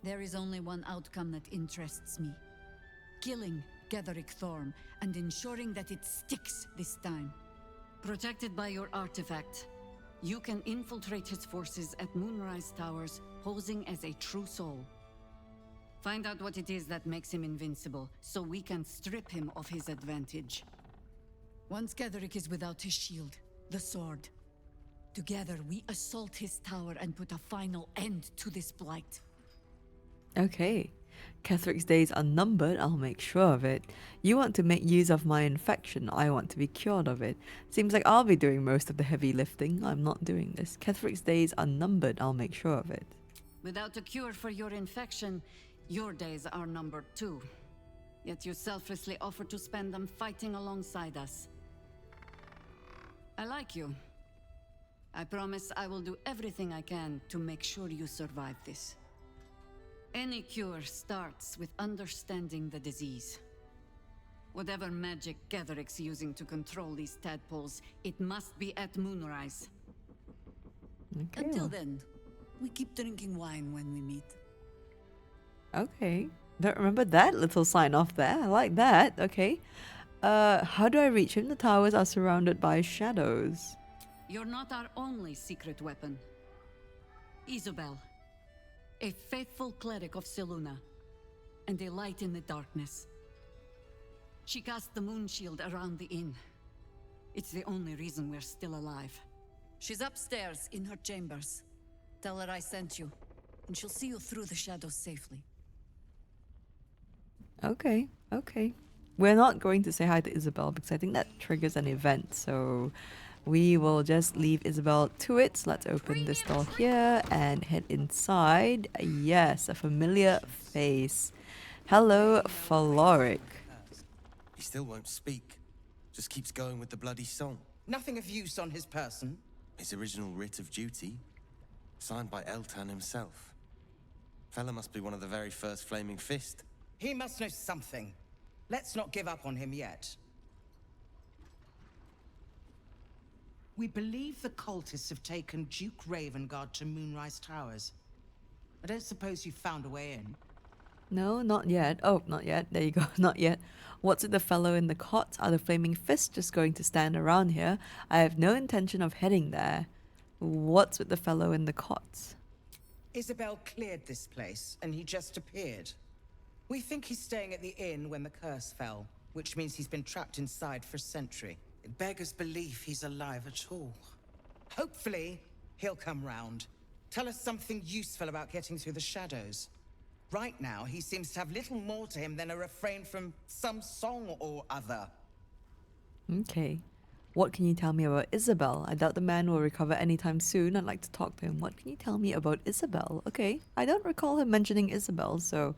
There is only one outcome that interests me. Killing Getherick Thorm and ensuring that it sticks this time. Protected by your artifact, you can infiltrate his forces at Moonrise Towers, posing as a true soul. Find out what it is that makes him invincible, so we can strip him of his advantage. Once Getherick is without his shield, the sword, together we assault his tower and put a final end to this blight. Okay. Getherick's days are numbered, I'll make sure of it. You want to make use of my infection, I want to be cured of it. Seems like I'll be doing most of the heavy lifting, I'm not doing this. Getherick's days are numbered, I'll make sure of it. Without a cure for your infection, your days are numbered too. Yet you selflessly offer to spend them fighting alongside us. I like you. I promise I will do everything I can to make sure you survive this. Any cure starts with understanding the disease. Whatever magic Getherick's using to control these tadpoles, it must be at Moonrise. Okay. Until then, we keep drinking wine when we meet. Okay. Don't remember that little sign off there. I like that. Okay. How do I reach him? The towers are surrounded by shadows. You're not our only secret weapon. Isabel, a faithful cleric of Selûne, and a light in the darkness. She cast the moon shield around the inn. It's the only reason we're still alive. She's upstairs in her chambers. Tell her I sent you, and she'll see you through the shadows safely. Okay, okay. We're not going to say hi to Isabel because I think that triggers an event, so we will just leave Isabel to it. So let's open this door here and head inside. Yes, a familiar face. Hello, Florrick. He still won't speak. Just keeps going with the bloody song. Nothing of use on his person. His original writ of duty, signed by Eltan himself. Fella must be one of the very first Flaming Fist. He must know something. Let's not give up on him yet. We believe the cultists have taken Duke Ravengard to Moonrise Towers. I don't suppose you found a way in. No, not yet. Oh, not yet. There you go. Not yet. What's with the fellow in the cot? Are the Flaming Fists just going to stand around here? I have no intention of heading there. What's with the fellow in the cot? Isabel cleared this place, and he just appeared. We think he's staying at the inn when the curse fell, which means he's been trapped inside for a century. It beggars belief he's alive at all. Hopefully, he'll come round. Tell us something useful about getting through the shadows. Right now, he seems to have little more to him than a refrain from some song or other. Okay. What can you tell me about Isabel? I doubt the man will recover anytime soon. I'd like to talk to him. What can you tell me about Isabel? Okay. I don't recall him mentioning Isabel, so...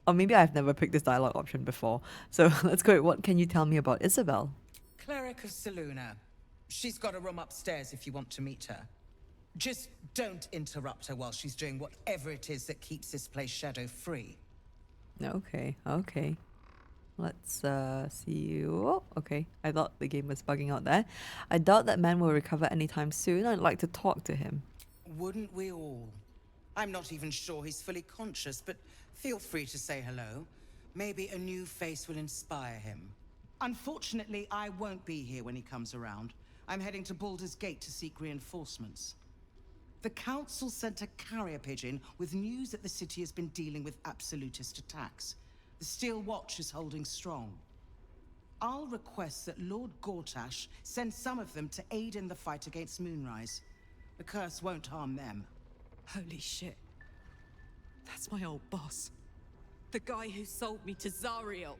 Or maybe I've never picked this dialogue option before. So let's go. What can you tell me about Isabel? Cleric of Selûne. She's got a room upstairs if you want to meet her. Just don't interrupt her while she's doing whatever it is that keeps this place shadow-free. Okay, okay. Let's see you. Oh, okay. I thought the game was bugging out there. I doubt that man will recover anytime soon. I'd like to talk to him. Wouldn't we all? I'm not even sure he's fully conscious, but feel free to say hello. Maybe a new face will inspire him. Unfortunately, I won't be here when he comes around. I'm heading to Baldur's Gate to seek reinforcements. The Council sent a carrier pigeon with news that the city has been dealing with absolutist attacks. The Steel Watch is holding strong. I'll request that Lord Gortash send some of them to aid in the fight against Moonrise. The curse won't harm them. Holy shit. That's my old boss. The guy who sold me to Zariel.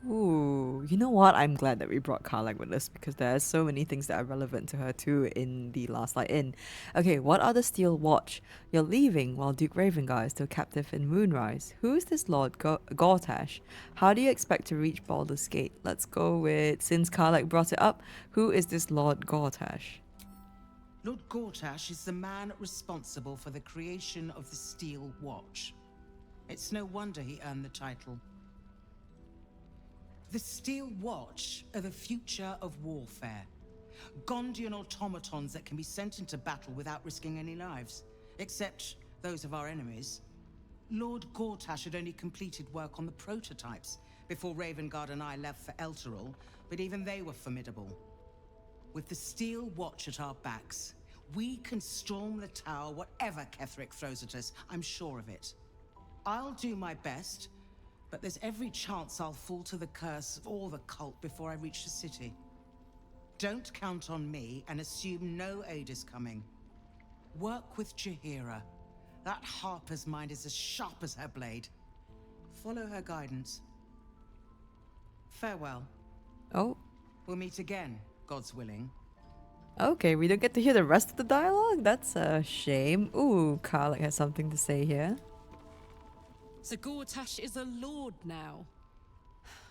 Ooh, you know what? I'm glad that we brought KARLACH with us because there are so many things that are relevant to her too in the Last Light Inn. Okay, what are the Steel Watch? You're leaving while Duke Ravengard is still captive in Moonrise. Who is this Lord Gortash? How do you expect to reach Baldur's Gate? Let's go with, since KARLACH brought it up, who is this Lord Gortash? Lord Gortash is the man responsible for the creation of the Steel Watch. It's no wonder he earned the title. The Steel Watch are the future of warfare. Gondian automatons that can be sent into battle without risking any lives, except those of our enemies. Lord Gortash had only completed work on the prototypes before Ravengard and I left for Elturel, but even they were formidable. With the Steel Watch at our backs, we can storm the tower whatever Ketheric throws at us, I'm sure of it. I'll do my best, but there's every chance I'll fall to the curse or the cult before I reach the city. Don't count on me and assume no aid is coming. Work with Jaheira. That harper's mind is as sharp as her blade. Follow her guidance. Farewell. Oh. We'll meet again, God's willing. Okay, we don't get to hear the rest of the dialogue? That's a shame. Ooh, KARLACH has something to say here. So Gortash is a lord now.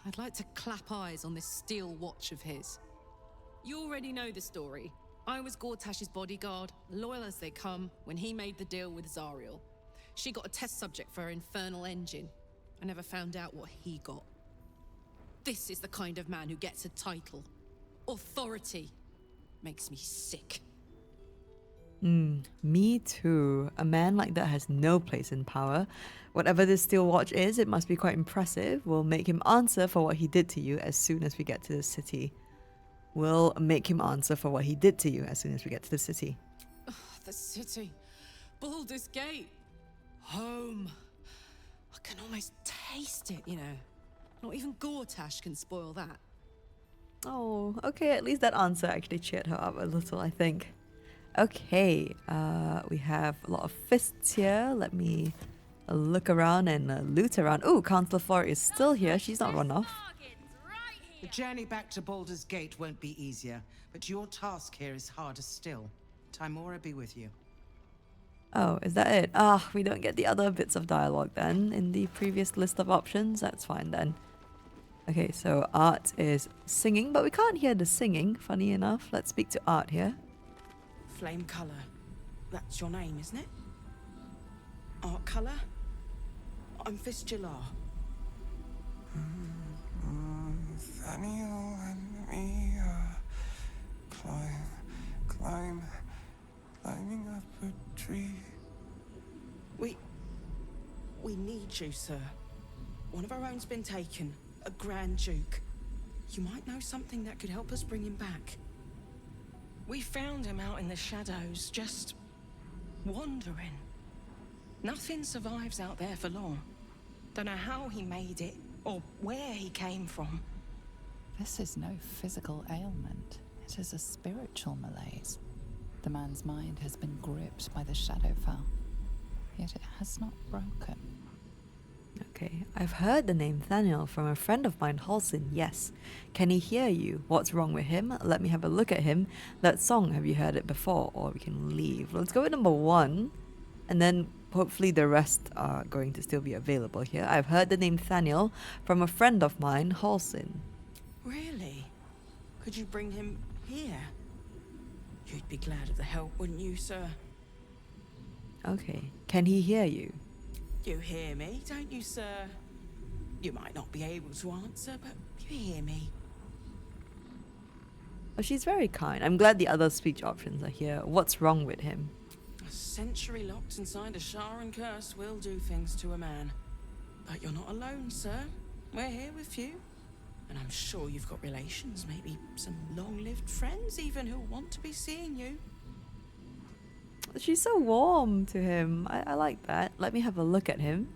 I'd like to clap eyes on this Steel Watch of his. You already know the story. I was Gortash's bodyguard, loyal as they come, when he made the deal with Zariel. She got a test subject for her infernal engine. I never found out what he got. This is the kind of man who gets a title. Authority. Makes me sick. Me too. A man like that has no place in power. Whatever this Steel Watch is, it must be quite impressive. We'll make him answer for what he did to you as soon as we get to the city. We'll make him answer for what he did to you as soon as we get to the city. Oh, the city. Baldur's Gate. Home. I can almost taste it, you know. Not even Gortash can spoil that. Oh, okay, at least that answer actually cheered her up a little, I think. Okay, we have a lot of fists here. Let me look around and loot around. Ooh, Councillor Florrick is still here. She's not run off. The journey back to Baldur's Gate won't be easier, but your task here is harder still. Tymora be with you. Oh, is that it? Ah, we don't get the other bits of dialogue then in the previous list of options. That's fine then. Okay, so Art is singing, but we can't hear the singing, funny enough. Let's speak to Art here. Flame Colour. That's your name, isn't it? Art Colour? I'm Fistula. Nathaniel and me climbing up a tree. We need you, sir. One of our own's been taken, a Grand Duke. You might know something that could help us bring him back. We found him out in the shadows, just wandering. Nothing survives out there for long. Don't know how he made it, or where he came from. This is no physical ailment. It is a spiritual malaise. The man's mind has been gripped by the Shadowfell, yet it has not broken. Okay, I've heard the name Nathaniel from a friend of mine, Halsin, yes. Can he hear you? What's wrong with him? Let me have a look at him. That song, have you heard it before? Or we can leave. Let's go with number 1, and then hopefully the rest are going to still be available here. I've heard the name Nathaniel from a friend of mine, Halsin. Really? Could you bring him here? You'd be glad of the help, wouldn't you, sir? Okay, can he hear you? You hear me, don't you, sir? You might not be able to answer, but you hear me. Oh, she's very kind. I'm glad the other speech options are here. What's wrong with him? A century locked inside a Sharan curse will do things to a man. But you're not alone, sir. We're here with you. And I'm sure you've got relations, maybe some long-lived friends even who want to be seeing you. She's so warm to him. I like that. Let me have a look at him.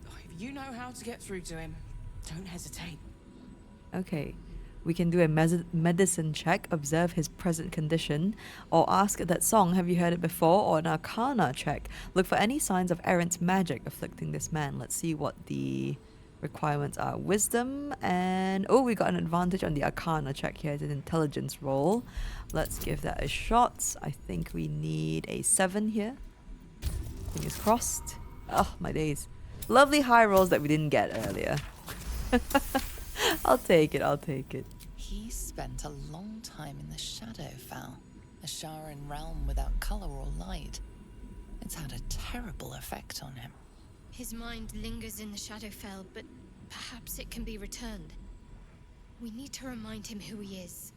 If you know how to get through to him, don't hesitate. Okay. We can do a medicine check, observe his present condition, or ask that song, have you heard it before, or an arcana check. Look for any signs of errant magic afflicting this man. Let's see what the requirements are. Wisdom, and oh, we got an advantage on the arcana check here. It's an intelligence roll. Let's give that a shot. I think we need a 7 here. Fingers crossed. Oh, my days. Lovely high rolls that we didn't get earlier. I'll take it, I'll take it. He spent a long time in the Shadowfell, a Sharan realm without colour or light. It's had a terrible effect on him. His mind lingers in the Shadowfell, but perhaps it can be returned. We need to remind him who he is.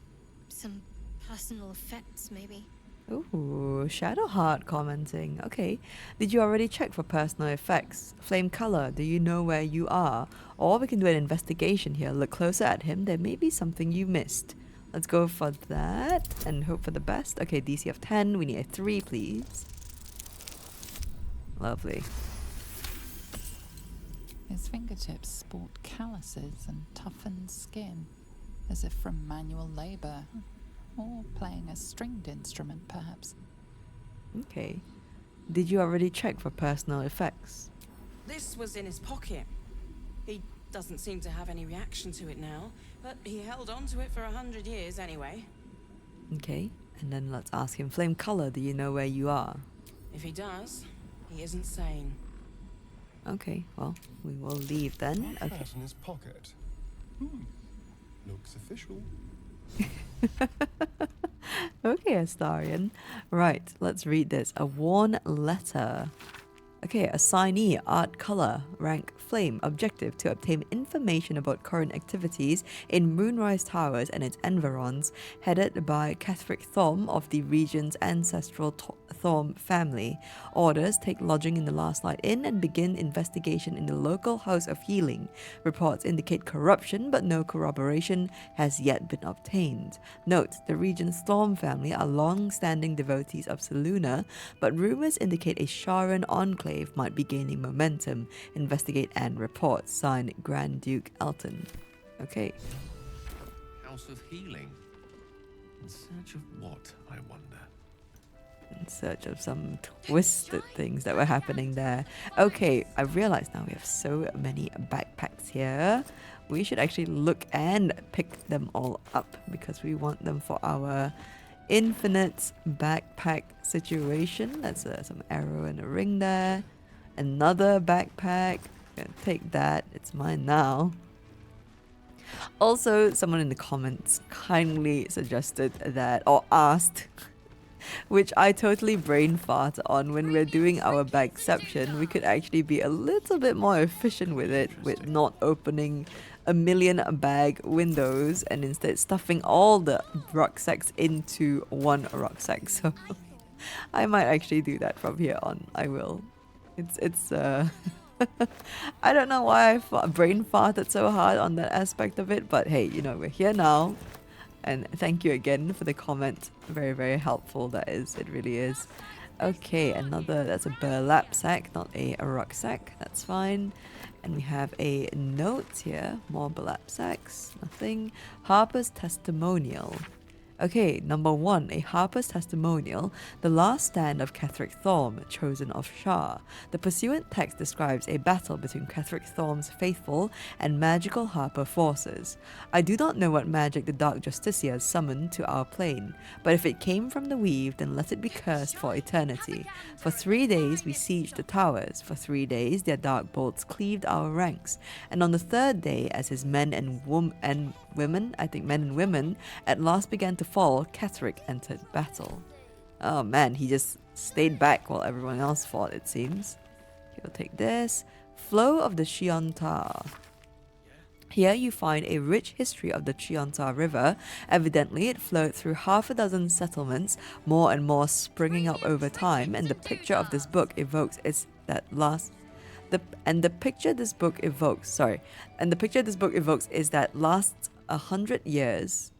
Some personal effects, maybe. Ooh, Shadowheart commenting. Okay. Did you already check for personal effects? Flame color, do you know where you are? Or we can do an investigation here. Look closer at him. There may be something you missed. Let's go for that and hope for the best. Okay, DC of 10. We need a 3, please. Lovely. His fingertips sport calluses and toughened skin, as if from manual labour. Or playing a stringed instrument, perhaps. Okay. Did you already check for personal effects? This was in his pocket. He doesn't seem to have any reaction to it now, but he held on to it for 100 years anyway. Okay. And then let's ask him, flame color, do you know where you are? If he does, he isn't sane. Okay, well, we will leave then. Okay. That in his pocket. Looks official. Okay, Astarion. Right, let's read this. A worn letter. Okay, assignee, art color, rank flame, objective to obtain information about current activities in Moonrise Towers and its environs, headed by Catherick Thorm of the region's ancestral Thorm family. Orders, take lodging in the Last Light Inn and begin investigation in the local House of Healing. Reports indicate corruption, but no corroboration has yet been obtained. Note, the region's Thorm family are long-standing devotees of Selûne, but rumors indicate a Sharan enclave might be gaining momentum. Investigate and report. Signed, Grand Duke Elton. Okay. House of Healing? In search of what, I wonder? In search of some twisted things that were happening there. Okay, I realize now we have so many backpacks here. We should actually look and pick them all up because we want them for our infinite backpack situation. That's some arrow and a ring there. Another backpack. Gonna take that. It's mine now. Also, someone in the comments kindly suggested that, or asked, which I totally brain fart on, when we're doing our bagception, we could actually be a little bit more efficient with it, with not opening a million bag windows and instead stuffing all the rucksacks into one rucksack. So I might actually do that from here on. I will. It's I don't know why I brain farted so hard on that aspect of it, but hey, you know, we're here now. And thank you again for the comment. Very, very helpful, that is. It really is. Okay, that's a burlap sack, not a rucksack. That's fine. And we have a note here. More burlap sacks. Nothing. Harper's testimonial. Okay, number 1, a Harper's testimonial, the last stand of Catherick Thorm, chosen of Shah. The pursuant text describes a battle between Catherick Thorm's faithful and magical Harper forces. I do not know what magic the Dark Justiciars summoned to our plane, but if it came from the Weave, then let it be cursed for eternity. For 3 days we sieged the towers, for 3 days their dark bolts cleaved our ranks, and on the 3rd day, as his men and women, at last began to fall, Catherick entered battle. Oh man, he just stayed back while everyone else fought, it seems. Okay, we'll take this. Flow of the Chiontar. Here you find a rich history of the Chiontar River. Evidently, it flowed through half a dozen settlements, more and more springing up over time, and the picture of this book evokes the picture this book evokes is that last 100 years.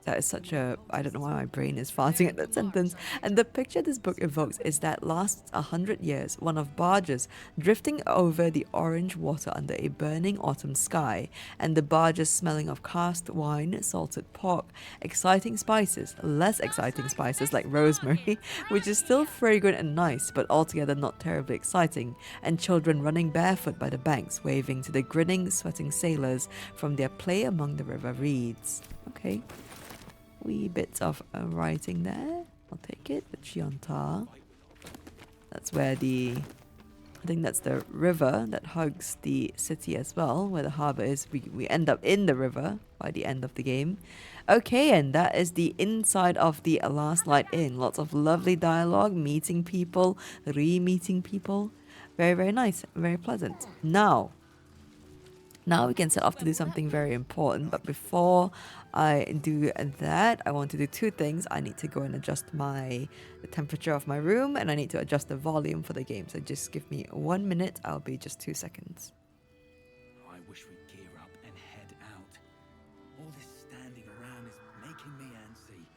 That is such a... I don't know why my brain is farting at that sentence. And the picture this book evokes is that lasts 100 years, one of barges drifting over the orange water under a burning autumn sky, and the barges smelling of cask wine, salted pork, exciting spices, less exciting spices like rosemary, which is still fragrant and nice, but altogether not terribly exciting, and children running barefoot by the banks, waving to the grinning, sweating sailors from their play among the river reeds. Okay. Wee bits of writing there. I'll take it. The Chiantar. That's where the... I think that's the river that hugs the city as well, where the harbour is. We end up in the river by the end of the game. Okay, and that is the inside of the Last Light Inn. Lots of lovely dialogue, meeting people, re-meeting people. Very, very nice. Very pleasant. Now we can set off to do something very important, but before I do that, I want to do two things. I need to go and adjust the temperature of my room, and I need to adjust the volume for the game. So just give me 1 minute. I'll be just 2 seconds. I wish we'd gear up and head out. All this standing around is making me antsy.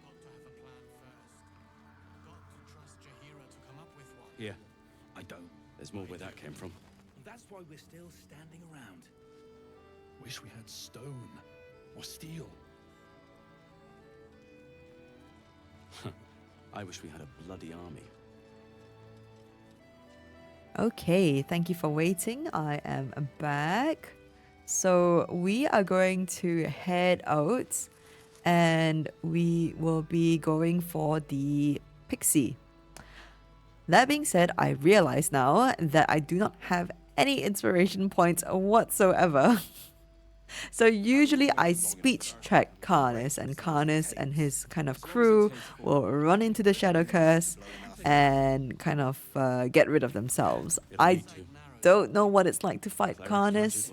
Got to have a plan first. Got to trust Jaheira to come up with one. Yeah, I don't. There's more where that came from. That's why we're still standing around. Wish we had stone or steel. I wish we had a bloody army. Okay, thank you for waiting. I am back. So we are going to head out, and we will be going for the Pixie. That being said, I realize now that I do not have any inspiration points whatsoever. So usually I speech check Karnis, and Karnis and his kind of crew will run into the Shadow Curse and kind of get rid of themselves. I don't know what it's like to fight Karnis.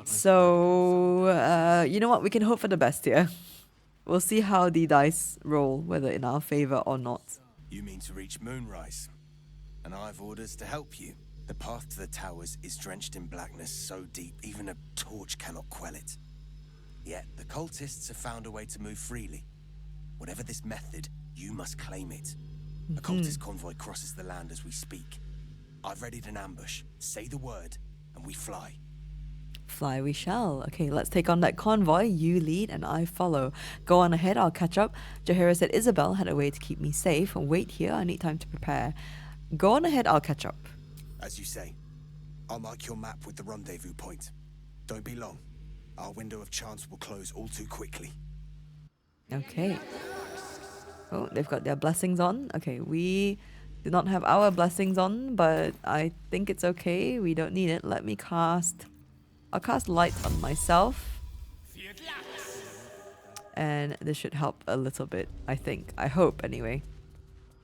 So, you know what? We can hope for the best here. We'll see how the dice roll, whether in our favor or not. You mean to reach Moonrise, and I've orders to help you. The path to the towers is drenched in blackness so deep even a torch cannot quell it. Yet the cultists have found a way to move freely. Whatever this method, you must claim it. A cultist convoy crosses the land as we speak. I've readied an ambush. Say the word, and we fly. Fly we shall. Okay, let's take on that convoy. You lead and I follow. Go on ahead, I'll catch up. Jaheira said Isabel had a way to keep me safe. Wait here, I need time to prepare. Go on ahead, I'll catch up. As you say, I'll mark your map with the rendezvous point. Don't be long. Our window of chance will close all too quickly. Okay. Oh, they've got their blessings on. Okay, we do not have our blessings on, but I think it's okay. We don't need it. Let me cast... I'll cast light on myself. And this should help a little bit, I think. I hope, anyway.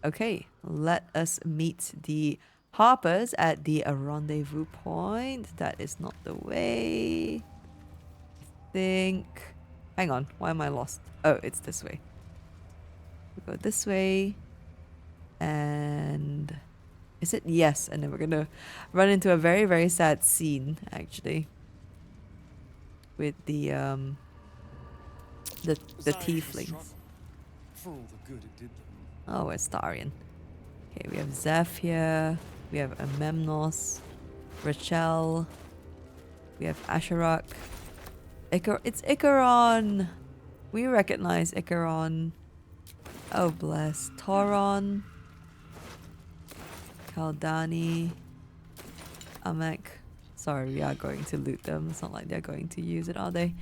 Okay, let us meet the Harpers at the rendezvous point. That is not the way. I think... Hang on, why am I lost? Oh, it's this way. We go this way. And... Is it? Yes, and then we're gonna run into a very, very sad scene, actually. With the Tieflings. For all the good it did them. Oh, Astarion. Okay, we have Zeph here. We have Amemnos, Rachel. We have Asherak. It's Icaron! We recognize Icaron. Oh, bless. Tauron. Kaldani. Amek. Sorry, we are going to loot them. It's not like they're going to use it, are they?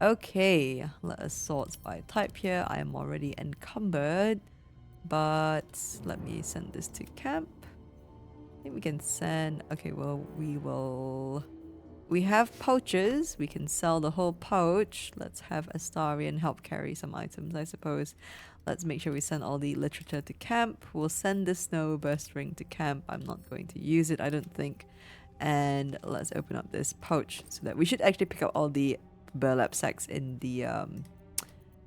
Okay, let us sort by type here. I am already encumbered. But let me send this to camp. I think we can send... Okay, well, we will... We have pouches. We can sell the whole pouch. Let's have Astarion help carry some items, I suppose. Let's make sure we send all the literature to camp. We'll send the snow burst ring to camp. I'm not going to use it, I don't think. And let's open up this pouch so that we should actually pick up all the burlap sacks in the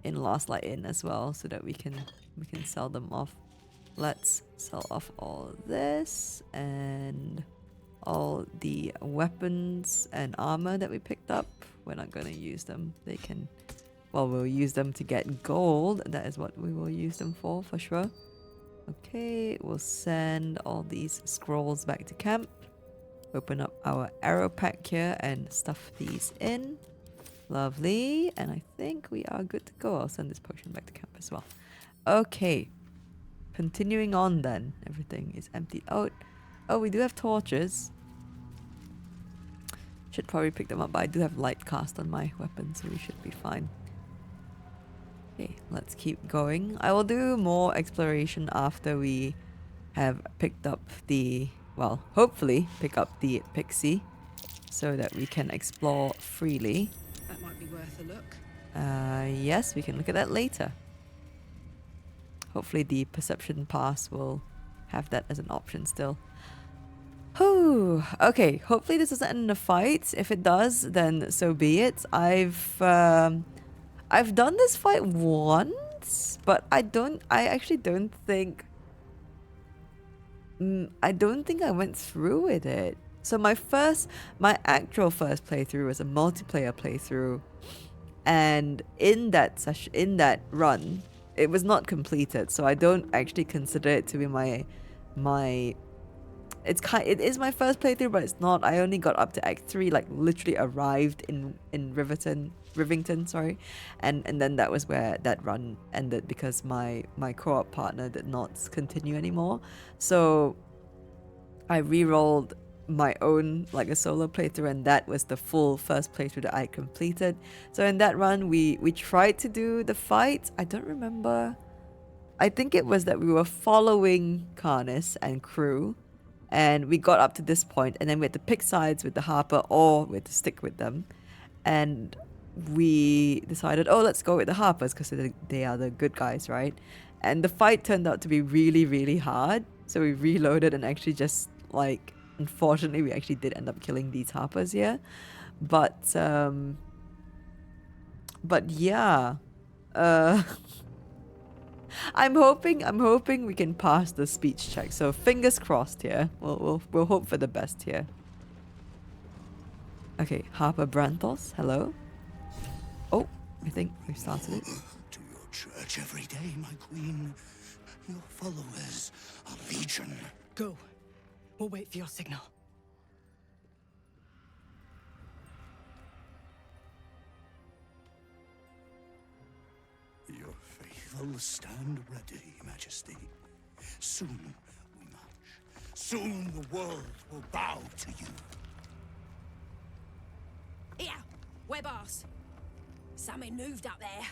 in Last Light Inn as well, so that we can sell them off. Let's sell off all this and all the weapons and armor that we picked up. We're not going to use them. They can Well, we'll use them to get gold. That is what we will use them for sure. Okay, we'll send all these scrolls back to camp. Open up our arrow pack here and stuff these in. Lovely. And I think we are good to go. I'll send this potion back to camp as well. Okay. Continuing on then. Everything is emptied out. Oh, we do have torches. Should probably pick them up, but I do have light cast on my weapon, so we should be fine. Okay, let's keep going. I will do more exploration after we have picked up the, well, hopefully pick up the Pixie so that we can explore freely. That might be worth a look. Yes, we can look at that later. Hopefully the perception pass will have that as an option still. Whew. Okay, hopefully this doesn't end in a fight. If it does, then so be it. I've done this fight once, but I actually don't think I went through with it. So my actual first playthrough was a multiplayer playthrough, and in that run, it was not completed. So I don't actually consider it to be it is my first playthrough, but it's not. I only got up to Act 3, like literally arrived in Rivington, sorry, and then that was where that run ended because my co-op partner did not continue anymore. So I re-rolled my own, like a solo playthrough, and that was the full first playthrough that I completed. So in that run, we tried to do the fight. I don't remember. I think it was that we were following Karnis and crew, and we got up to this point, and then we had to pick sides with the Harper or we had to stick with them. And we decided, oh, let's go with the Harpers because they are the good guys, right? And the fight turned out to be really, really hard. So we reloaded and actually just, like, unfortunately, we actually did end up killing these Harpers here. But yeah. I'm hoping we can pass the speech check. So fingers crossed here. We'll hope for the best here. Okay, Harper Brantos, hello. Oh, I think we've started it. To your church every day, my queen. Your followers are legion. Go. We'll wait for your signal. Your faithful stand ready, Majesty. Soon we march. Soon the world will bow to you. Here, web ass. Something moved up there.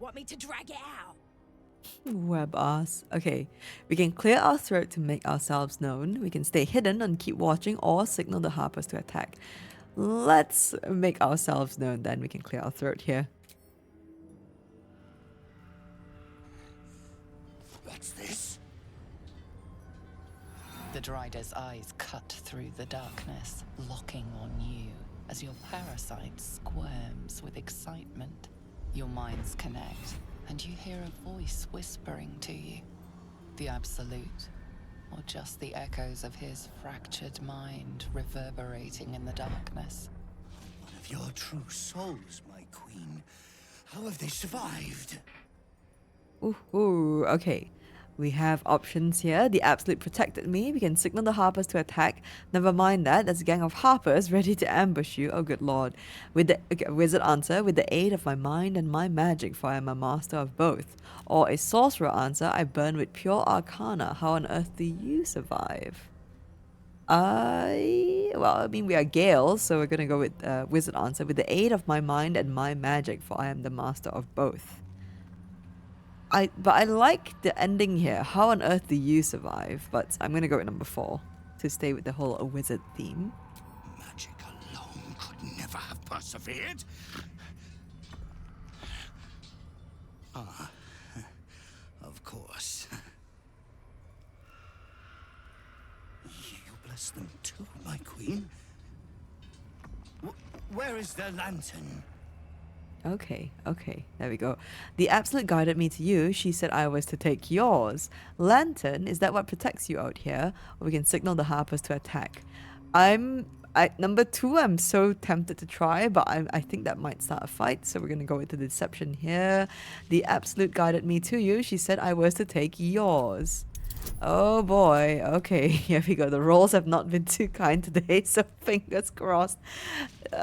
Want me to drag it out? Web ass. Okay, we can clear our throat to make ourselves known. We can stay hidden and keep watching or signal the Harpers to attack. Let's make ourselves known then. We can clear our throat here. What's this? The Drider's eyes cut through the darkness, locking on you as your parasite squirms with excitement. Your minds connect, and you hear a voice whispering to you. The Absolute, or just the echoes of his fractured mind reverberating in the darkness. One of your true souls, my queen. How have they survived? Ooh, okay. We have options here. The Absolute protected me. We can signal the Harpers to attack. Never mind that. There's a gang of Harpers ready to ambush you. Oh, good lord. With the wizard answer, with the aid of my mind and my magic, for I am a master of both. Or a sorcerer answer, I burn with pure arcana. How on earth do you survive? Well, I mean, we are Gale, so we're going to go with wizard answer. With the aid of my mind and my magic, for I am the master of both. But I like the ending here. How on earth do you survive? But I'm going to go with number 4 to stay with the whole wizard theme. Magic alone could never have persevered. Ah, of course. You bless them too, my queen. Where is their lantern? Okay, there we go. The Absolute guided me to you. She said I was to take yours. Lantern, is that what protects you out here? Or we can signal the Harpers to attack. I'm Number 2, I'm so tempted to try, but I think that might start a fight. So we're gonna go into the deception here. The Absolute guided me to you. She said I was to take yours. Oh boy. Okay, here we go. The rolls have not been too kind today, so fingers crossed.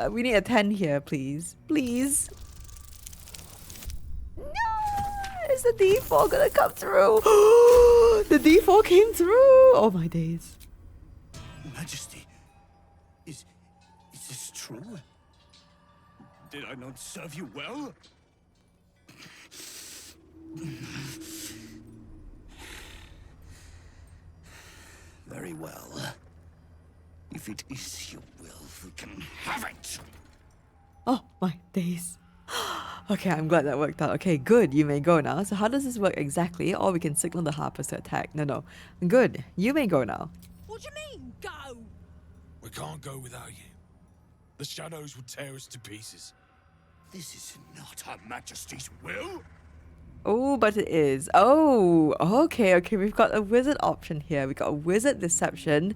We need a 10 here, please. Please. No! Is the D4 gonna come through? The D4 came through! Oh my days. Majesty, is this true? Did I not serve you well? Very well. If it is your will, we can have it. Oh my days. Okay, I'm glad that worked out. Okay, good. You may go now. So how does this work exactly? Or we can signal the harpers to attack. No. Good. You may go now. What do you mean, go? We can't go without you. The shadows would tear us to pieces. This is not Her Majesty's will. Oh, but it is. Oh, okay. We've got a wizard option here. We've got a wizard deception,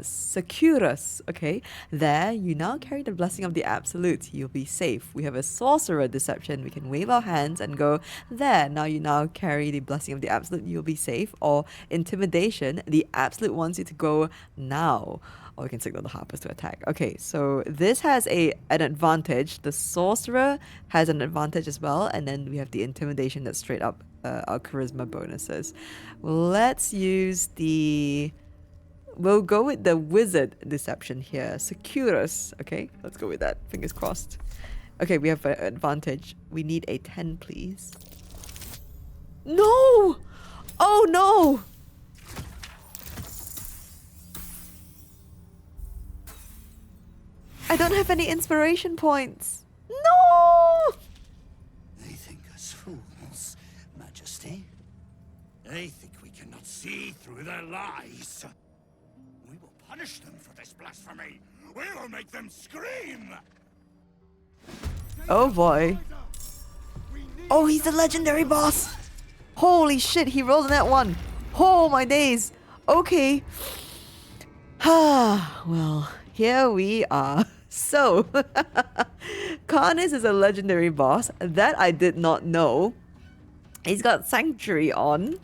Securus. Okay, there you now carry the blessing of the absolute. You'll be safe. We have a sorcerer deception. We can wave our hands and go there. Now you now carry the blessing of the absolute. You'll be safe. Or intimidation. The absolute wants you to go now. Or we can signal the harpers to attack. Okay, so this has an advantage. The sorcerer has an advantage as well. And then we have the intimidation that's straight up our charisma bonuses. Let's use the... We'll go with the wizard deception here. Securus. Okay, let's go with that. Fingers crossed. Okay, we have an advantage. We need a 10, please. No! Oh, no! I don't have any inspiration points. No! They think us fools, Majesty. They think we cannot see through their lies. We will punish them for this blasphemy. We will make them scream. Oh boy. Oh, he's the legendary boss. Holy shit, he rolled in that one. Oh my days. Okay. Well, here we are. So, Karnis is a legendary boss. That I did not know. He's got Sanctuary on.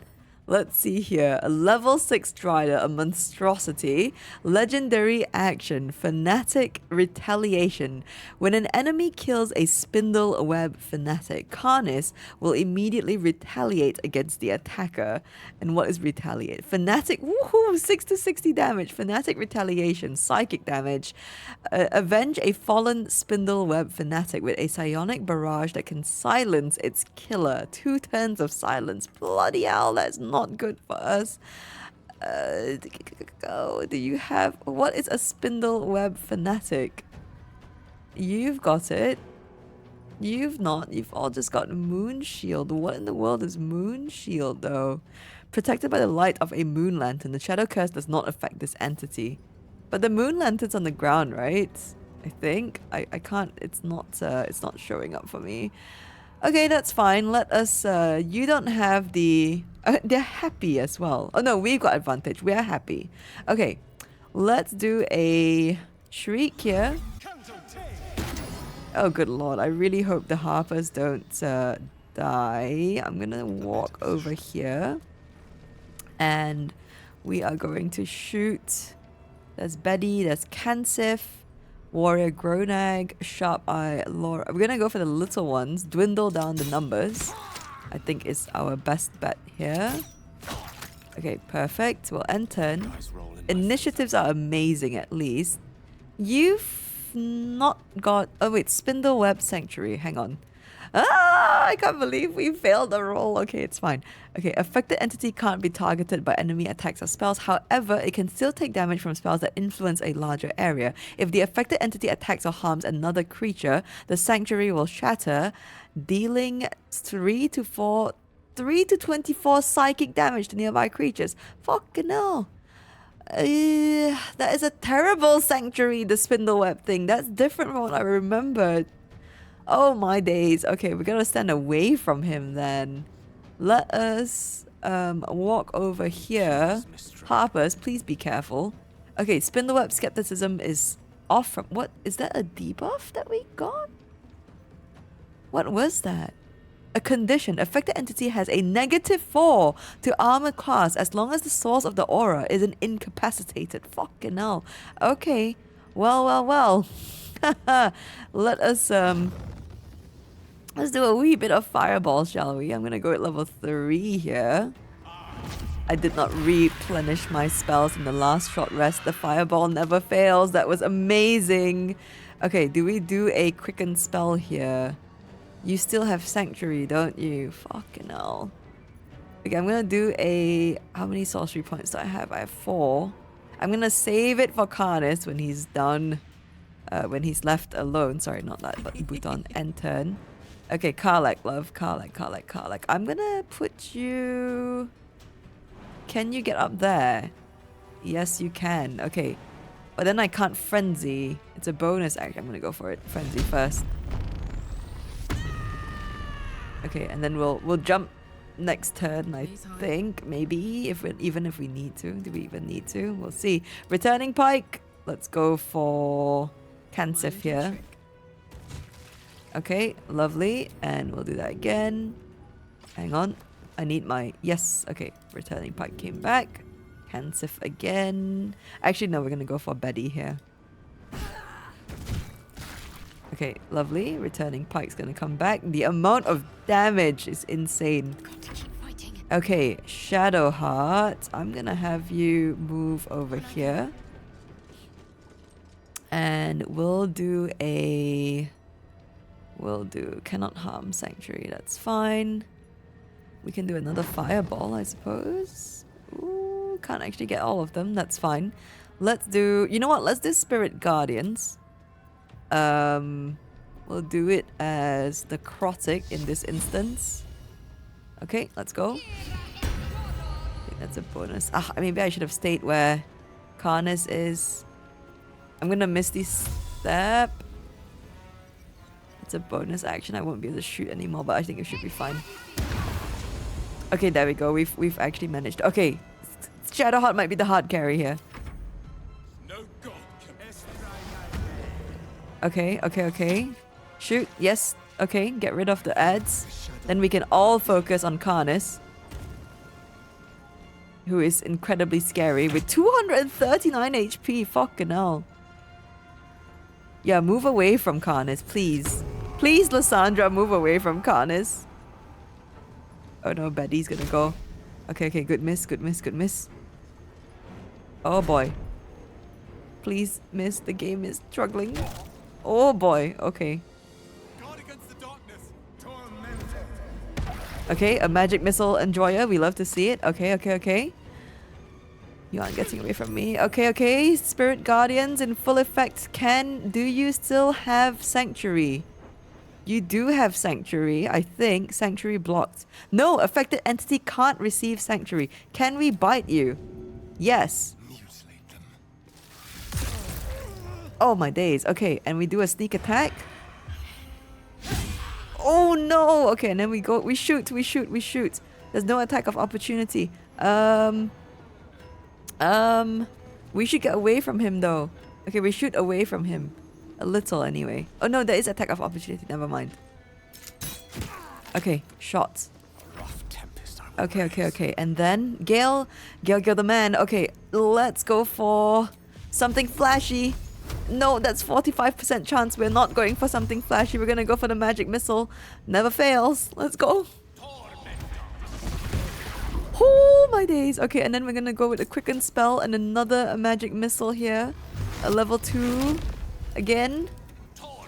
Let's see here. A level 6 Strider, a monstrosity. Legendary action, Fanatic Retaliation. When an enemy kills a Spindle Web Fanatic, Karnis will immediately retaliate against the attacker. And what is retaliate? Fanatic, woohoo, 6 to 60 damage. Fanatic Retaliation, psychic damage. Avenge a fallen Spindle Web Fanatic with a psionic barrage that can silence its killer. 2 turns of silence. Bloody hell, that's not good for us. Do you have... What is a Spindle Web Fanatic? You've got it. You've not. You've all just got Moon Shield. What in the world is Moon Shield, though? Protected by the light of a moon lantern. The shadow curse does not affect this entity. But the moon lantern's on the ground, right? I think. I can't... It's not showing up for me. Okay, that's fine. Let us... you don't have the... they're happy as well. Oh no, we've got advantage. We are happy. Okay, let's do a shriek here. Oh good lord, I really hope the harpers don't die. I'm gonna walk over here. And we are going to shoot. There's Betty, there's Kansif. Warrior Gronag, Sharp Eye, Laura. We're gonna go for the little ones, dwindle down the numbers. I think is our best bet here. Okay, perfect. We'll end turn. Initiatives are amazing at least. You've not got... Oh wait, Spindle Web Sanctuary. Hang on. Ah, I can't believe we failed the roll. Okay, it's fine. Okay, affected entity can't be targeted by enemy attacks or spells. However, it can still take damage from spells that influence a larger area. If the affected entity attacks or harms another creature, the sanctuary will shatter, dealing 3 to 24 psychic damage to nearby creatures. Fucking hell. That is a terrible sanctuary, the spindle web thing. That's different from what I remembered. Oh my days. Okay, we're gonna stand away from him then. Let us walk over here. Harpers, please be careful. Okay, Spindleweb Skepticism is off from... What? Is that a debuff that we got? What was that? A condition. Affected entity has a -4 to armor class as long as the source of the aura isn't incapacitated. Fucking hell. Okay. Well. Let us, let's do a wee bit of fireball, shall we? I'm gonna go at level 3 here. I did not replenish my spells in the last short rest. The fireball never fails. That was amazing. Okay, do we do a quicken spell here? You still have Sanctuary, don't you? Fucking hell. Okay, I'm gonna do a... How many sorcery points do I have? I have 4. I'm gonna save it for Karnis when he's done. When he's left alone. Sorry, not that, but Bhutan. End turn. Okay, KARLACH, love. KARLACH. I'm gonna put you... Can you get up there? Yes, you can. Okay. But then I can't Frenzy. It's a bonus action. I'm gonna go for it. Frenzy first. Okay, and then we'll jump next turn, I think. Maybe, even if we need to. Do we even need to? We'll see. Returning Pike. Let's go for Cansif here. Okay, lovely. And we'll do that again. Hang on. I need my... Yes, okay. Returning Pike came back. Cansif again. Actually, no, we're going to go for Betty here. Okay, lovely. Returning Pike's going to come back. The amount of damage is insane. Okay, Shadowheart. I'm going to have you move over here. And we'll do a... Cannot harm Sanctuary. That's fine. We can do another fireball, I suppose. Ooh, can't actually get all of them. That's fine. Let's do... You know what? Let's do Spirit Guardians. We'll do it as the Necrotic in this instance. Okay, let's go. I think that's a bonus. Maybe I should have stayed where Karnis is. I'm gonna Misty Step. It's a bonus action. I won't be able to shoot anymore, but I think it should be fine. Okay, there we go. We've actually managed. Okay, Shadowheart might be the hard carry here. Okay. Shoot. Yes. Okay, get rid of the ads. Then we can all focus on Karnis, who is incredibly scary with 239 HP. Fucking hell. Yeah, move away from Karnis, please. Please, Lysandra, move away from Karnis. Oh no, Betty's gonna go. Okay, good miss. Oh boy. Please miss, the game is struggling. Oh boy, okay. Okay, a magic missile enjoyer, we love to see it. Okay. You aren't getting away from me. Okay. Spirit Guardians in full effect. Do you still have Sanctuary? You do have Sanctuary, I think. Sanctuary blocked. No, affected entity can't receive Sanctuary. Can we bite you? Yes. Oh my days. Okay, and we do a sneak attack. Oh no! Okay, and then we shoot. There's no attack of opportunity. We should get away from him though. Okay, we shoot away from him. A little anyway. Oh no, there is attack of opportunity. Never mind. Okay, shots. Okay. And then Gale the man. Okay, let's go for something flashy. No, that's 45% chance. We're not going for something flashy. We're gonna go for the magic missile. Never fails. Let's go. Oh my days. Okay, and then we're gonna go with a quicken spell and another magic missile here. A level 2. Again. Oh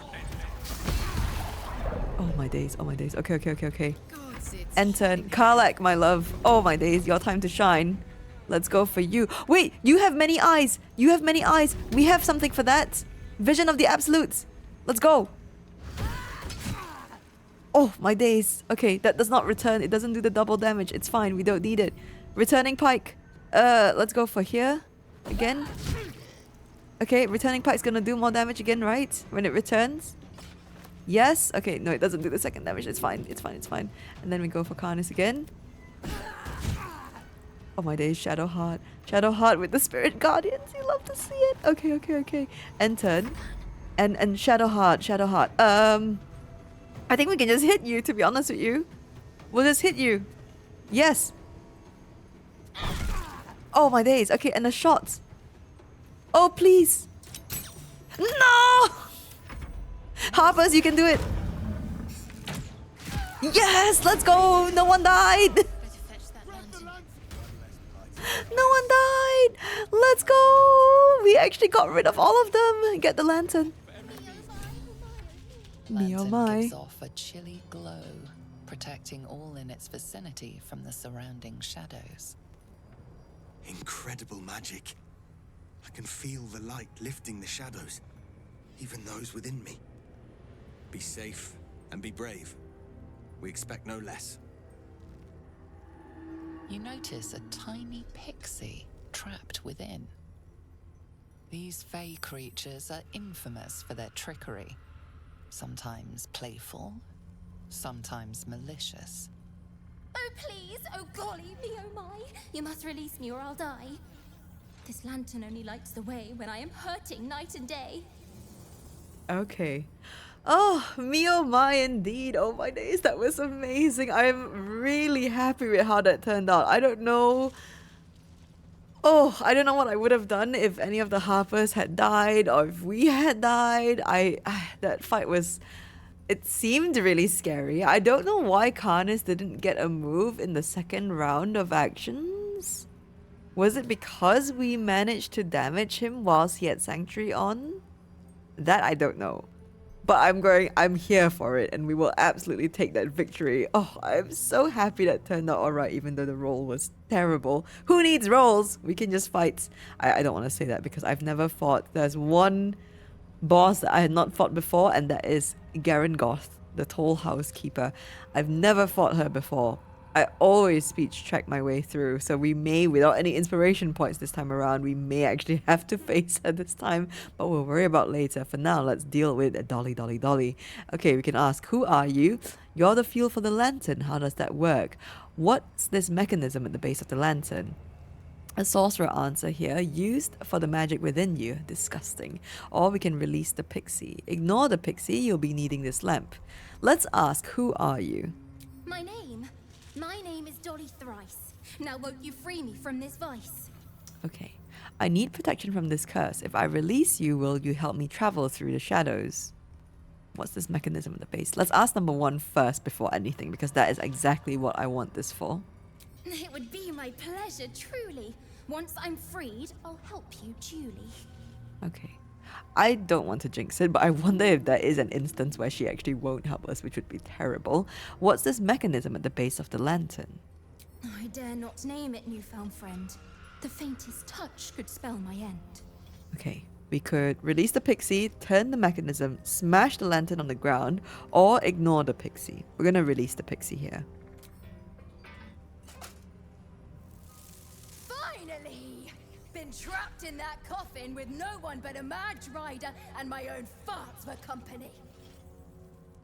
my days. Okay. Enter KARLACH, my love. Oh my days, your time to shine. Let's go for you. Wait, you have many eyes. We have something for that. Vision of the Absolutes. Let's go. Oh my days. Okay, that does not return. It doesn't do the double damage. It's fine. We don't need it. Returning Pike. Let's go for here. Again. Okay, returning Pike's gonna do more damage again, right? When it returns. Yes. Okay, no, it doesn't do the second damage. It's fine. And then we go for Karnis again. Oh my days, Shadowheart. Shadowheart with the Spirit Guardians. You love to see it. Okay, okay, okay. End turn. And Shadowheart. I think we can just hit you, to be honest with you. We'll just hit you. Yes. Oh my days. Okay, and the shots. Oh, please. No! Harpers, you can do it. Yes, let's go. No one died. No one died. Let's go. We actually got rid of all of them. Get the lantern. Lantern gives off a chilly glow, protecting all in its vicinity from the surrounding shadows. Incredible magic. I can feel the light lifting the shadows, even those within me. Be safe and be brave. We expect no less. You notice a tiny pixie trapped within. These fey creatures are infamous for their trickery. Sometimes playful, sometimes malicious. Oh please, oh golly me, oh my. You must release me or I'll die. This lantern only lights the way when I am hurting night and day. Okay. Oh, me oh my indeed. Oh my days, that was amazing. I'm really happy with how that turned out. I don't know. Oh, I don't know what I would have done if any of the Harpers had died or if we had died. That fight was... It seemed really scary. I don't know why Karnas didn't get a move in the second round of actions. Was it because we managed to damage him whilst he had Sanctuary on? That I don't know. But I'm here for it and we will absolutely take that victory. Oh, I'm so happy that turned out alright even though the roll was terrible. Who needs rolls? We can just fight. I don't want to say that because I've never fought. There's one boss that I had not fought before and that is Garangoth, the Toll Housekeeper. I've never fought her before. I always speech track my way through, so we may, without any inspiration points this time around, we may actually have to face her this time, but we'll worry about later. For now, let's deal with Dolly Dolly Dolly. Okay, we can ask, who are you? You're the fuel for the lantern. How does that work? What's this mechanism at the base of the lantern? A sorcerer answer here, used for the magic within you. Disgusting. Or we can release the pixie. Ignore the pixie, you'll be needing this lamp. Let's ask, who are you? My name is Dolly Thrice. Now won't you free me from this vice? Okay. I need protection from this curse. If I release you, will you help me travel through the shadows? What's this mechanism at the base? Let's ask number 1 first before anything, because that is exactly what I want this for. It would be my pleasure, truly. Once I'm freed, I'll help you duly. Okay. I don't want to jinx it, but I wonder if there is an instance where she actually won't help us, which would be terrible. What's this mechanism at the base of the lantern? I dare not name it, newfound friend. The faintest touch could spell my end. Okay, we could release the pixie, turn the mechanism, smash the lantern on the ground, or ignore the pixie. We're gonna release the pixie here. Finally! Been trapped in that coffin with no one but a mad rider and my own farts for company.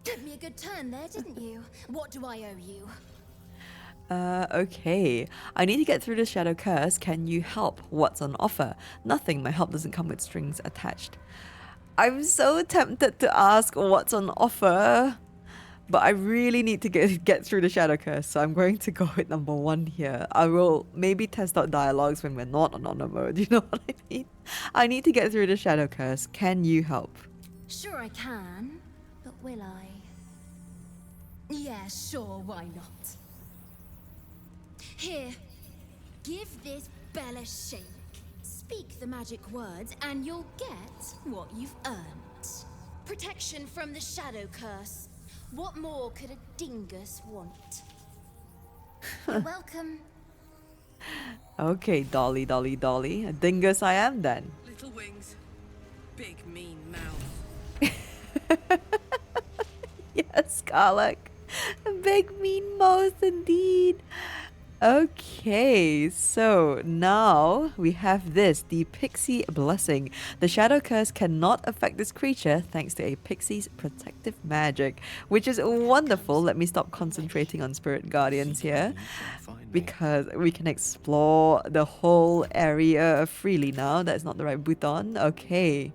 Gave me a good turn there, didn't you? What do I owe you? Okay. I need to get through the shadow curse. Can you help? What's on offer? Nothing. My help doesn't come with strings attached. I'm so tempted to ask what's on offer, but I really need to get through the shadow curse, so I'm going to go with number 1 here. I will maybe test out dialogues when we're not on honor mode, you know what I mean? I need to get through the shadow curse. Can you help? Sure I can, but will I? Yeah, sure, why not? Here, give this bell a shake. Speak the magic words and you'll get what you've earned. Protection from the shadow curse. What more could a dingus want? You're welcome. Okay, Dolly, Dolly, Dolly. A dingus I am then. Little wings, big mean mouth. Yes, KARLACH. A big mean mouth indeed. Okay, so now we have this, the Pixie Blessing. The Shadow Curse cannot affect this creature thanks to a Pixie's protective magic, which is wonderful. Let me stop concentrating on Spirit Guardians here. because we can explore the whole area freely now. That's not the right button. Okay.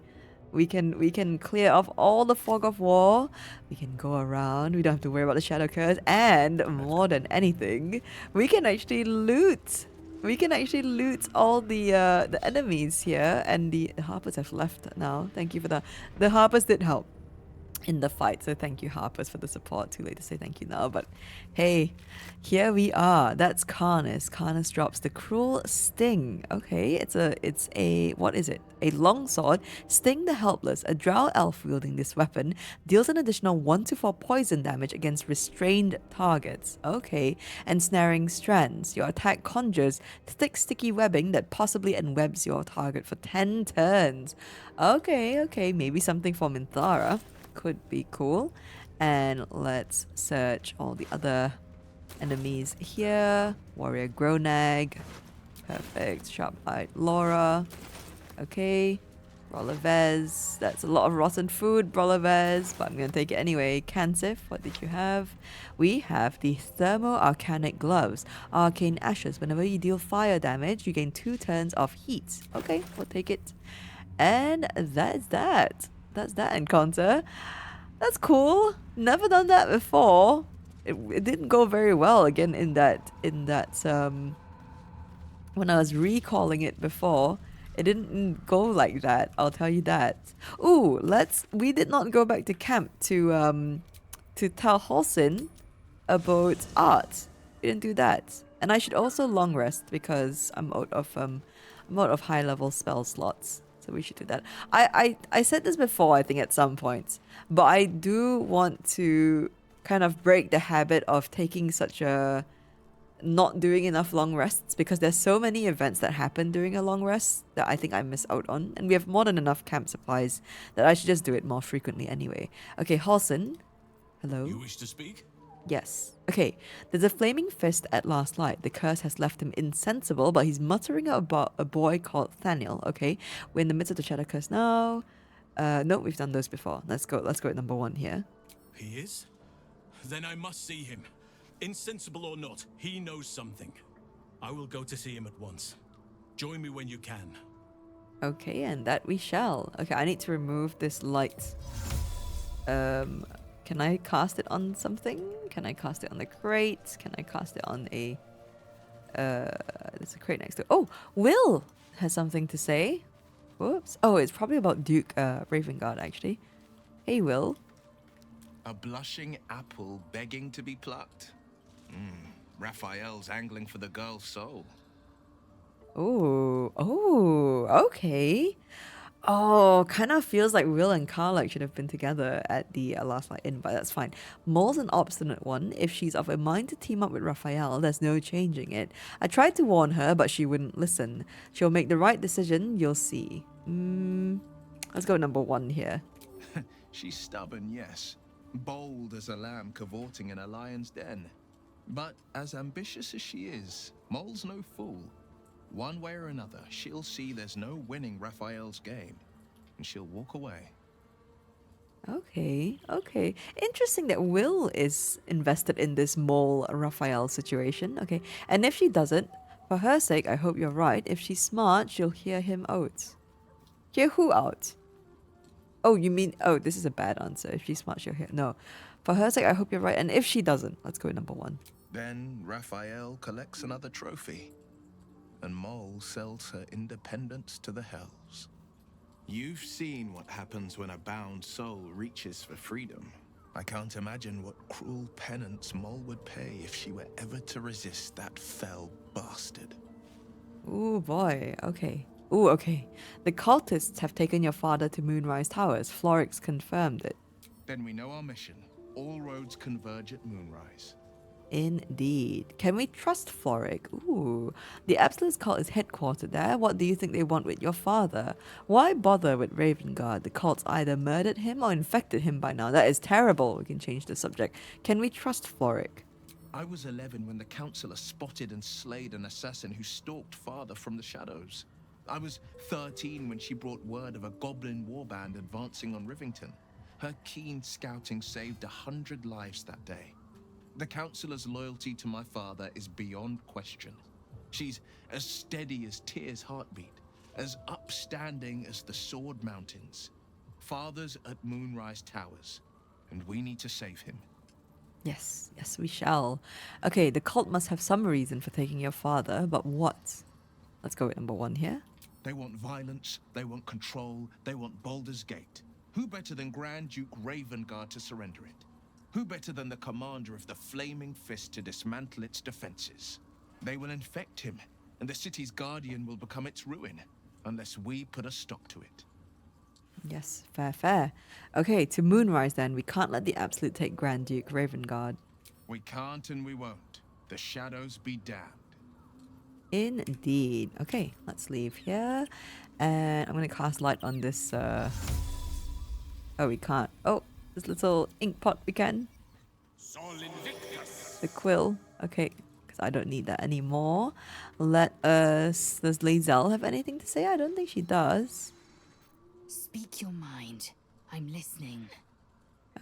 We can clear off all the fog of war. We can go around. We don't have to worry about the shadow curse. And more than anything, we can actually loot. We can actually loot all the enemies here. And the harpers have left now. Thank you for that. The harpers did help in the fight, so thank you, harpers, for the support. Too late to say thank you now, but hey, here we are. That's Karnas. Karnas drops the cruel sting. Okay, it's a what is it? A longsword. Sting the helpless. A drow elf wielding this weapon deals an additional 1-4 poison damage against restrained targets. Okay, ensnaring strands. Your attack conjures thick, sticky webbing that possibly enwebs your target for 10 turns. Okay, maybe something for Minthara. Could be cool. And let's search all the other enemies here. Warrior Gronag. Perfect. Sharp-eyed Laura. Okay. Brolavez. That's a lot of rotten food, Brolavez, but I'm going to take it anyway. Kansif, what did you have? We have the Thermo-Arcanic Gloves. Arcane Ashes. Whenever you deal fire damage, you gain 2 turns of heat. Okay, we'll take it. And that's that. That's that encounter. That's cool. Never done that before. It didn't go very well again in that when I was recalling it before. It didn't go like that. I'll tell you that. Ooh, we did not go back to camp to tell Halsin about art. We didn't do that. And I should also long rest because I'm out of high level spell slots. So we should do that. I said this before, I think, at some point, but I do want to kind of break the habit of taking such a not doing enough long rests, because there's so many events that happen during a long rest that I think I miss out on, and we have more than enough camp supplies that I should just do it more frequently anyway. Okay, Halsin. Hello. You wish to speak? Yes. Okay, there's a flaming fist at last light. The curse has left him insensible, but he's muttering about a boy called Thaniel. Okay, we're in the midst of the shadow curse now. No, we've done those before. Let's go at number 1 here. He is? Then I must see him. Insensible or not, he knows something. I will go to see him at once. Join me when you can. Okay, and that we shall. Okay, I need to remove this light. Can I cast it on something? Can I cast it on the crate? Can I cast it on a... there's a crate next to it. Oh, Wyll has something to say. Whoops. Oh, it's probably about Duke Ravengard, actually. Hey, Wyll. A blushing apple begging to be plucked. Raphael's angling for the girl's soul. Oh, okay. Oh, kind of feels like Wyll and KARLACH should have been together at the Last Light Inn, but that's fine. Mole's an obstinate one. If she's of a mind to team up with Raphael, there's no changing it. I tried to warn her, but she wouldn't listen. She'll make the right decision, you'll see. Let's go number 1 here. She's stubborn, yes. Bold as a lamb cavorting in a lion's den. But as ambitious as she is, Mole's no fool. One way or another, she'll see there's no winning Raphael's game, and she'll walk away. Okay. Interesting that Wyll is invested in this Mole Raphael situation. Okay, and if she doesn't, for her sake, I hope you're right. If she's smart, she'll hear him out. Hear who out? Oh, you mean... Oh, this is a bad answer. If she's smart, she'll hear... No. For her sake, I hope you're right. And if she doesn't, let's go with number 1. Then Raphael collects another trophy, and Mole sells her independence to the hells. You've seen what happens when a bound soul reaches for freedom. I can't imagine what cruel penance Mole would pay if she were ever to resist that fell bastard. Ooh, boy. Okay. Ooh, okay. The cultists have taken your father to Moonrise Towers. Florrick's confirmed it. Then we know our mission. All roads converge at Moonrise. Indeed. Can we trust Florrick? Ooh. The Absolute cult is headquartered there. What do you think they want with your father? Why bother with Ravengard? The cult's either murdered him or infected him by now. That is terrible. We can change the subject. Can we trust Florrick? I was 11 when the Councillor spotted and slayed an assassin who stalked father from the shadows. I was 13 when she brought word of a goblin warband advancing on Rivington. Her keen scouting saved 100 lives that day. The Councillor's loyalty to my father is beyond question. She's as steady as Tyr's heartbeat, as upstanding as the Sword Mountains. Father's at Moonrise Towers, and we need to save him. Yes, yes, we shall. Okay, the cult must have some reason for taking your father, but what? Let's go with number 1 here. They want violence, they want control, they want Baldur's Gate. Who better than Grand Duke Ravengard to surrender it? Who better than the commander of the Flaming Fist to dismantle its defenses? They will infect him, and the city's guardian will become its ruin, unless we put a stop to it. Yes, fair, fair. Okay, to Moonrise then. We can't let the Absolute take Grand Duke Ravengard. We can't and we won't. The shadows be damned. Indeed. Okay, let's leave here. And I'm going to cast light on this... Oh, we can't. Oh, this little ink pot we can. The quill. Okay, because I don't need that anymore. Let us... Does Lae'zel have anything to say? I don't think she does. Speak your mind. I'm listening.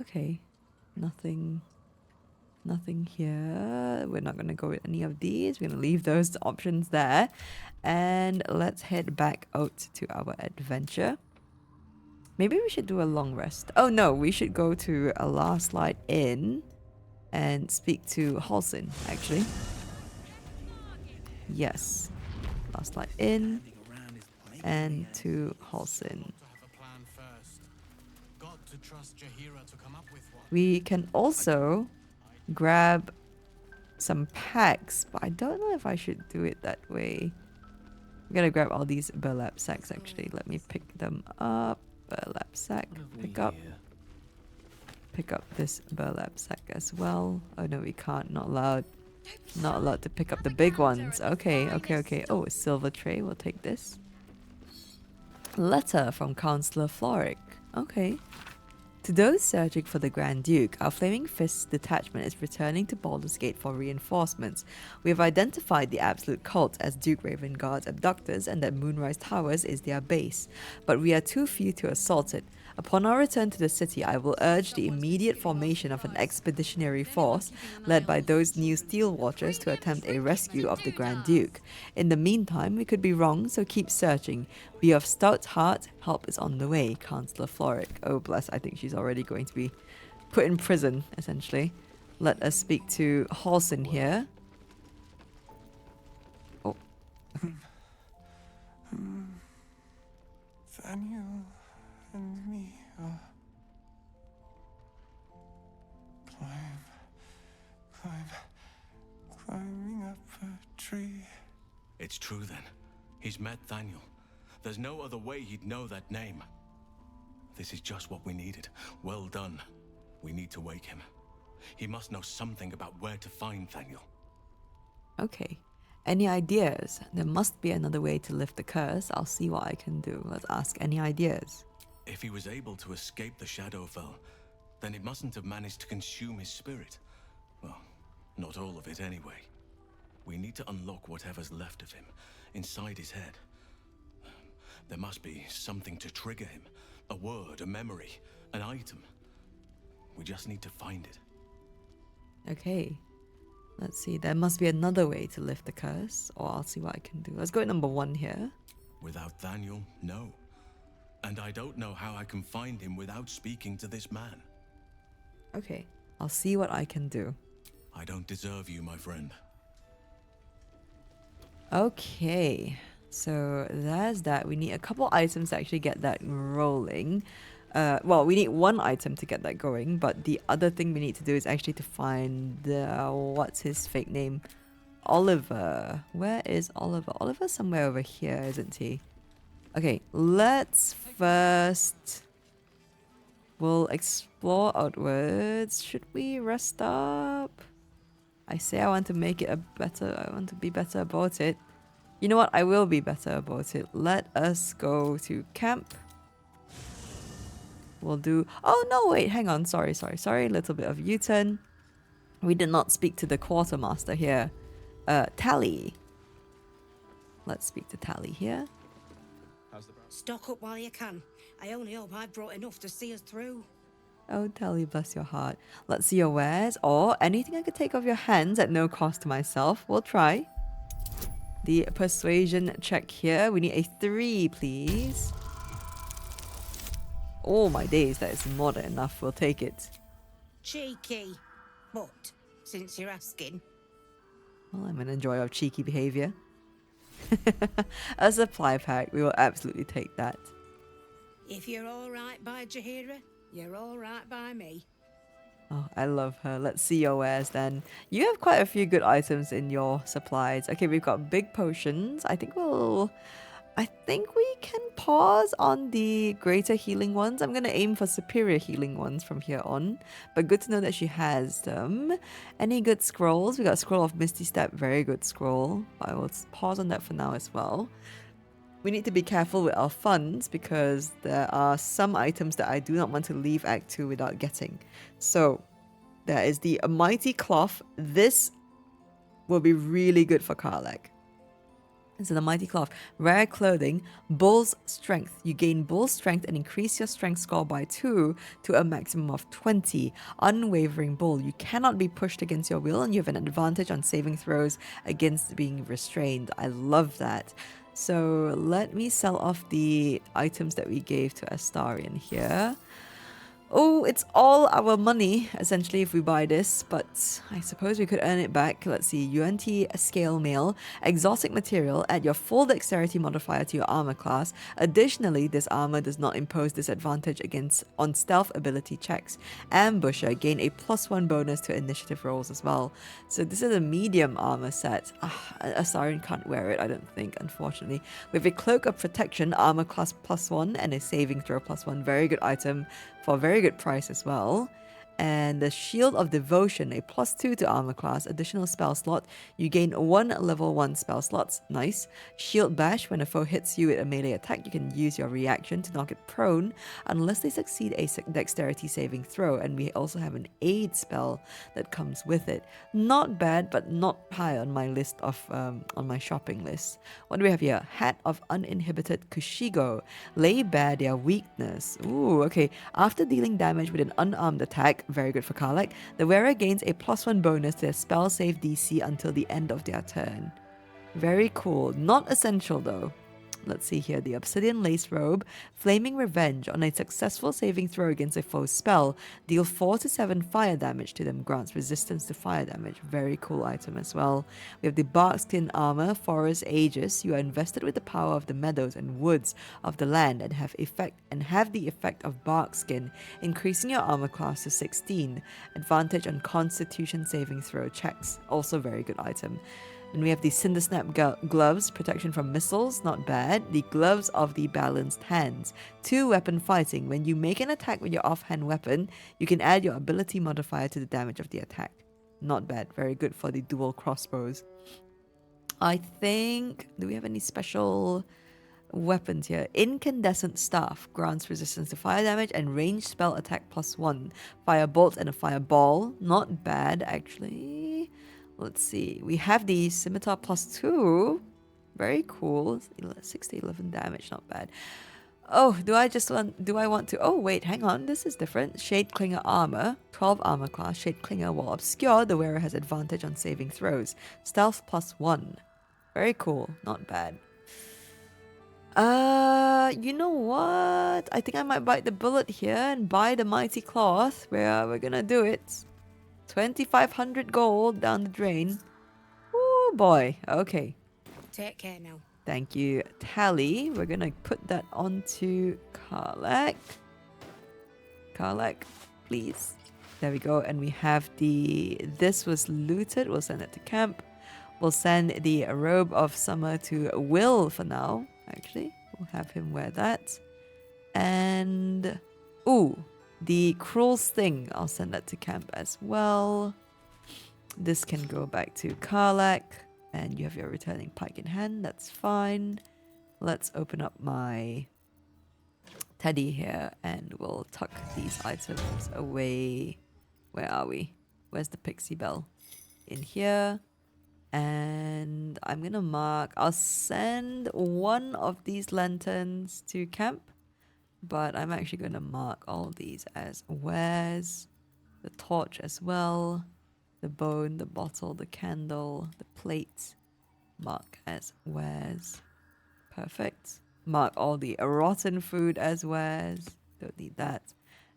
Okay. Nothing here. We're not going to go with any of these. We're going to leave those options there. And let's head back out to our adventure. Maybe we should do a long rest. Oh no, we should go to a last light inn and speak to Halsin, actually. Yes. Last light inn and to Halsin. We can also grab some packs, but I don't know if I should do it that way. I'm gonna grab all these burlap sacks actually. Let me pick them up. Burlap sack, pick up. Pick up this burlap sack as well. Oh no, we can't, not allowed. Not allowed to pick up the big ones. Okay, okay, okay. Oh, a silver tray, we'll take this. Letter from Councillor Florrick. Okay. To those searching for the Grand Duke, our Flaming Fist's detachment is returning to Baldur's Gate for reinforcements. We have identified the Absolute Cult as Duke Ravengard's abductors and that Moonrise Towers is their base, but we are too few to assault it. Upon our return to the city, I will urge the immediate formation of an expeditionary force led by those new Steel Watchers to attempt a rescue of the Grand Duke. In the meantime, we could be wrong, so keep searching. Be of stout heart, help is on the way, Councillor Florrick. Oh bless, I think she's already going to be put in prison, essentially. Let us speak to Halsin here. Oh. Daniel and me are... climbing up a tree. It's true then. He's met Daniel. There's no other way he'd know that name. This is just what we needed. Well done. We need to wake him. He must know something about where to find Daniel. Okay. Any ideas? There must be another way to lift the curse. I'll see what I can do. Let's ask. Any ideas? If he was able to escape the Shadowfell, then it mustn't have managed to consume his spirit. Well, not all of it anyway. We need to unlock whatever's left of him, inside his head. There must be something to trigger him. A word, a memory, an item. We just need to find it. Okay. Let's see. There must be another way to lift the curse, or I'll see what I can do. Let's go with number 1 here. Without Daniel, no. And I don't know how I can find him without speaking to this man. Okay. I'll see what I can do. I don't deserve you, my friend. Okay. So there's that. We need a couple items to actually get that rolling. Well, we need 1 item to get that going, but the other thing we need to do is actually to find what's his fake name? Oliver. Where is Oliver? Oliver's somewhere over here, isn't he? Okay, let's first... We'll explore outwards. Should we rest up? I say I want to make it I want to be better about it. You know what? I will be better about it. Let us go to camp. We'll do... Oh, no, wait. Hang on. Sorry. A little bit of U-turn. We did not speak to the Quartermaster here. Talli. Let's speak to Talli here. Stock up while you can. I only hope I've brought enough to see us through. Oh, Talli, bless your heart. Let's see your wares or anything I could take off your hands at no cost to myself. We'll try. The persuasion check here. We need a 3, please. Oh my days, that is more than enough. We'll take it. Cheeky. What? Since you're asking. Well, I'm an enjoyer of cheeky behavior. A supply pack. We will absolutely take that. If you're all right by Jaheira, you're all right by me. Oh, I love her. Let's see your wares then. You have quite a few good items in your supplies. Okay, we've got big potions. I think we can pause on the greater healing ones. I'm going to aim for superior healing ones from here on. But good to know that she has them. Any good scrolls? We got Scroll of Misty Step. Very good scroll. I will pause on that for now as well. We need to be careful with our funds because there are some items that I do not want to leave Act 2 without getting. So, there is the Mighty Cloth. This will be really good for KARLACH. So the Mighty Cloth, rare clothing, Bull's Strength. You gain Bull's Strength and increase your Strength score by 2 to a maximum of 20. Unwavering Bull. You cannot be pushed against your will and you have an advantage on saving throws against being restrained. I love that. So let me sell off the items that we gave to Astarion here. Oh, it's all our money, essentially, if we buy this, but I suppose we could earn it back. Let's see, UNT Scale Mail, Exotic Material, add your full Dexterity modifier to your armor class. Additionally, this armor does not impose disadvantage on stealth ability checks. Ambusher, gain a +1 bonus to initiative rolls as well. So this is a medium armor set. Astarion can't wear it, I don't think, unfortunately. With a Cloak of Protection, armor class +1, and a saving throw +1. Very good item for a very good price as well. And the Shield of Devotion, a +2 to armor class, additional spell slot. You gain 1 level 1 spell slots. Nice. Shield Bash, when a foe hits you with a melee attack, you can use your reaction to knock it prone unless they succeed a dexterity saving throw. And we also have an aid spell that comes with it. Not bad, but not high on my list of on my shopping list. What do we have here? Hat of Uninhibited Kushigo. Lay bare their weakness. Ooh, okay. After dealing damage with an unarmed attack, very good for KARLACH, the wearer gains a +1 bonus to their spell save DC until the end of their turn. Very cool. Not essential though. Let's see here. The Obsidian Lace Robe. Flaming Revenge. On a successful saving throw against a foe's spell, deal 4 to 7 fire damage to them. Grants resistance to fire damage. Very cool item as well. We have the Barkskin Armor. Forest Aegis. You are invested with the power of the meadows and woods of the land and have the effect of Barkskin, increasing your armor class to 16. Advantage on Constitution saving throw checks. Also very good item. And we have the Cindersnap Gloves, protection from missiles, not bad. The Gloves of the Balanced Hands, 2 weapon fighting. When you make an attack with your offhand weapon, you can add your ability modifier to the damage of the attack. Not bad, very good for the dual crossbows. I think, do we have any special weapons here? Incandescent Staff, grants resistance to fire damage and ranged spell attack +1. Firebolt and a fireball, not bad actually. Let's see. We have the Scimitar +2. Very cool. 6 to 11 damage. Not bad. Oh, do I want to... Oh, wait. Hang on. This is different. Shade Clinger Armor. 12 armor class. Shade Clinger, while obscure, the wearer has advantage on saving throws. Stealth +1. Very cool. Not bad. You know what? I think I might bite the bullet here and buy the Mighty Cloth. We're gonna do it. 2,500 gold down the drain. Oh boy. Okay. Take care now. Thank you, Talli. We're gonna put that onto KARLACH. KARLACH, please. There we go. And we have this was looted. We'll send it to camp. We'll send the Robe of Summer to Wyll for now. Actually, we'll have him wear that. And ooh, the Cruel Sting, I'll send that to camp as well. This can go back to KARLACH. And you have your returning pike in hand. That's fine. Let's open up my teddy here. And we'll tuck these items away. Where are we? Where's the Pixie Bell? In here. And I'm going to mark... I'll send one of these lanterns to camp. but I'm actually going to mark all these as wares. The torch as well. The bone, the bottle, the candle, the plate. Mark as wares. Perfect. Mark all the rotten food as wares. Don't need that.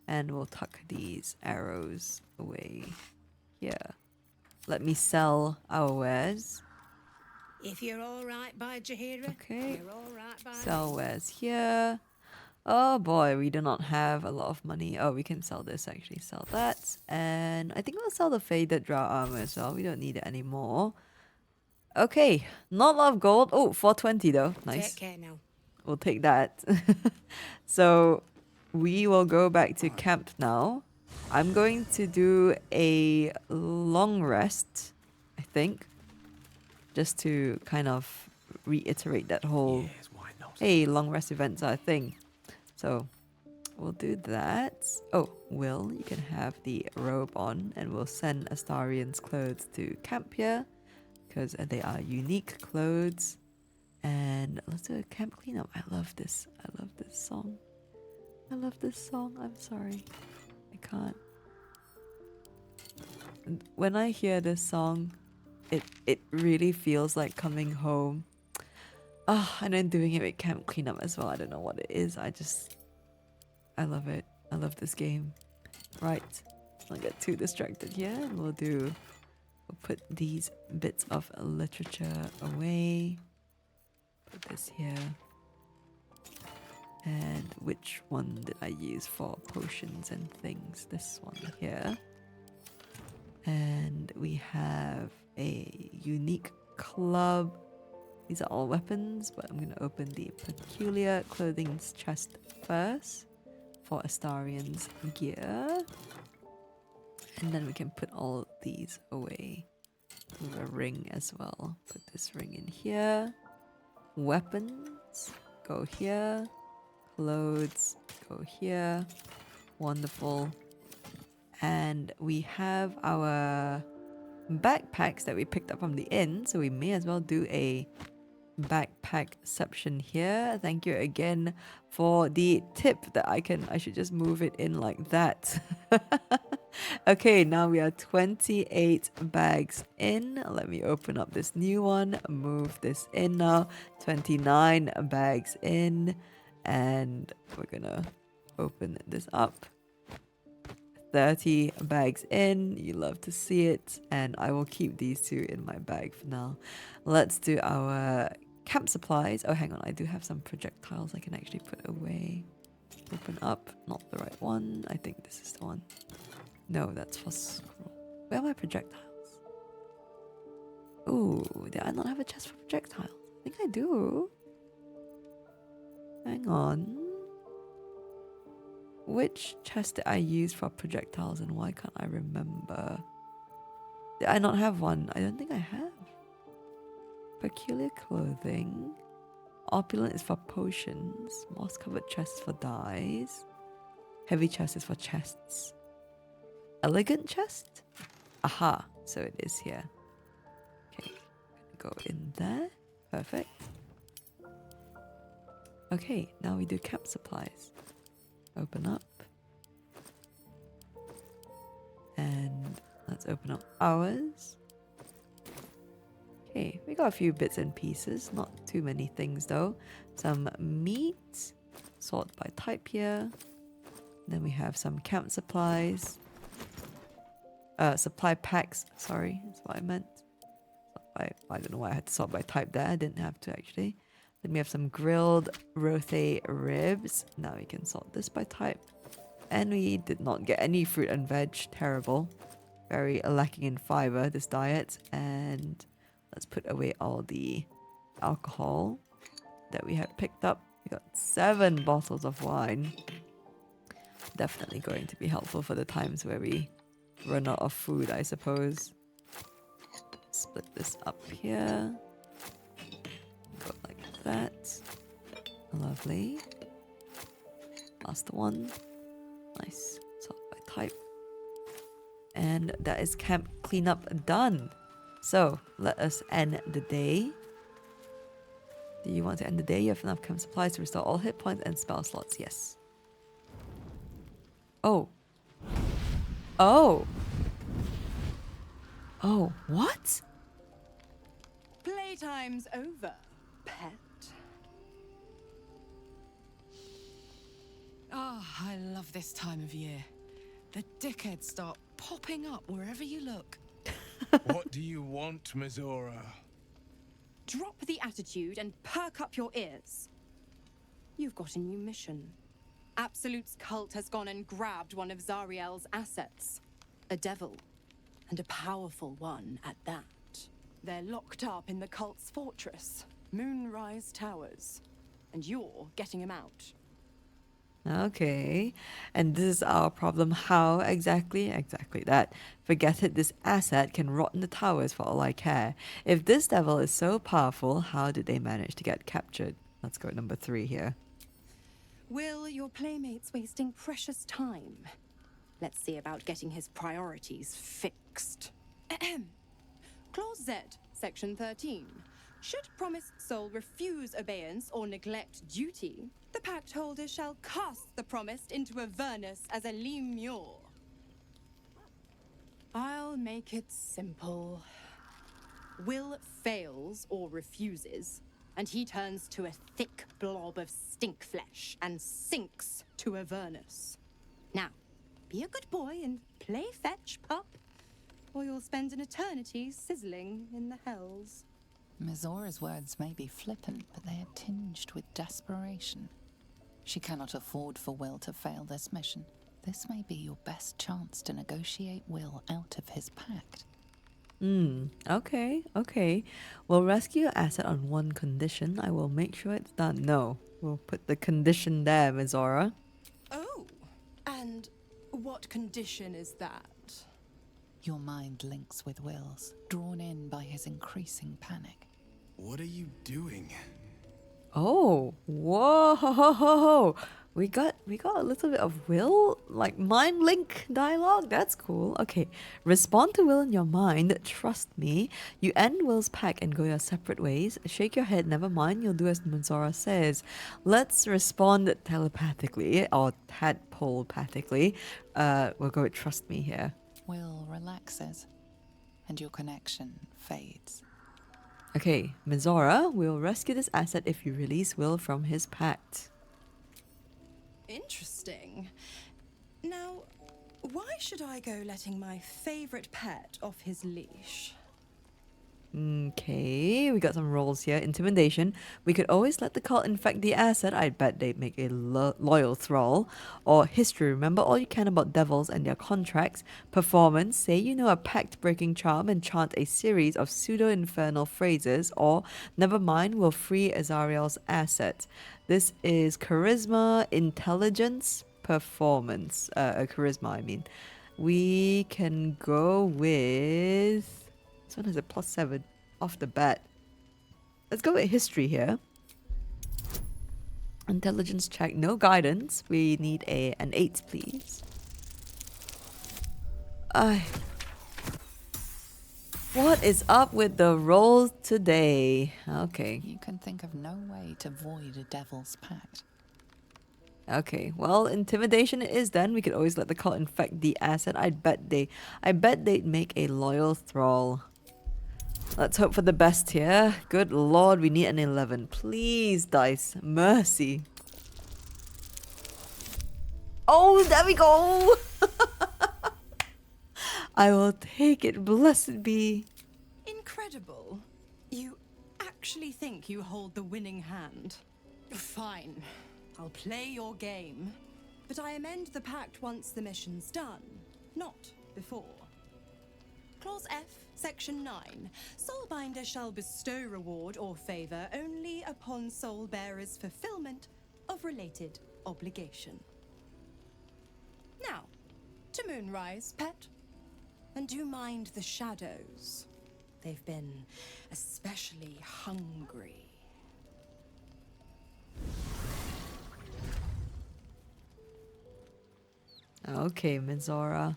And we'll tuck these arrows away here. Let me sell our wares. If you're all right by Jaheira, Okay. you're all right by Sell me. wares here. Oh boy, we do not have a lot of money. Oh, we can sell this actually. Sell that. And I think we'll sell the faded drow armor as well. We don't need it anymore. Okay, not a lot of gold. Oh, 420 though. Nice. Take care now. We'll take that. So we will go back to camp now. I'm going to do a long rest, I think. Just to kind of reiterate that whole, hey, long rest events are a thing. So we'll do that. Oh, Wyll, you can have the robe on, and we'll send Astarion's clothes to camp here because they are unique clothes. And let's do a camp cleanup. I love this. I love this song. I love this song. I'm sorry. I can't. When I hear this song, it really feels like coming home. Ah, and then doing it with camp cleanup as well. I don't know what it is. I love it. I love this game. Right. Let's not get too distracted here. And we'll put these bits of literature away. Put this here. And which one did I use for potions and things? This one here. And we have a unique club. These are all weapons, but I'm going to open the peculiar clothing's chest first for Astarion's gear. And then we can put all these away. With a ring as well. Put this ring in here. Weapons go here. Clothes go here. Wonderful. And we have our backpacks that we picked up from the inn, so we may as well do a backpackception here. Thank you again for the tip that I should just move it in like that. Okay, now we are 28 bags in. Let me open up this new one, move this in now. 29 bags in, and we're gonna open this up. 30 bags in. You love to see it, and I will keep these two in my bag for now. Let's do our camp supplies. Oh, hang on, I do have some projectiles I can actually put away. Open up, not the right one. I think this is the one. No, that's for scroll. Where are my projectiles? Ooh, did I not have a chest for projectiles? I think I do. Hang on. Which chest did I use for projectiles and why can't I remember? Did I not have one? I don't think I have. Peculiar clothing. Opulent is for potions. Moss covered chest for dyes. Heavy chest is for chests. Elegant chest? Aha, so it is here. Okay, go in there. Perfect. Okay, now we do camp supplies. Open up. And let's open up ours. Okay, we got a few bits and pieces, not too many things though. Some meat, sort by type here. Then we have some camp supplies. Supply packs, sorry, that's what I meant. I don't know why I had to sort by type there, I didn't have to actually. Then we have some grilled rothe ribs. Now we can sort this by type. And we did not get any fruit and veg, terrible. Very lacking in fiber, this diet. And let's put away all the alcohol that we had picked up. We got 7 bottles of wine. Definitely going to be helpful for the times where we run out of food, I suppose. Split this up here. Go like that. Lovely. Last one. Nice. Sort by type. And that is camp cleanup done. So let us end the day. Do you want to end the day? You have enough camp supplies to restore all hit points and spell slots. Yes. Oh. Oh. Oh, what? Playtime's over, pet. Oh, I love this time of year. The dickheads start popping up wherever you look. What do you want, Mizora? Drop the attitude and perk up your ears. You've got a new mission. Absolute's cult has gone and grabbed one of Zariel's assets. A devil. And a powerful one at that. They're locked up in the cult's fortress, Moonrise Towers. And you're getting him out. Okay. And this is our problem. How exactly? Exactly that. Forget it, this asset can rot in the towers for all I care. If this devil is so powerful, how did they manage to get captured? Let's go number 3 here. Wyll, your playmate's wasting precious time. Let's see about getting his priorities fixed. Clause Z, Section 13. Should promised soul refuse obeyance or neglect duty, the pact holder shall cast the promised into Avernus as a lemure. I'll make it simple. Wyll fails or refuses, and he turns to a thick blob of stink flesh and sinks to Avernus. Now, be a good boy and play fetch, pup, or you'll spend an eternity sizzling in the hells. Mizora's words may be flippant, but they are tinged with desperation. She cannot afford for Wyll to fail this mission. This may be your best chance to negotiate Wyll out of his pact. Okay. We'll rescue your asset on one condition. I will make sure it's done. No, we'll put the condition there, Mizora. Oh, and what condition is that? Your mind links with Wyll's, drawn in by his increasing panic. What are you doing? Oh, whoa! We got a little bit of Wyll, like mind link dialogue. That's cool. Okay, respond to Wyll in your mind. Trust me. You end Wyll's pack and go your separate ways. Shake your head. Never mind. You'll do as Mizora says. Let's respond telepathically or tadpole-pathically. We'll go with trust me here. Wyll relaxes, and your connection fades. Okay, Mizora, we'll rescue this asset if you release Wyll from his pact. Interesting. Now, why should I go letting my favorite pet off his leash? Okay, we got some rolls here. Intimidation. We could always let the cult infect the asset. I bet they'd make a loyal thrall. Or history. Remember all you can about devils and their contracts. Performance. Say you know a pact-breaking charm and chant a series of pseudo-infernal phrases. Or, never mind, we'll free Azariel's asset. This is charisma, intelligence, performance. Charisma, I mean. We can go with... This one has a +7 off the bat. Let's go with history here. Intelligence check, no guidance. We need an 8, please. What is up with the rolls today? Okay. You can think of no way to void a devil's pact. Okay, well, intimidation it is then. We could always let the cult infect the asset. I bet they'd make a loyal thrall. Let's hope for the best here. Good lord, we need an 11. Please, dice. Mercy. Oh, there we go! I will take it, blessed be. Incredible. You actually think you hold the winning hand? Fine. I'll play your game. But I amend the pact once the mission's done, not before. Clause F, Section 9. Soulbinder shall bestow reward or favour only upon soul bearer's fulfillment of related obligation. Now, to Moonrise, pet. And do mind the shadows. They've been especially hungry. Okay, Mizora.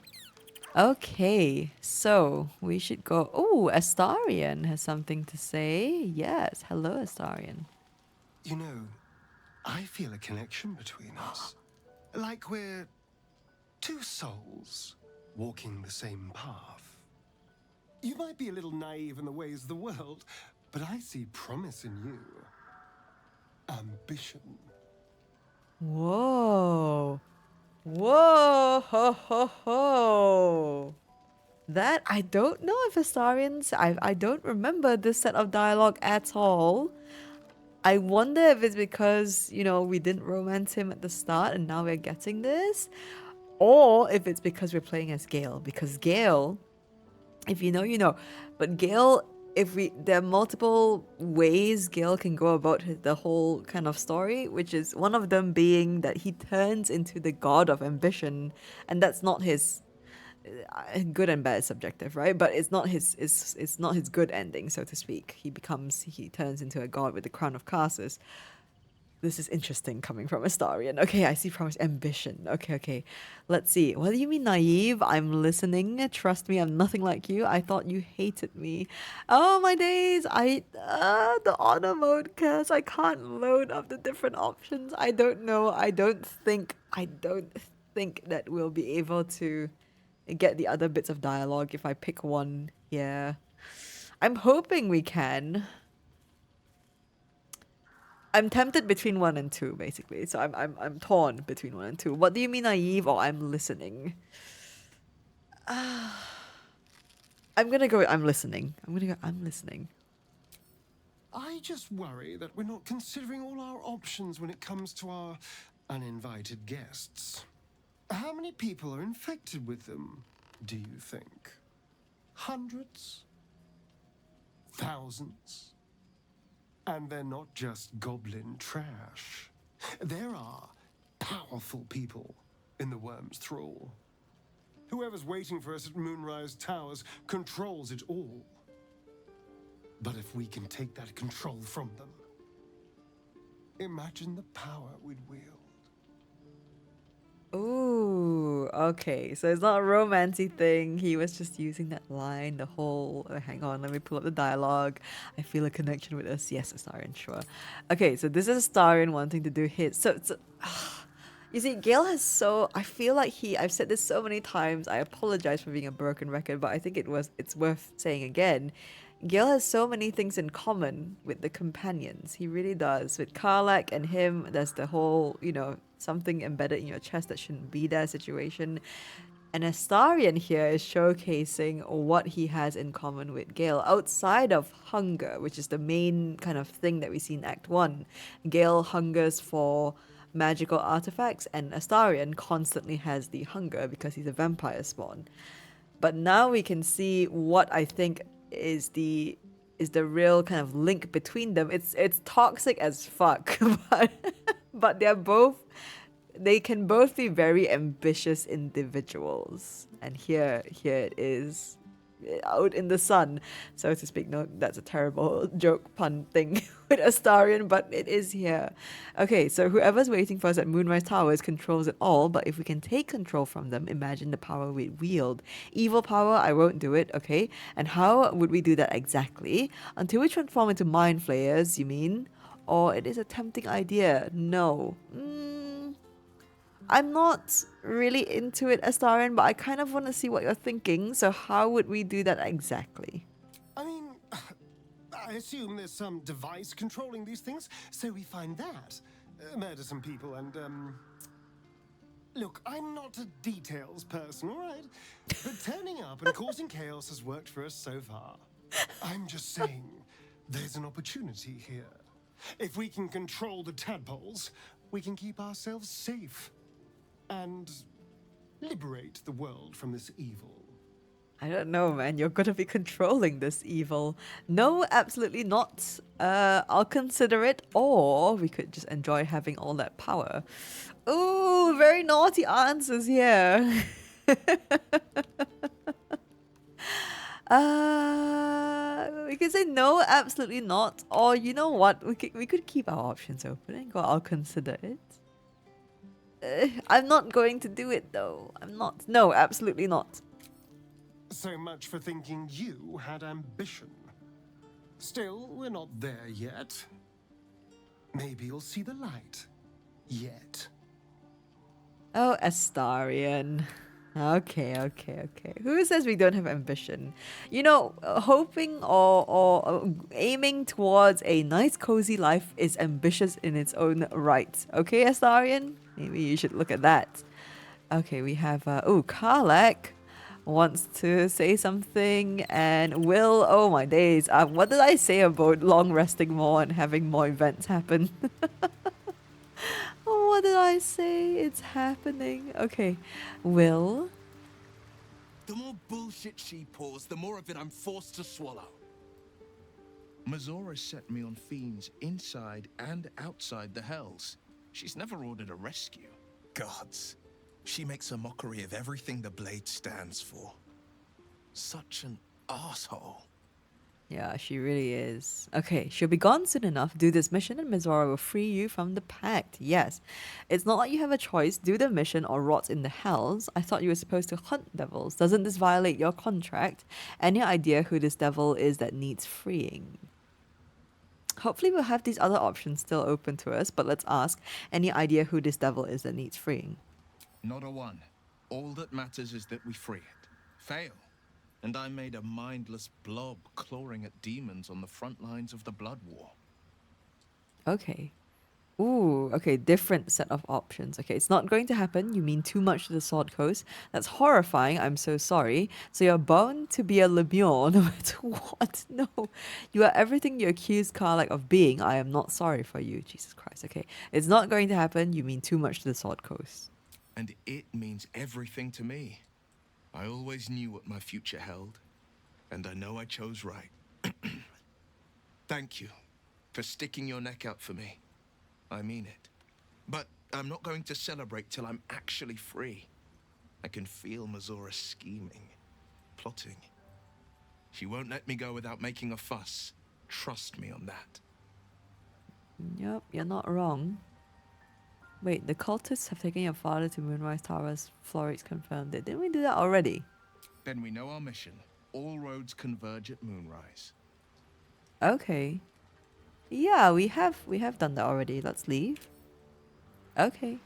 Okay, so we should go... Oh, Astarion has something to say. Yes, hello, Astarion. You know, I feel a connection between us. Like we're Two souls walking the same path. You might be a little naive in the ways of the world, but I see promise in you. Ambition. Whoa. Whoa. Ho, ho, ho. That, I don't know if Astarions, I don't remember this set of dialogue at all. I wonder if it's because, you know, we didn't romance him at the start and now we're getting this. Or if it's because we're playing as Gale. Because Gale, if you know, you know. But Gale, there are multiple ways Gale can go about the whole kind of story, which is one of them being that he turns into the god of ambition. And that's not his... good and bad is subjective, right? But it's not his good ending, so to speak. He turns into a god with the crown of Karsus. This is interesting coming from Astarion. Okay, I see promise. Ambition. Okay. Let's see. What do you mean naive? I'm listening. Trust me, I'm nothing like you. I thought you hated me. Oh my days. The honor mode curse. I can't load up the different options. I don't know. I don't think that we'll be able to get the other bits of dialogue if I pick one here. I'm hoping we can. I'm tempted between 1 and 2, basically. So I'm torn between 1 and 2. What do you mean naive or I'm listening? I'm gonna go with I'm listening. I'm listening. I just worry that we're not considering all our options when it comes to our uninvited guests. How many people are infected with them, do you think? Hundreds? Thousands? And they're not just goblin trash. There are powerful people in the Worm's thrall. Whoever's waiting for us at Moonrise Towers controls it all. But if we can take that control from them, imagine the power we'd wield. Ooh, okay. So it's not a romancy thing. He was just using that line, the whole... hang on, let me pull up the dialogue. I feel a connection with us. Yes, Astarion, sure. Okay, so this is Astarion wanting to do his... So you see, Gale has so... I feel like I've said this so many times. I apologize for being a broken record, but I think it's worth saying again. Gale has so many things in common with the companions. He really does. With KARLACH and him, there's the whole, you know, something embedded in your chest that shouldn't be there situation. And Astarion here is showcasing what he has in common with Gale outside of hunger, which is the main kind of thing that we see in Act 1. Gale hungers for magical artifacts, and Astarion constantly has the hunger because he's a vampire spawn. But now we can see what I think is the real kind of link between them. It's toxic as fuck, but they can both be very ambitious individuals. And here it is, out in the sun, so to speak. No, that's a terrible joke pun thing with Astarion, but it is here. Okay, so whoever's waiting for us at Moonrise Towers controls it all, but if we can take control from them, imagine the power we'd wield. Evil power, I won't do it, okay? And how would we do that exactly? Until we transform into mind flayers, you mean? Or it is a tempting idea? No. I'm not really into it, Astarion, but I kind of want to see what you're thinking. So how would we do that exactly? I mean, I assume there's some device controlling these things, so we find that. Murder some people and, Look, I'm not a details person, all right? But turning up and causing chaos has worked for us so far. I'm just saying, there's an opportunity here. If we can control the tadpoles, we can keep ourselves safe. And liberate the world from this evil. I don't know, man. You're going to be controlling this evil. No, absolutely not. I'll consider it. Or we could just enjoy having all that power. Ooh, very naughty answers here. We could say no, absolutely not. Or you know what? We could keep our options open and go, I'll consider it. I'm not going to do it though. I'm not. No, absolutely not. So much for thinking you had ambition. Still, we're not there yet. Maybe you'll see the light. Yet. Oh, Astarion. Okay, okay, okay. Who says we don't have ambition? You know, hoping or aiming towards a nice, cozy life is ambitious in its own right. Okay, Astarion? Maybe you should look at that. Okay, we have, KARLACH wants to say something, and Wyll, oh my days. What did I say about long resting more and having more events happen? Oh, what did I say? It's happening. Okay. Wyll? The more bullshit she pours, the more of it I'm forced to swallow. Mazora set me on fiends inside and outside the Hells. She's never ordered a rescue. Gods. She makes a mockery of everything the blade stands for. Such an asshole. Yeah, she really is. Okay, she'll be gone soon enough. Do this mission and Mazora will free you from the pact. Yes. It's not like you have a choice. Do the mission or rot in the hells. I thought you were supposed to hunt devils. Doesn't this violate your contract? Any idea who this devil is that needs freeing? Hopefully we'll have these other options still open to us, but let's ask, any idea who this devil is that needs freeing? Not a one. All that matters is that we free it. Fail. And I made a mindless blob clawing at demons on the front lines of the Blood War. Okay. Ooh, okay, different set of options. Okay, it's not going to happen. You mean too much to the Sword Coast. That's horrifying. I'm so sorry. So you're bound to be a Lemure no matter what. No. You are everything you accuse KARLACH of being. I am not sorry for you. Jesus Christ. Okay. It's not going to happen. You mean too much to the Sword Coast. And it means everything to me. I always knew what my future held, and I know I chose right. Thank you for sticking your neck out for me. I mean it. But I'm not going to celebrate till I'm actually free. I can feel Mazora scheming, plotting. She won't let me go without making a fuss. Trust me on that. Yep, you're not wrong. Wait, the cultists have taken your father to Moonrise Towers. Florrick confirmed it. Didn't we do that already? Then we know our mission. All roads converge at Moonrise. Okay. Yeah, we have done that already. Let's leave. Okay.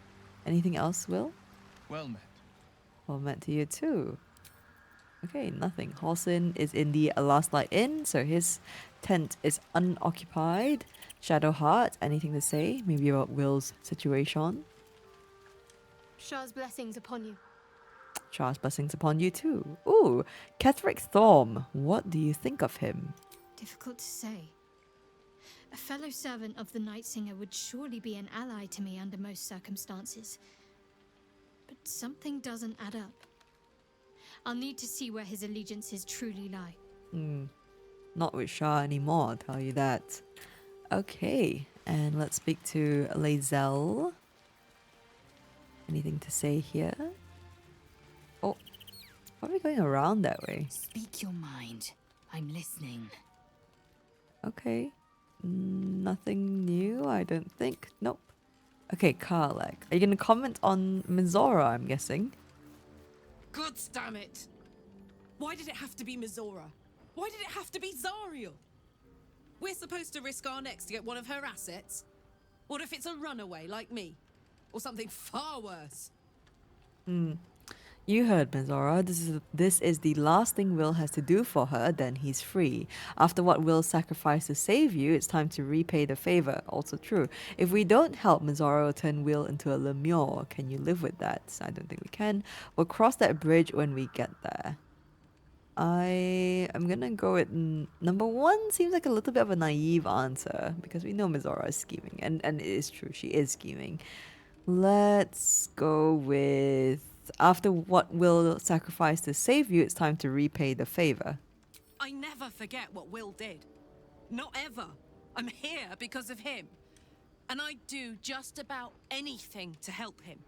Anything else, Wyll? Well met. Well met to you too. Okay, nothing. Halsin is in the Last Light Inn, so his tent is unoccupied. Shadowheart, anything to say? Maybe about Wyll's situation? Shah's blessings upon you. Shah's blessings upon you too. Ooh, Ketheric Thorm. What do you think of him? Difficult to say. A fellow servant of the Night Singer would surely be an ally to me under most circumstances. But something doesn't add up. I'll need to see where his allegiances truly lie. Not with Shah anymore, I'll tell you that. Okay, and let's speak to Lae'zel. Anything to say here? Oh, why are we going around that way? Speak your mind. I'm listening. Okay. Nothing new, I don't think. Nope. Okay, KARLACH. Are you going to comment on Mazora, I'm guessing? God damn it! Why did it have to be Mazora? Why did it have to be Zariel? We're supposed to risk our necks to get one of her assets? What if it's a runaway like me? Or something far worse? You heard, Mazora. This is the last thing Wyll has to do for her, then he's free. After what Wyll sacrificed to save you, it's time to repay the favor. Also true. If we don't help, Mazora will turn Wyll into a Lemure. Can you live with that? I don't think we can. We'll cross that bridge when we get there. I am gonna go with number one. Seems like a little bit of a naive answer because we know Mazora is scheming, and it is true, she is scheming. Let's go with after what Wyll sacrificed to save you, it's time to repay the favor. I never forget what Wyll did. Not ever. I'm here because of him. And I'd do just about anything to help him.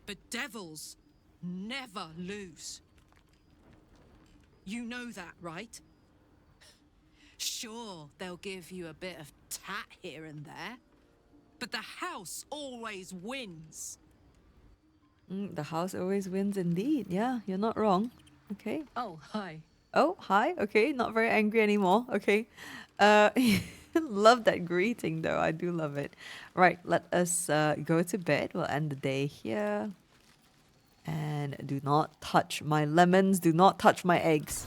But devils never lose. You know that, right? Sure, they'll give you a bit of tat here and there. But the house always wins. The house always wins indeed. Yeah, you're not wrong. Okay. Oh, hi. Oh, hi. Okay, not very angry anymore. Okay. Love that greeting though. I do love it. Right, let us go to bed. We'll end the day here. And do not touch my lemons. Do not touch my eggs.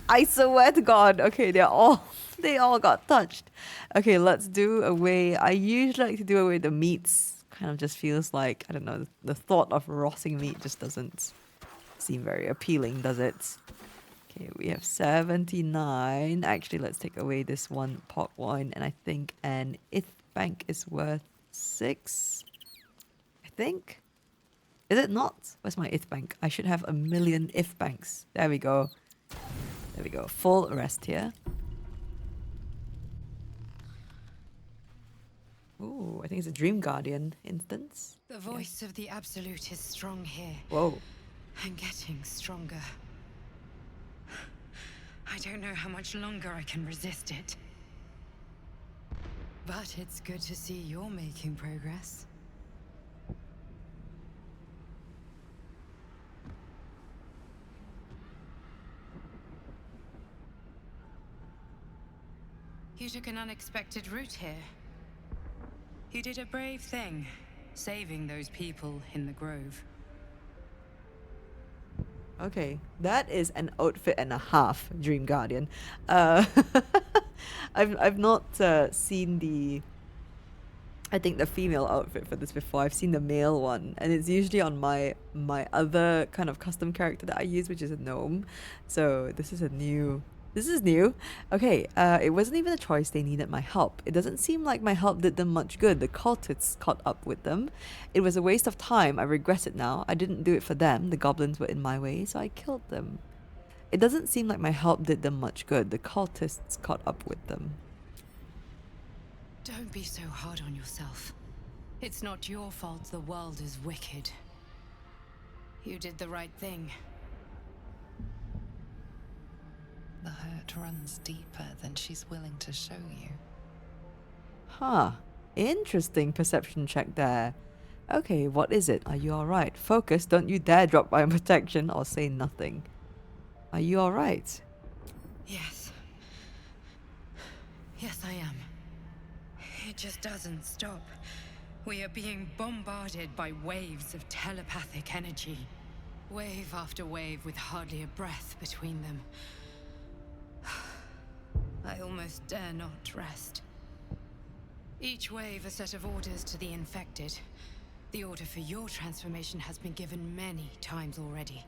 I swear to God. Okay, they all got touched. Okay, let's do away. I usually like to do away the meats. Kind of just feels like, I don't know, the thought of rotting meat just doesn't seem very appealing, does it? Okay, we have 79. Actually, let's take away this one pot wine. And I think an ith bank is worth 6. I think. Is it not? Where's my ith bank? I should have 1,000,000 if banks. There we go. There we go. Full rest here. Ooh, I think it's a Dream Guardian instance. The voice of the Absolute is strong here. Whoa. And getting stronger. I don't know how much longer I can resist it. But it's good to see you're making progress. You took an unexpected route here. You did a brave thing, saving those people in the grove. Okay, that is an outfit and a half, Dream Guardian. I've not seen I think the female outfit for this before. I've seen the male one, and it's usually on my other kind of custom character that I use, which is a gnome. So this is new. Okay, it wasn't even a choice. They needed my help. It doesn't seem like my help did them much good. The cultists caught up with them. It was a waste of time. I regret it now. I didn't do it for them. The goblins were in my way, so I killed them. It doesn't seem like my help did them much good. The cultists caught up with them. Don't be so hard on yourself. It's not your fault the world is wicked. You did the right thing. The hurt runs deeper than she's willing to show you. Huh. Interesting perception check there. Okay, what is it? Are you alright? Focus, don't you dare drop by protection or say nothing. Are you alright? Yes. Yes, I am. It just doesn't stop. We are being bombarded by waves of telepathic energy. Wave after wave with hardly a breath between them. I almost dare not rest. Each wave a set of orders to the infected. The order for your transformation has been given many times already.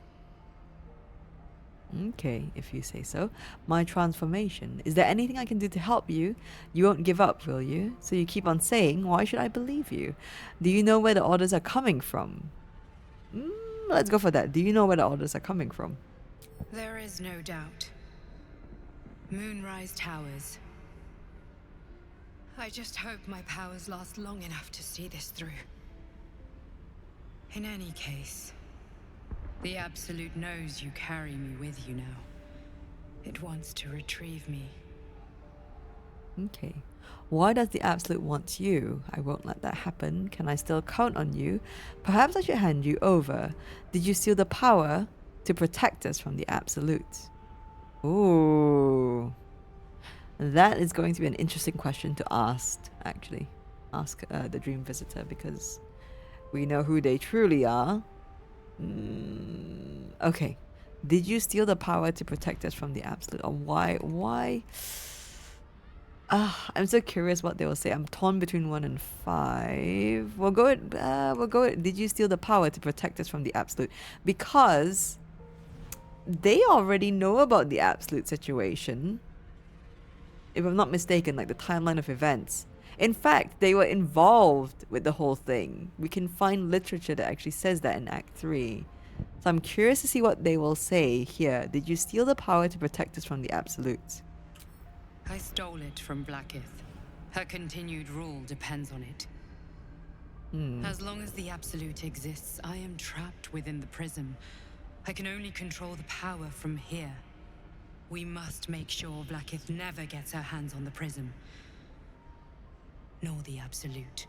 Okay, if you say so. My transformation. Is there anything I can do to help you? You won't give up, will you? So you keep on saying, why should I believe you? Do you know where the orders are coming from? Let's go for that. Do you know where the orders are coming from? There is no doubt. Moonrise Towers. I just hope my powers last long enough to see this through. In any case, the Absolute knows you carry me with you now. It wants to retrieve me. Okay. Why does the Absolute want you? I won't let that happen. Can I still count on you? Perhaps I should hand you over. Did you steal the power to protect us from the Absolute? Ooh. That is going to be an interesting question to ask, actually. Ask the Dream Visitor, because we know who they truly are. Okay. Did you steal the power to protect us from the Absolute? Or why? I'm so curious what they will say. I'm torn between 1 and 5. We'll go with, did you steal the power to protect us from the Absolute? Because they already know about the Absolute situation. If I'm not mistaken, like the timeline of events. In fact, they were involved with the whole thing. We can find literature that actually says that in Act 3. So I'm curious to see what they will say here. Did you steal the power to protect us from the Absolute? I stole it from Blackith. Her continued rule depends on it. As long as the Absolute exists, I am trapped within the prism. I can only control the power from here. We must make sure Blackith never gets her hands on the prism. Nor the Absolute.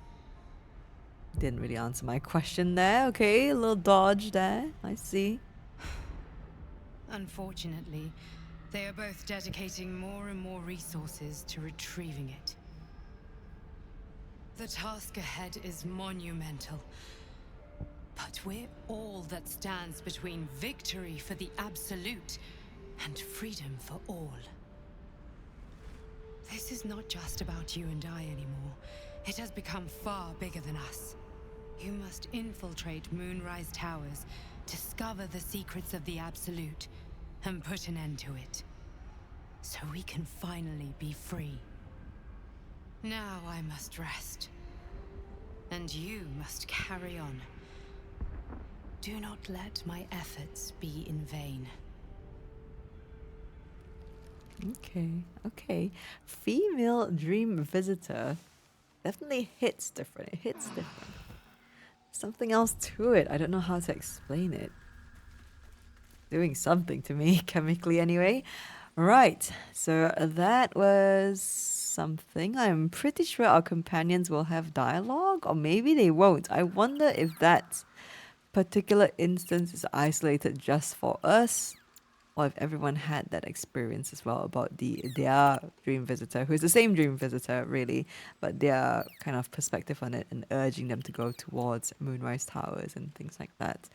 Didn't really answer my question there. Okay, a little dodge there. I see. Unfortunately, they are both dedicating more and more resources to retrieving it. The task ahead is monumental. But we're all that stands between victory for the Absolute and freedom for all. This is not just about you and I anymore. It has become far bigger than us. You must infiltrate Moonrise Towers, discover the secrets of the Absolute, and put an end to it. So we can finally be free. Now I must rest. And you must carry on. Do not let my efforts be in vain. Okay. Female dream visitor definitely hits different. It hits different. Something else to it. I don't know how to explain it. Doing something to me, chemically anyway. Right, so that was something. I'm pretty sure our companions will have dialogue, or maybe they won't. I wonder if that particular instance is isolated just for us, or if everyone had that experience as well about their dream visitor, who is the same dream visitor really, but their kind of perspective on it and urging them to go towards Moonrise Towers and things like that.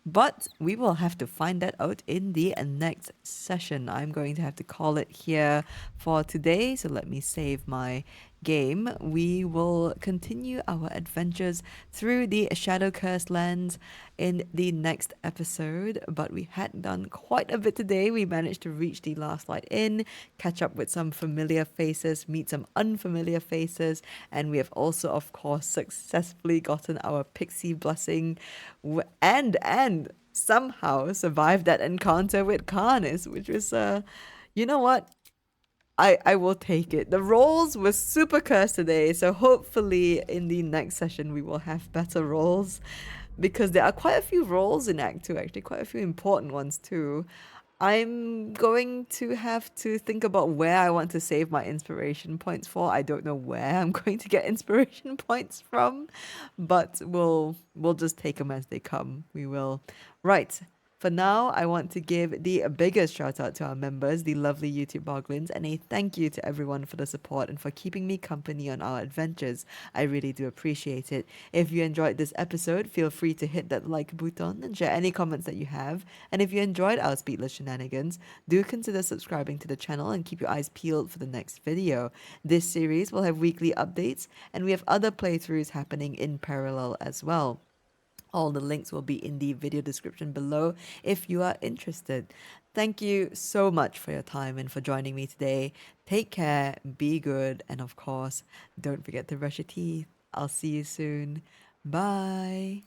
But we will have to find that out in the next session. I'm going to have to call it here for today, so let me save my game. We will continue our adventures through the Shadow Cursed Lands in the next episode, but we had done quite a bit today. We managed to reach the Last Light Inn, catch up with some familiar faces, meet some unfamiliar faces, and we have also, of course, successfully gotten our Pixie blessing and somehow survived that encounter with Karnis, which was, you know what? I will take it. The rolls were super cursed today, so hopefully in the next session we will have better rolls, because there are quite a few rolls in Act 2, actually, quite a few important ones too. I'm going to have to think about where I want to save my inspiration points for. I don't know where I'm going to get inspiration points from, but we'll just take them as they come. We will. Right. For now, I want to give the biggest shout out to our members, the lovely YouTube Boglins, and a thank you to everyone for the support and for keeping me company on our adventures. I really do appreciate it. If you enjoyed this episode, feel free to hit that like button and share any comments that you have. And if you enjoyed our Speedless shenanigans, do consider subscribing to the channel and keep your eyes peeled for the next video. This series will have weekly updates, and we have other playthroughs happening in parallel as well. All the links will be in the video description below if you are interested. Thank you so much for your time and for joining me today. Take care, be good, and of course, don't forget to brush your teeth. I'll see you soon. Bye.